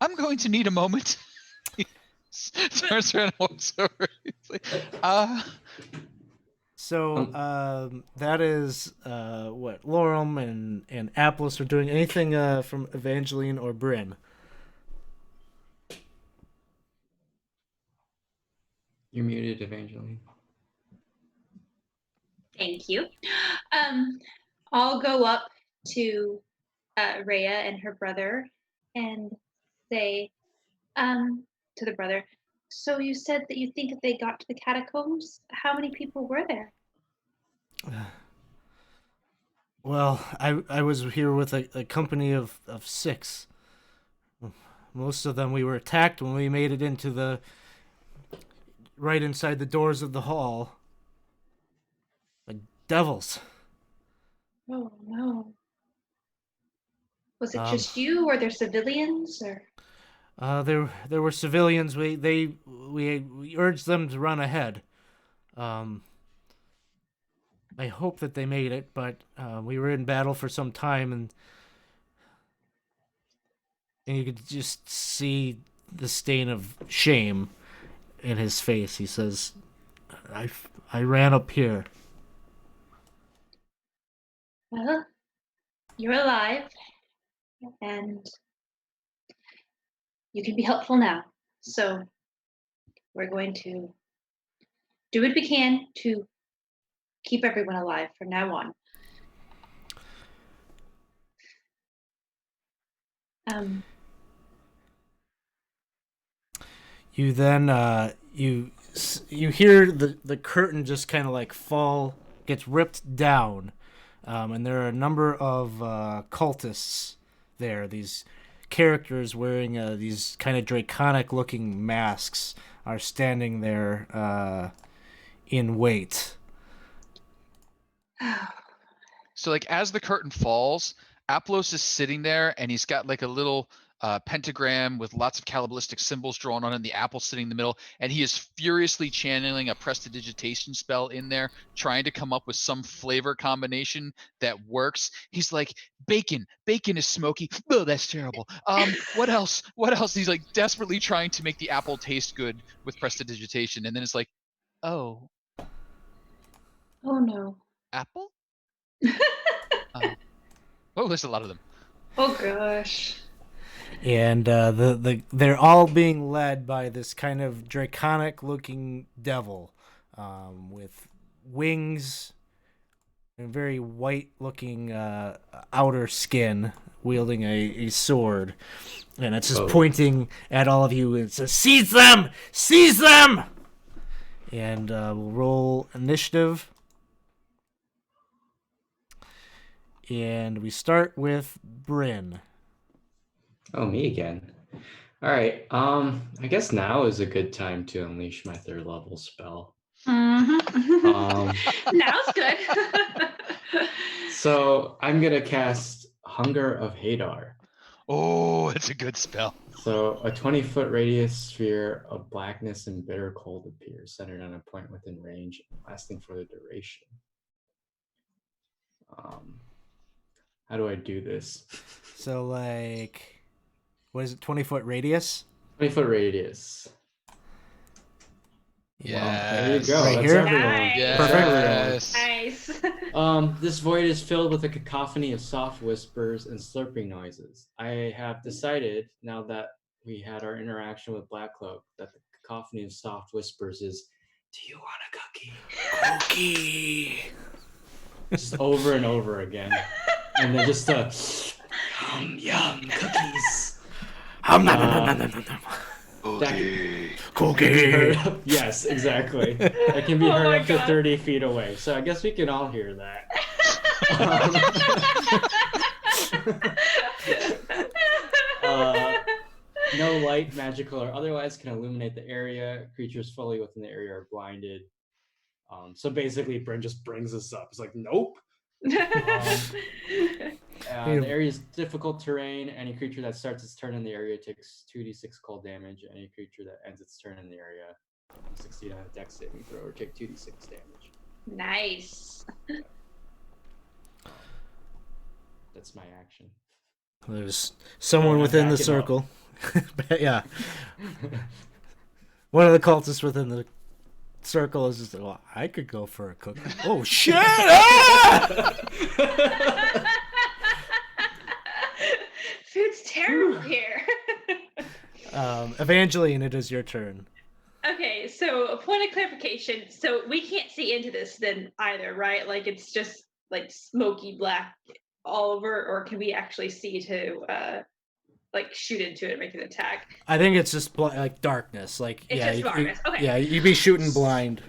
I'm going to need a moment. Turns around and walks over. He's like, So that is what Lorem and Apples are doing. Anything from Evangeline or Bryn? you're muted, Evangeline. Thank you. I'll go up to Rhea and her brother and say to the brother, so you said that you think that they got to the catacombs? How many people were there? Well, I was here with a company of 6. Most of them we were attacked when we made it into the right inside the doors of the hall. By devils. Oh no. Was it Um, just you, or there civilians, or? There were civilians. We urged them to run ahead. I hope that they made it, but we were in battle for some time, and you could just see the stain of shame in his face. He says, I ran up here. Well, you're alive, and you can be helpful now. So we're going to do what we can to keep everyone alive from now on. You then you hear the curtain just kind of like fall, gets ripped down, and there are a number of cultists there. These characters wearing these kind of draconic looking masks are standing there in wait. so like as the curtain falls, Aplos is sitting there and he's got like a little pentagram with lots of Kabbalistic symbols drawn on it, and the apple sitting in the middle, and he is furiously channeling a prestidigitation spell in there, trying to come up with some flavor combination that works. He's like, bacon is smoky. Oh, that's terrible. What else? He's like desperately trying to make the apple taste good with prestidigitation, and then it's like, oh, Oh no. apple? Oh, there's a lot of them. Oh gosh. And they're all being led by this kind of draconic looking devil with wings and very white looking outer skin, wielding a sword, and it's just pointing at all of you and says, seize them, and we'll roll initiative. And we start with Bryn. Oh, me again. All right. I guess now is a good time to unleash my 3rd level spell. Mm-hmm. Now's good. So I'm gonna cast Hunger of Hadar. Oh, it's a good spell. So a 20-foot radius sphere of blackness and bitter cold appears, centered on a point within range, lasting for the duration. How do I do this? So like, what is it? 20-foot radius. 20-foot radius. Yeah. There you go. Right That's here? everyone. Nice. Yes. Nice. This void is filled with a cacophony of soft whispers and slurping noises. I have decided, now that we had our interaction with Black Cloak, that the cacophony of soft whispers is, "Do you want a cookie?" Cookie. Just over and over again. And then just yum, cookies. Okay. Cookie. Yes, exactly. It can be Oh heard my up to God. 30 feet away. So I guess we can all hear that. No light, magical, or otherwise can illuminate the area. Creatures fully within the area are blinded. So basically, Bryn just brings this up. It's like, nope. The area is difficult terrain. Any creature that starts its turn in the area takes 2d6 cold damage. Any creature that ends its turn in the area succeed on a dex saving throw or take 2d6 damage. Nice. That's my action. There's someone Oh, within the back him up. circle. Yeah. One of the cultists within the circle is just like, well, I could go for a cookie. Oh, shit! Ah! Food's terrible here. Evangeline, it is your turn. Okay, so a point of clarification. So we can't see into this then either, right? Like it's just like smoky black all over, or can we actually see to like shoot into it and make an attack? I think it's just like darkness. Like It's just darkness. Okay. Yeah, you'd be shooting blind,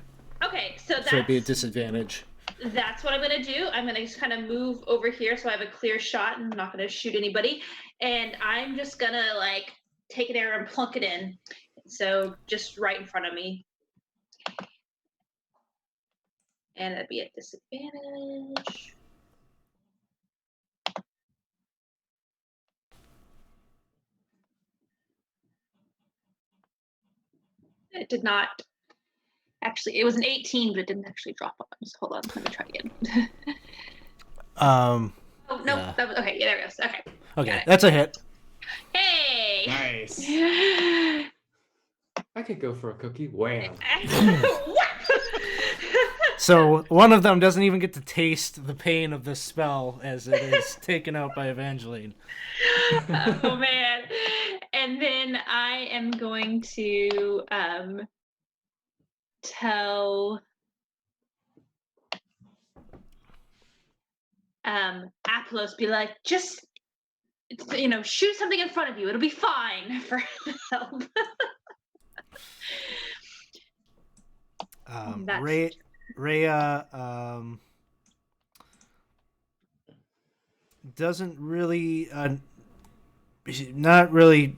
Okay, so so it'd be a that's disadvantage. what I'm gonna do. I'm gonna just kind of move over here so I have a clear shot and I'm not gonna shoot anybody. And I'm just gonna like take an arrow and plunk it in. So just right in front of me. And that'd be a disadvantage. It did not actually, it was an 18, but it didn't actually drop on. Just hold on, let me try again. Oh no, Yeah. that was okay. Yeah, there it goes. Okay. Okay, Got it. that's a hit. Hey. Nice. I could go for a cookie. Wham. So one of them doesn't even get to taste the pain of this spell as it is taken out by Evangeline. Oh man. And then I am going to tell Apollos, be like, just shoot something in front of you. It'll be fine for help. That's- Rhea doesn't really, not really,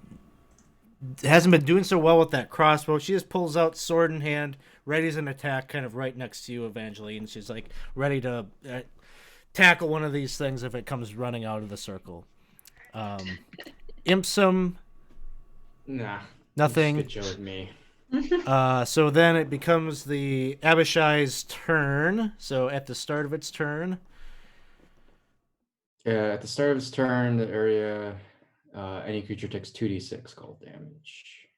hasn't been doing so well with that crossbow. She just pulls out sword in hand, readies an attack kind of right next to you, Evangeline. She's like ready to tackle one of these things if it comes running out of the circle. Impsum, Nah. nothing. Good job with me. So then it becomes the Abishai's turn. So at the start of its turn, At the start of its turn, the area, any creature takes 2d6 cold damage.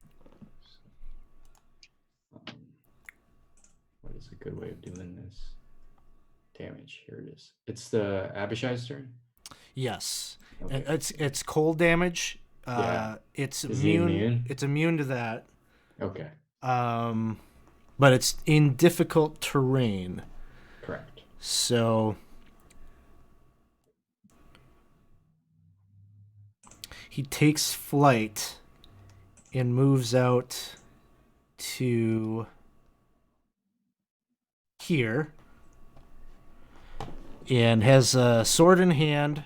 What is a good way of doing this? Damage. Here it is. It's the Abishai's turn. yes, Okay. it's cold damage. Yeah. It's Is he immune? It's immune to that. Okay. But it's in difficult terrain. Correct. So he takes flight and moves out to here and has a sword in hand.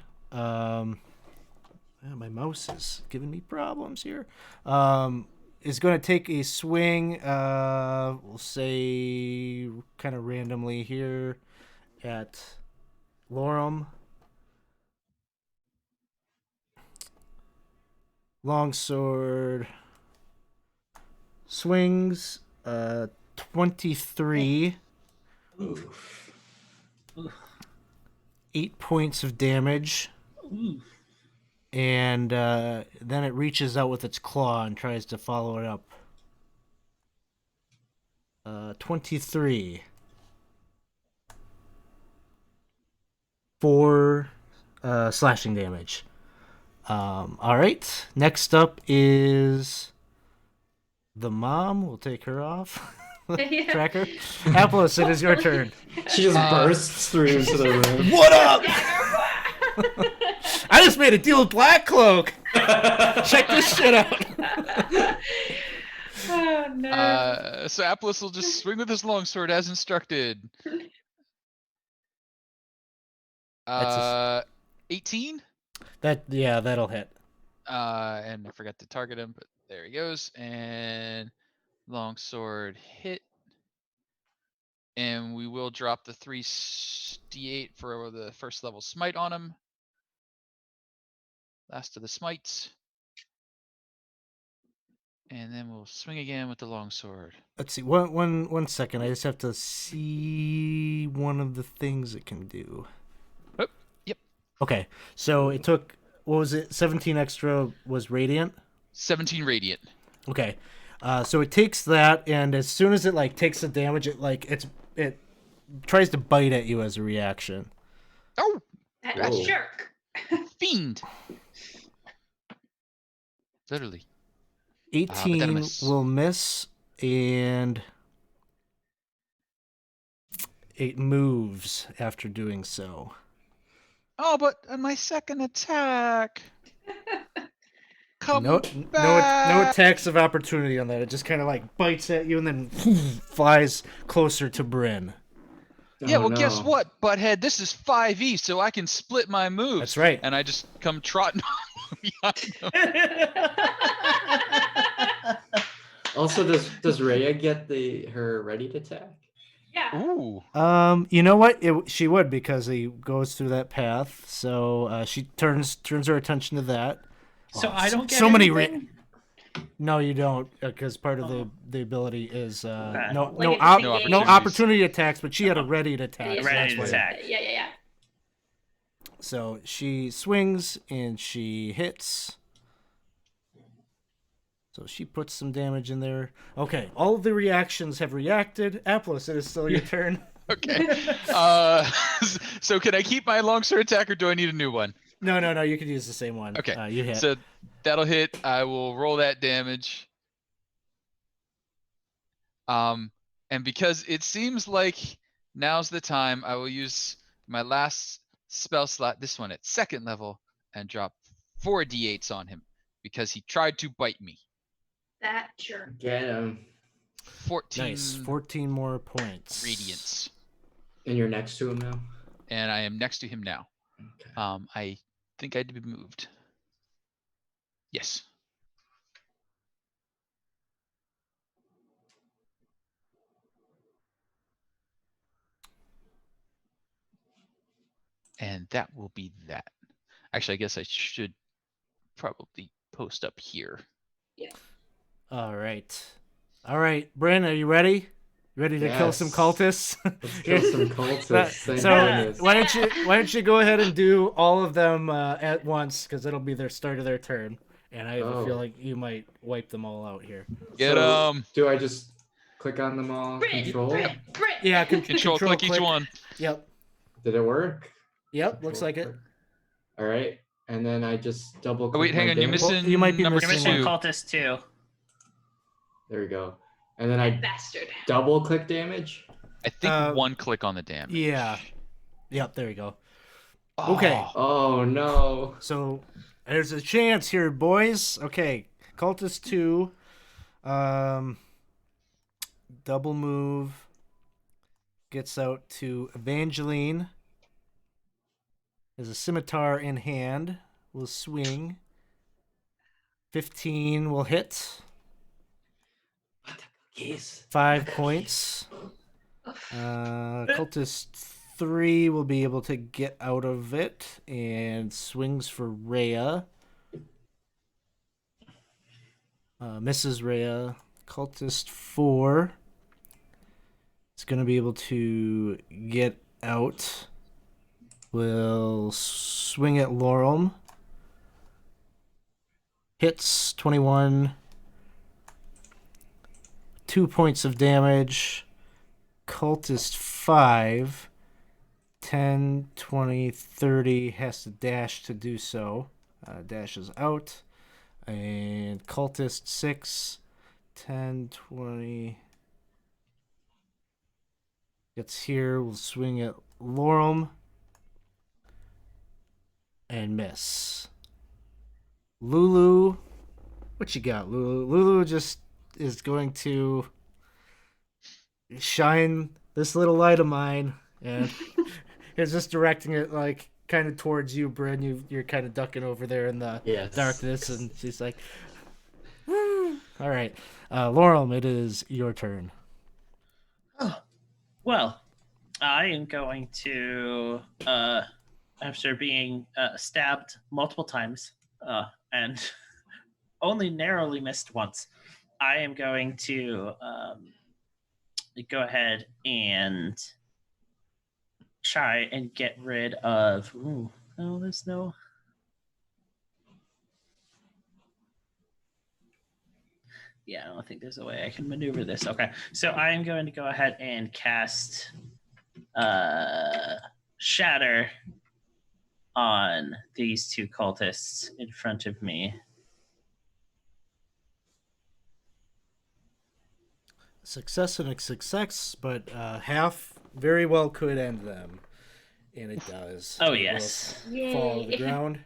My mouse is giving me problems here. Is going to take a swing, we'll say kind of randomly here at Lorem. Longsword swings, 23, Oof. 8 points of damage. Ooh. And then it reaches out with its claw and tries to follow it up. 23. 4 slashing damage. All right. Next up is the mom. We'll take her off. Yeah. Tracker. Apples, it is your turn. She just bursts through into the room. What up? Dagger. I just made a deal with Black Cloak. Check this shit out. Oh no. So Aplis will just swing with his longsword as instructed. That's 18. That'll hit. And I forgot to target him, but there he goes. And longsword hit. And we will drop the 3d8 for the first level smite on him. Last of the smites. And then we'll swing again with the longsword. Let's see. One second. I just have to see one of the things it can do. Oh, yep. Okay. So it took, what was it? 17 extra was radiant. 17 radiant. Okay. So it takes that, and as soon as it takes the damage, it tries to bite at you as a reaction. Oh, That Whoa. jerk. fiend. Literally. 18 that'll miss. will miss, and it moves after doing so. Oh, but on my second attack. Come No back. attacks of opportunity on that. It just kind of bites at you and then flies closer to Bryn. Yeah, Oh, well, guess no. what, butthead? This is 5e, so I can split my moves. That's right. And I just come trotting behind him. Also, does Rhea get her ready to attack? Yeah. Ooh. You know what? She would, because he goes through that path. So she turns her attention to that. So Oh, I don't get so many. anything? No, you don't, because part of the ability is Okay. no Like no it's op- disengaged. no opportunity attacks, but she had a ready to attack. Yeah, so Ready that's to why- attack. Yeah. So she swings and she hits. So she puts some damage in there. Okay, all of the reactions have reacted. Apples, it is still your turn. Okay. So can I keep my longsword attack, or do I need a new one? No, you could use the same one. Okay. You hit. So that'll hit. I will roll that damage. And because it seems like now's the time, I will use my last spell slot, this one at second level, and drop 4 d8s on him because he tried to bite me. That jerk. Get him. 14 Nice. 14 more points. radiance. And you're next to him now? And I am next to him now. Okay. I think I had to be moved. Yes. And that will be that. Actually, I guess I should probably post up here. All right, Bryn, are you ready? Ready to kill some Yes. cultists? Let's kill some cultists. Thank So goodness. why don't you go ahead and do all of them at once, because it'll be their start of their turn, and I have a Oh. feel like you might wipe them all out here. Get So, 'em. Do I just click on them all? Control? Brit. Yeah, Control click each click. one. Yep, Did it work? looks like it. All right. And then I just double click. Oh wait, hang my on, you're damage. missing you might be number You're missing missing two. cultist too. There we go. And then I Bastard. double click damage. I think Uh, one click on the damage. Yeah. Yep, there you go. Oh, Okay. Oh no. So there's a chance here, boys. Okay, cultist 2. Double move. Gets out to Evangeline. Has a scimitar in hand. Will swing. 15 will hit. What the cookies? 5 points. Cultist 3 will be able to get out of it and swings for Rhea. Misses Rhea. Cultist 4 is going to be able to get out. Will swing at Laurel. Hits 21. 2 points of damage. Cultist 5 10, 20, 30 has to dash to do so. Dashes out. And cultist 6, 10, 20. Gets here. We'll swing at Lorem. And miss. Lulu. What you got, Lulu? Lulu just is going to shine this little light of mine and is just directing it like kind of towards you, Bryn. You're kind of ducking over there in the darkness, and she's like, "Woo." All right. Laurel, it is your turn. Oh, well, I am going to, after being stabbed multiple times and only narrowly missed once, I am going to go ahead and try and get rid of. Ooh, no, there's no. Yeah, I don't think there's a way I can maneuver this. Okay, so I am going to go ahead and cast Shatter on these two cultists in front of me. Success and a success, but half very well could end them. And it does. Oh, They yes. both fall to the Yay. ground.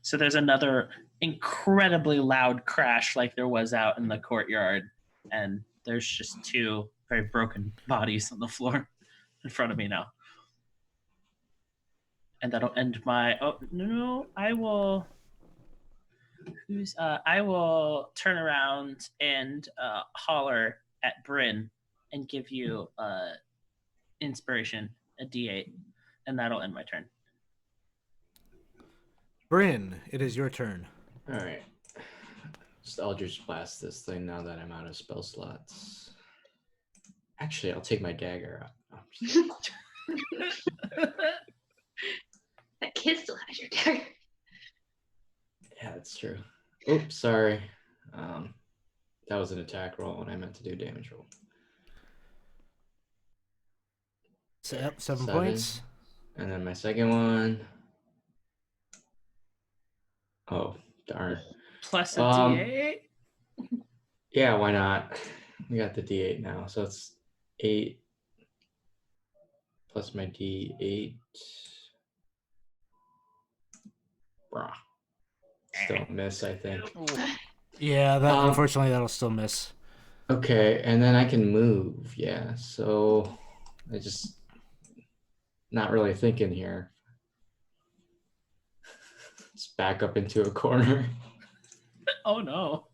So there's another incredibly loud crash like there was out in the courtyard. And there's just two very broken bodies on the floor in front of me now. And that'll end my. Oh, no, I will. I will turn around and holler at Bryn and give you inspiration, a D8, and that'll end my turn. Bryn, it is your turn. All right. Just Eldritch Blast this thing now that I'm out of spell slots. Actually, I'll take my dagger out. Oh, I'm just- That kid still has your dagger. yeah, that's true. Oops, sorry. That was an attack roll, and I meant to do damage roll. 7 points. And then my second one. Oh, darn. Plus a Um, D8? Yeah, why not? We got the D8 now. So it's 8 plus my D8. Brah. Still a miss, I think. Yeah, that unfortunately that'll still miss. Okay, and then I can move. Yeah, so I just not really thinking here. Just back up into a corner. Oh no.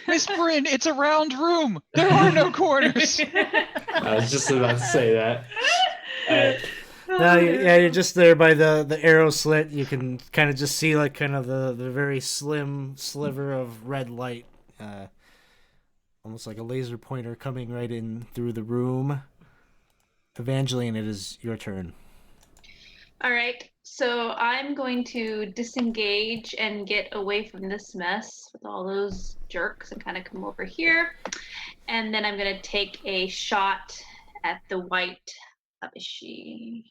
Miss Bryn, it's a round room. There are no corners. I was just about to say that. No, you're just there by the arrow slit. You can kind of just see like kind of the very slim sliver of red light, almost like a laser pointer coming right in through the room. Evangeline, it is your turn. All right, so I'm going to disengage and get away from this mess with all those jerks and kind of come over here. And then I'm going to take a shot at the white Abishi.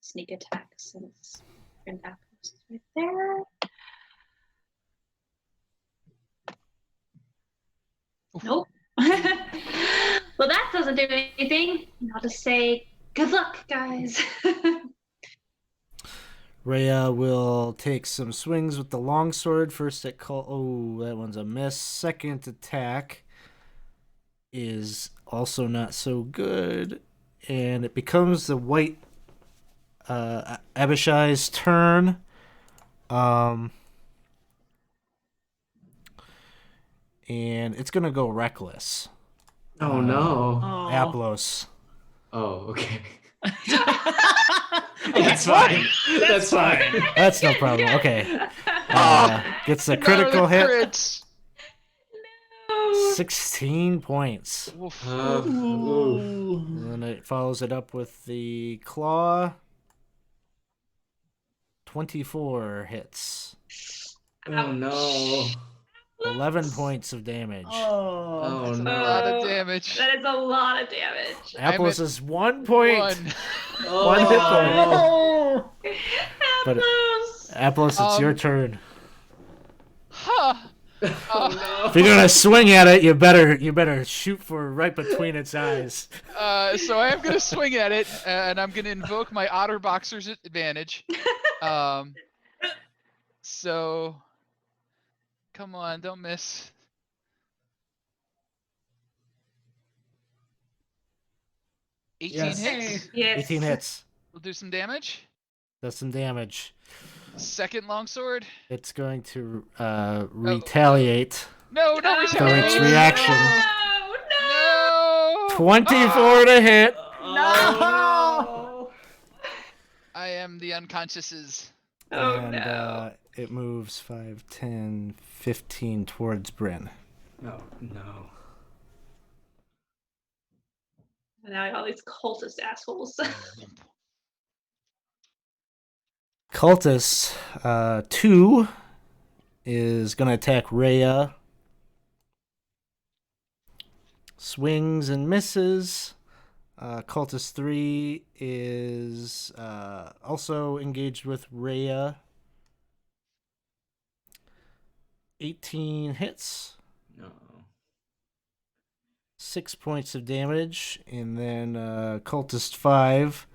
Sneak attack since Avernus is right there. Nope. Well, that doesn't do anything. I'll just say, good luck, guys. Rhea will take some swings with the longsword. First at call. Oh, that one's a miss. Second attack is also not so good. And it becomes the white Abishai's turn. And it's going to go reckless. Oh no. Aplos. Oh, okay. That's fine. That's fine. That's no problem. Okay. Gets a None of critical the hit. crits. No. 16 points. Oof. Ooh. And then it follows it up with the claw. 24 hits. Oh no. 11 points of damage. Oh. That's no. a lot of damage. That is a lot of damage. Apples at is 1 point. One. One hit point. Oh. But Apples. Apples, it's your turn. Huh. Oh no. If you're gonna swing at it, you better shoot for right between its eyes. So I am gonna swing at it, and I'm gonna invoke my Otter Boxer's advantage. So, come on, don't miss. Yes. 18 hits. Yes. 18 hits. We'll do some damage. Does some damage. Second longsword. It's going to retaliate. No, So retaliate. its reaction. No, No. 24 to hit. No. I am the unconsciouses. Oh And no. it moves 5, 10, 15 towards Bryn. No. No. And now I got all these cultist assholes. Cultist 2 is going to attack Rhea. Swings and misses. Cultist 3 is also engaged with Rhea. 18 hits. No. 6 points of damage. And then Cultist 5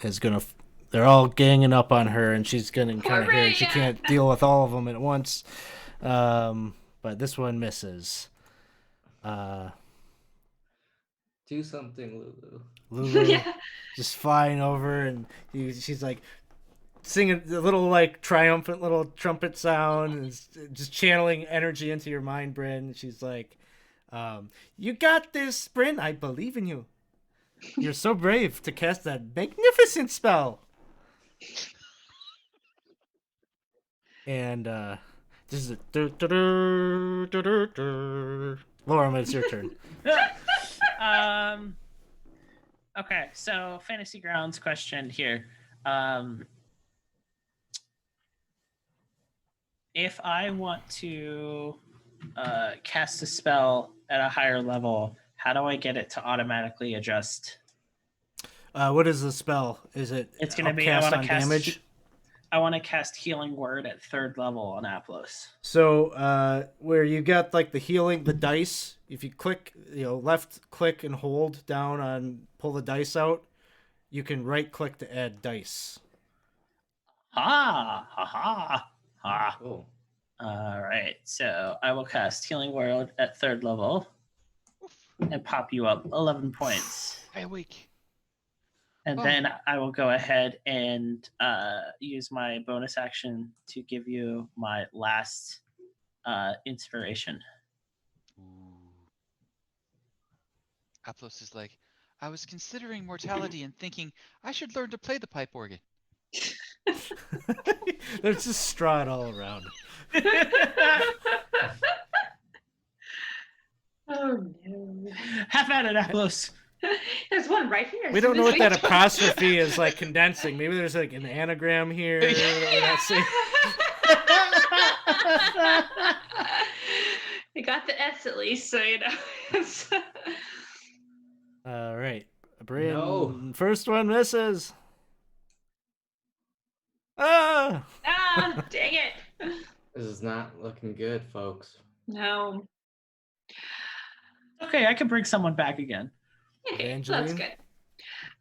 is going to... They're all ganging up on her, and she's getting kind of here. She Rhea. can't deal with all of them at once. But this one misses. Do something, Lulu. Lulu Yeah. just flying over, and she's like singing the little like triumphant little trumpet sound, and just channeling energy into your mind, Bryn. She's like, "You got this, Bryn. I believe in you. You're so brave to cast that magnificent spell." And this is Laura, it's your turn. Okay, so Fantasy Grounds question here. If I want to cast a spell at a higher level, how do I get it to automatically adjust? What is the spell? Is it? It's going to be upcast I want on to cast damage. I want to cast Healing Word at 3rd level on Aplos. So where you got like the healing, the dice, if you click, left click and hold down on pull the dice out, you can right click to add dice. Ha ha. Cool. All right, so I will cast Healing Word at 3rd level and pop you up 11 points. Stay awake. And then I will go ahead and use my bonus action to give you my last inspiration. Aplos is like, I was considering mortality and thinking I should learn to play the pipe organ. There's just straw all around. Oh no. Have at it, Aplos. There's one right here. We don't know what that apostrophe is like condensing. Maybe there's like an anagram here. that we're not seeing. You got the S at least, so you know. All right, Bryn. No. First one misses. Ah! Ah, dang it. This is not looking good, folks. No. Okay, I can bring someone back again. Okay, that's Evangeline? good.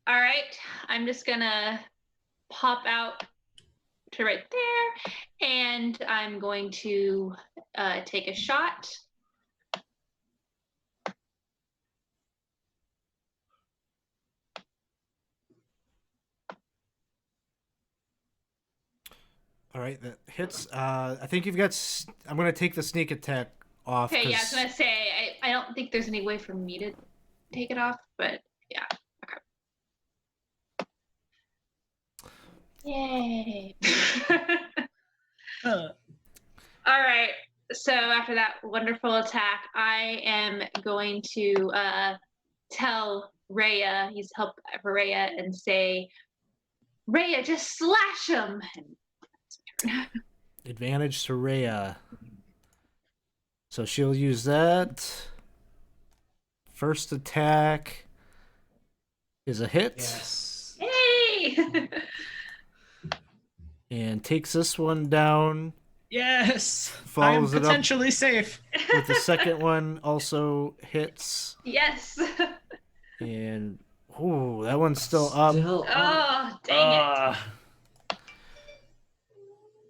All right, I'm just gonna pop out to right there, and I'm going to take a shot. All right, that hits. I think you've got. I'm gonna take the sneak attack off. Okay, yeah, I was 'cause- gonna say I don't think there's any way for me to take it off, but yeah. Okay. Yay. Uh, All right. So after that wonderful attack, I am going to tell Rhea, he's help for Rhea, and say, Rhea, just slash him. And that's my turn. turn. Advantage to Rhea. So she'll use that. First attack is a hit. Yes. Hey! And takes this one down. Yes. Follows I'm it up potentially safe. with the second one, also hits. Yes. And ooh, that one's still up. Oh, dang it.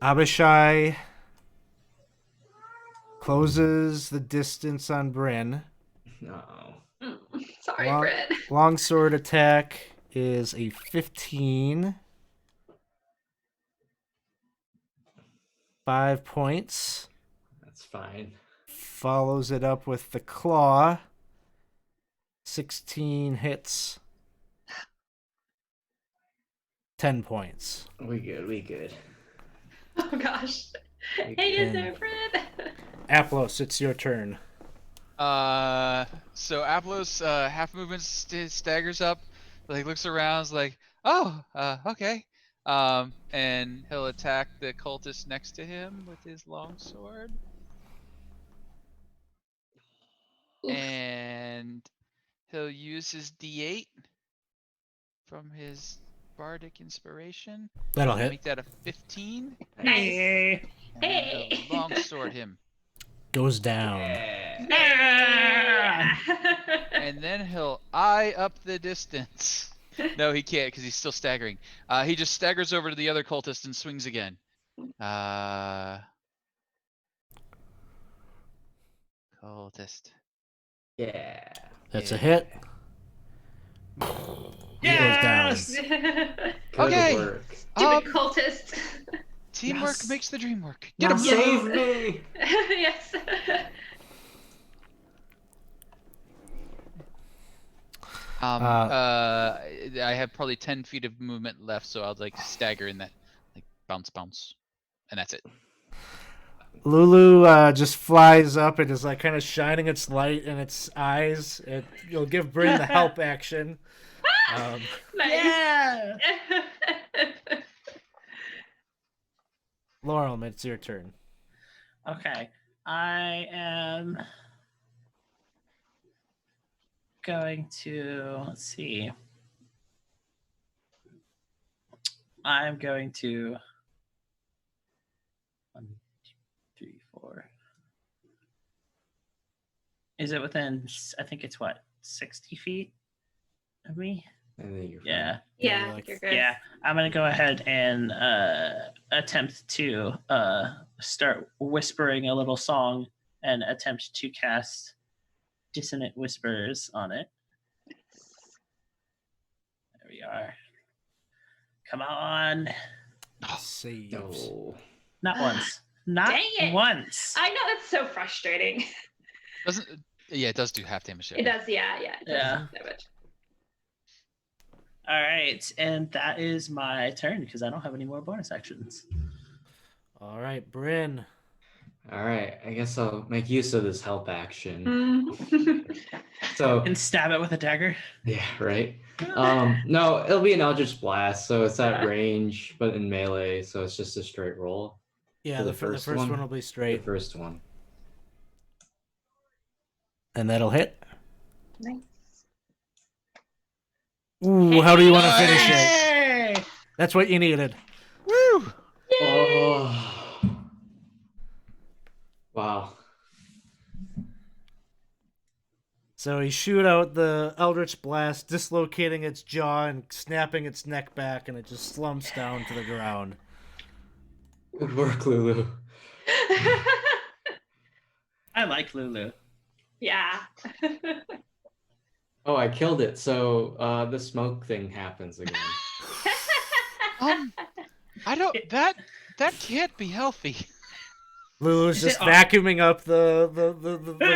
Abishai closes the distance on Bryn. No. Sorry, Long, Brett. longsword attack is a 15. 5 points. That's fine. Follows it up with the claw. 16 hits. 10 points. We good. Oh gosh. Hang in there, Brett. Aplos, it's your turn. So Aplos, half movement staggers up, like looks around, is like, oh, okay. And he'll attack the cultist next to him with his longsword. Oof. And he'll use his D8 from his bardic inspiration. That'll to hit. Make that a 15. Nice. Hey. And Hey. he'll longsword him. Goes down. Yeah. And then he'll eye up the distance. No, he can't because he's still staggering. He just staggers over to the other cultist and swings again. Cultist. Yeah. That's a Yeah. hit. Yes. Good Okay. work. Stupid cultist. Teamwork Yes. makes the dream work. Get Now him. save me. Yes. I have probably 10 feet of movement left, so I'll like stagger in that, like bounce, and that's it. Lulu just flies up and is like kind of shining its light in its eyes. You'll give Bryn the help action. Nice. Yeah. Laurel, it's your turn. Okay. I am going to, let's see. I'm going to 1, 2, 3, 4. Is it within, I think it's what, 60 feet of me? I think you're fine. Yeah. Yeah, like- you're good. Yeah, I'm gonna go ahead and attempt to start whispering a little song and attempt to cast dissonant whispers on it. There we are. Come on. Saves. No. Not once. Not Dang it. once. I know it's so frustrating. Doesn't? Yeah, it does do half damage. It does, yeah. It does Yeah. damage. All right, and that is my turn because I don't have any more bonus actions. All right, Bryn. All right. I guess I'll make use of this help action. Mm. So And stab it with a dagger. yeah, right. No, it'll be an Eldritch Blast, so it's at range, but in melee, so it's just a straight roll. Yeah, For the the first first one one? will be The straight. first one. And that'll hit. Nice. Ooh, how do you want to Hey! finish it? Hey! That's what you needed. Woo! Oh. Wow. So you shoot out the Eldritch Blast, dislocating its jaw and snapping its neck back, and it just slumps down to the ground. Good work, Lulu. I like Lulu. Yeah. Oh, I killed it. So the smoke thing happens again. I don't. That can't be healthy. Lulu's Is just it- vacuuming up the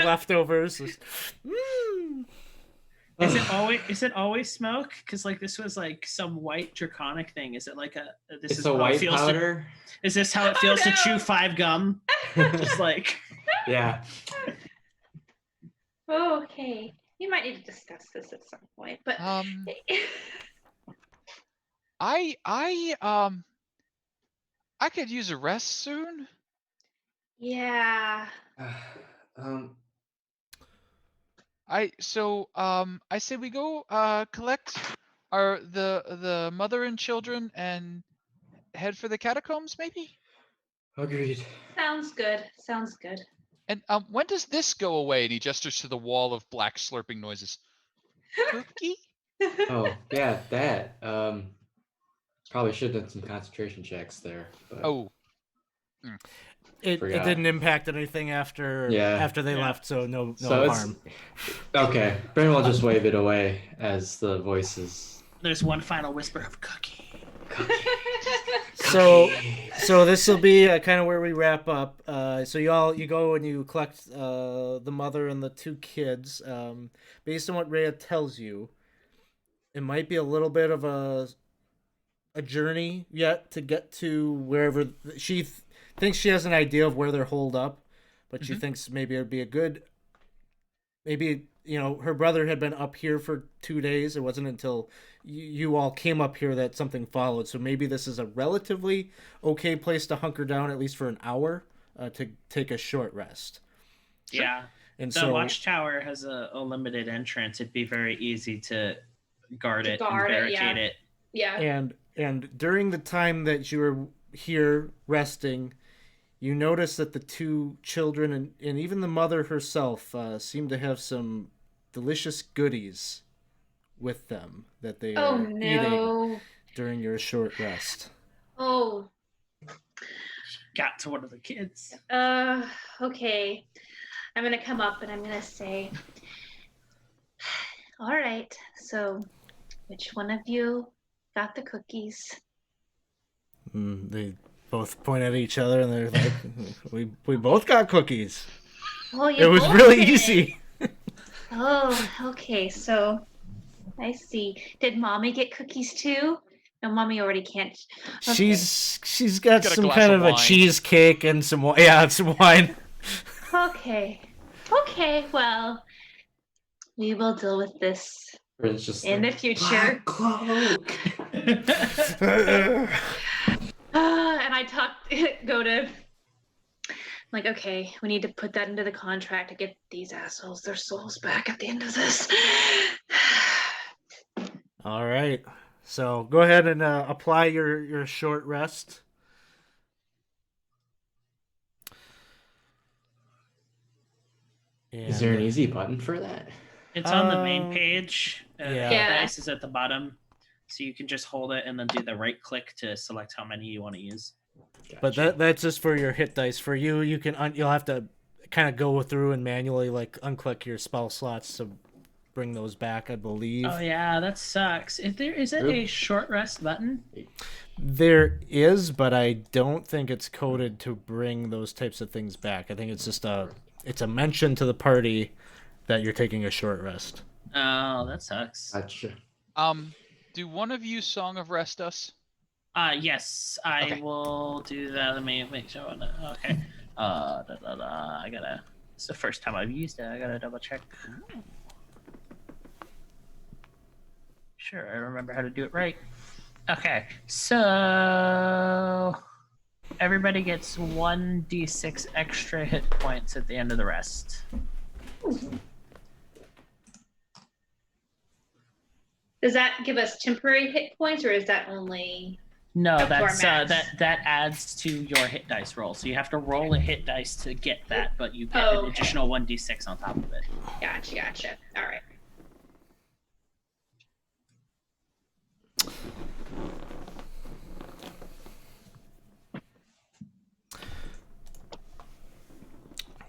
leftovers. Just, mm. Is it always smoke? Because like this was like some white draconic thing. Is it like this It's is a how it white feels powder. is this how it Oh, feels to no. chew 5 gum? Just like Yeah. Okay. We might need to discuss this at some point, but I I could use a rest soon. Yeah. Um, I say we go collect the mother and children and head for the catacombs, maybe. agreed. Sounds good. Sounds good. And when does this go away? And he gestures to the wall of black slurping noises. Cookie? Oh, yeah, that. Probably should have done some concentration checks there, but Oh, It forgot. didn't impact anything after Yeah. they Yeah. left, so no So harm. okay. Brandon will just wave it away as the voices. There's one final whisper of cookie. So this will be kind of where we wrap up. So you go and you collect the mother and the two kids. Based on what Rhea tells you, it might be a little bit of a journey yet to get to wherever she thinks she has an idea of where they're holed up, but she thinks maybe it'd be a good. Maybe her brother had been up here for 2 days. It wasn't until you all came up here that something followed. So maybe this is a relatively okay place to hunker down, at least for an hour, to take a short rest. Yeah. And The so watchtower has a limited entrance. It'd be very easy to guard it and guard it, barricade yeah. it. Yeah. and during the time that you were here resting, you notice that the two children and even the mother herself seem to have some delicious goodies with them that they Oh are eating no. during your short rest. Oh. Got to one of the kids. Okay. I'm gonna come up and I'm gonna say, all right, so which one of you got the cookies? They both point at each other and they're like, we both got cookies. Oh, you It was both really did. easy. Oh, okay, so I see. Did mommy get cookies too? No, mommy already can't. Okay. She's got Got a some glass kind of of a wine. cheesecake and some some wine. Okay. Okay, well, we will deal with this Or it's just in the like, future. Black cloak. And I go to, like, okay, we need to put that into the contract to get these assholes their souls back at the end of this. All right. So go ahead and apply your short rest. Is there an And, easy button for that? It's on the main page. yeah. The Yeah. dice is at the bottom. So you can just hold it and then do the right click to select how many you want to use. But that's just for your hit dice. For you, you can you'll have to kind of go through and manually like unclick your spell slots to bring those back, I believe. Oh yeah, that sucks. Is it a short rest button? There is, but I don't think it's coded to bring those types of things back. I think it's just it's a mention to the party that you're taking a short rest. Oh, that sucks. Gotcha. Do one of you Song of Rest us? Yes, I Okay. will do that. Let me make sure. Okay. I gotta. It's the first time I've used it. I gotta double check. Sure, I remember how to do it right. Okay, so everybody gets 1d6 extra hit points at the end of the rest. Does that give us temporary hit points, or is that only? No, Up to our that's max. that adds to your hit dice roll. So you have to roll a hit dice to get that, but you get Oh, an okay. additional 1d6 on top of it. Gotcha. All right.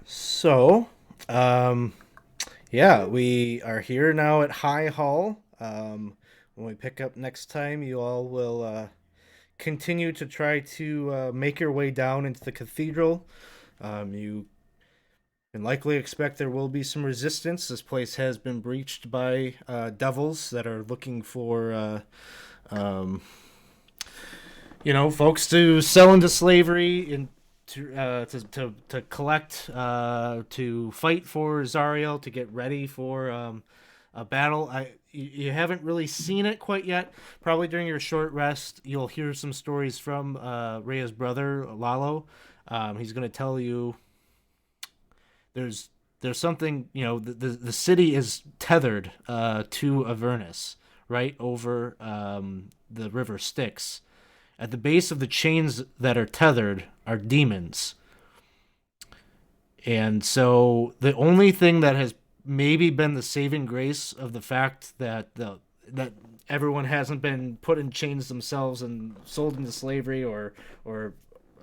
So, yeah, we are here now at High Hall. When we pick up next time, you all will continue to try to make your way down into the cathedral. You can likely expect there will be some resistance. This place has been breached by devils that are looking for, folks to sell into slavery and to collect, to fight for Zariel, to get ready for a battle. You haven't really seen it quite yet. Probably during your short rest, you'll hear some stories from Rhea's brother, Lalo. He's going to tell you there's something, the city is tethered to Avernus, right over the river Styx. At the base of the chains that are tethered are demons. And so the only thing that has maybe been the saving grace of the fact that that everyone hasn't been put in chains themselves and sold into slavery or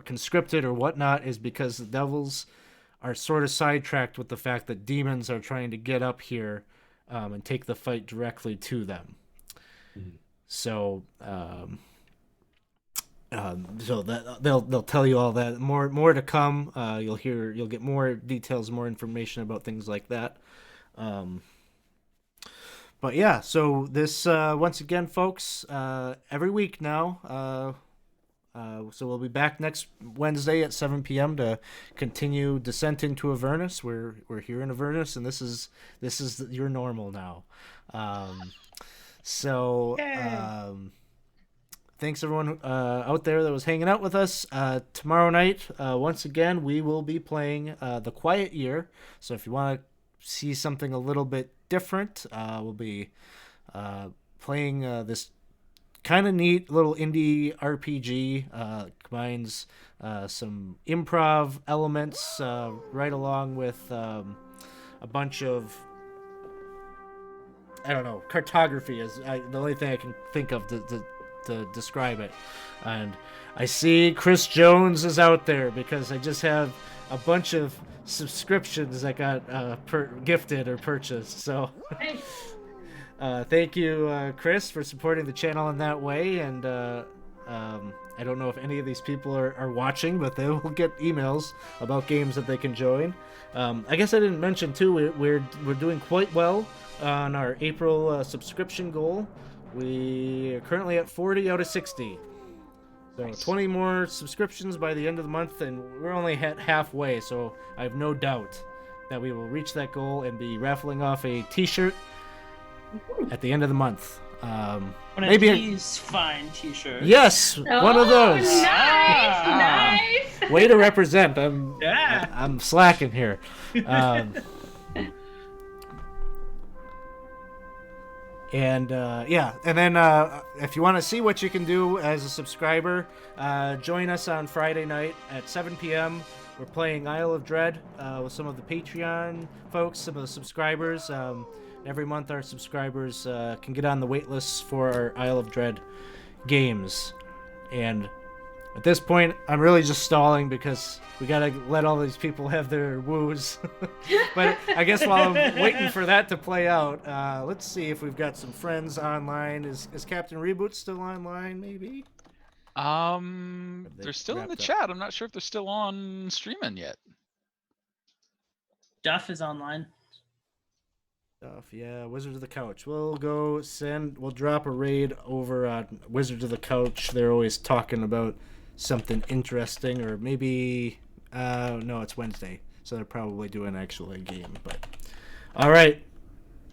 conscripted or whatnot is because the devils are sort of sidetracked with the fact that demons are trying to get up here and take the fight directly to them. Mm-hmm. So that they'll tell you all that. More to come. You'll get more details, more information about things like that. But yeah, so this once again, folks, every week now. So we'll be back next Wednesday at 7 p.m. to continue Descent into Avernus. We're here in Avernus, and this is your normal now. Thanks everyone out there that was hanging out with us. Tomorrow night, once again, we will be playing The Quiet Year. So if you want to see something a little bit different, we'll be playing this kind of neat little indie RPG. Combines some improv elements right along with a bunch of, I don't know, cartography is the only thing I can think of to describe it. And I see Chris Jones is out there because I just have a bunch of subscriptions that got gifted or purchased. So thank you, Chris, for supporting the channel in that way. And I don't know if any of these people are watching, but they will get emails about games that they can join. I guess I didn't mention too, we're doing quite well on our April subscription goal. We are currently at 40 out of 60. So nice. 20 more subscriptions by the end of the month, and we're only at halfway, so I have no doubt that we will reach that goal and be raffling off a t-shirt at the end of the month. Maybe a fine t-shirt. Yes, one of those. Nice. Way to represent. I'm slacking here. And then if you want to see what you can do as a subscriber, join us on Friday night at 7 p.m. We're playing Isle of Dread with some of the Patreon folks, some of the subscribers. Every month our subscribers can get on the wait list for our Isle of Dread games. And at this point, I'm really just stalling because we gotta let all these people have their woos. But I guess while I'm waiting for that to play out, let's see if we've got some friends online. Is Captain Reboot still online, maybe? They're still in the chat. I'm not sure if they're still on streaming yet. Duff is online. Yeah, Wizards of the Couch. We'll drop a raid over on Wizards of the Couch. They're always talking about something interesting, or maybe no, it's Wednesday, so they're probably doing actually a game. But all right,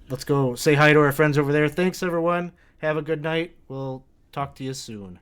let's go say hi to our friends over there. Thanks everyone, have a good night. We'll talk to you soon.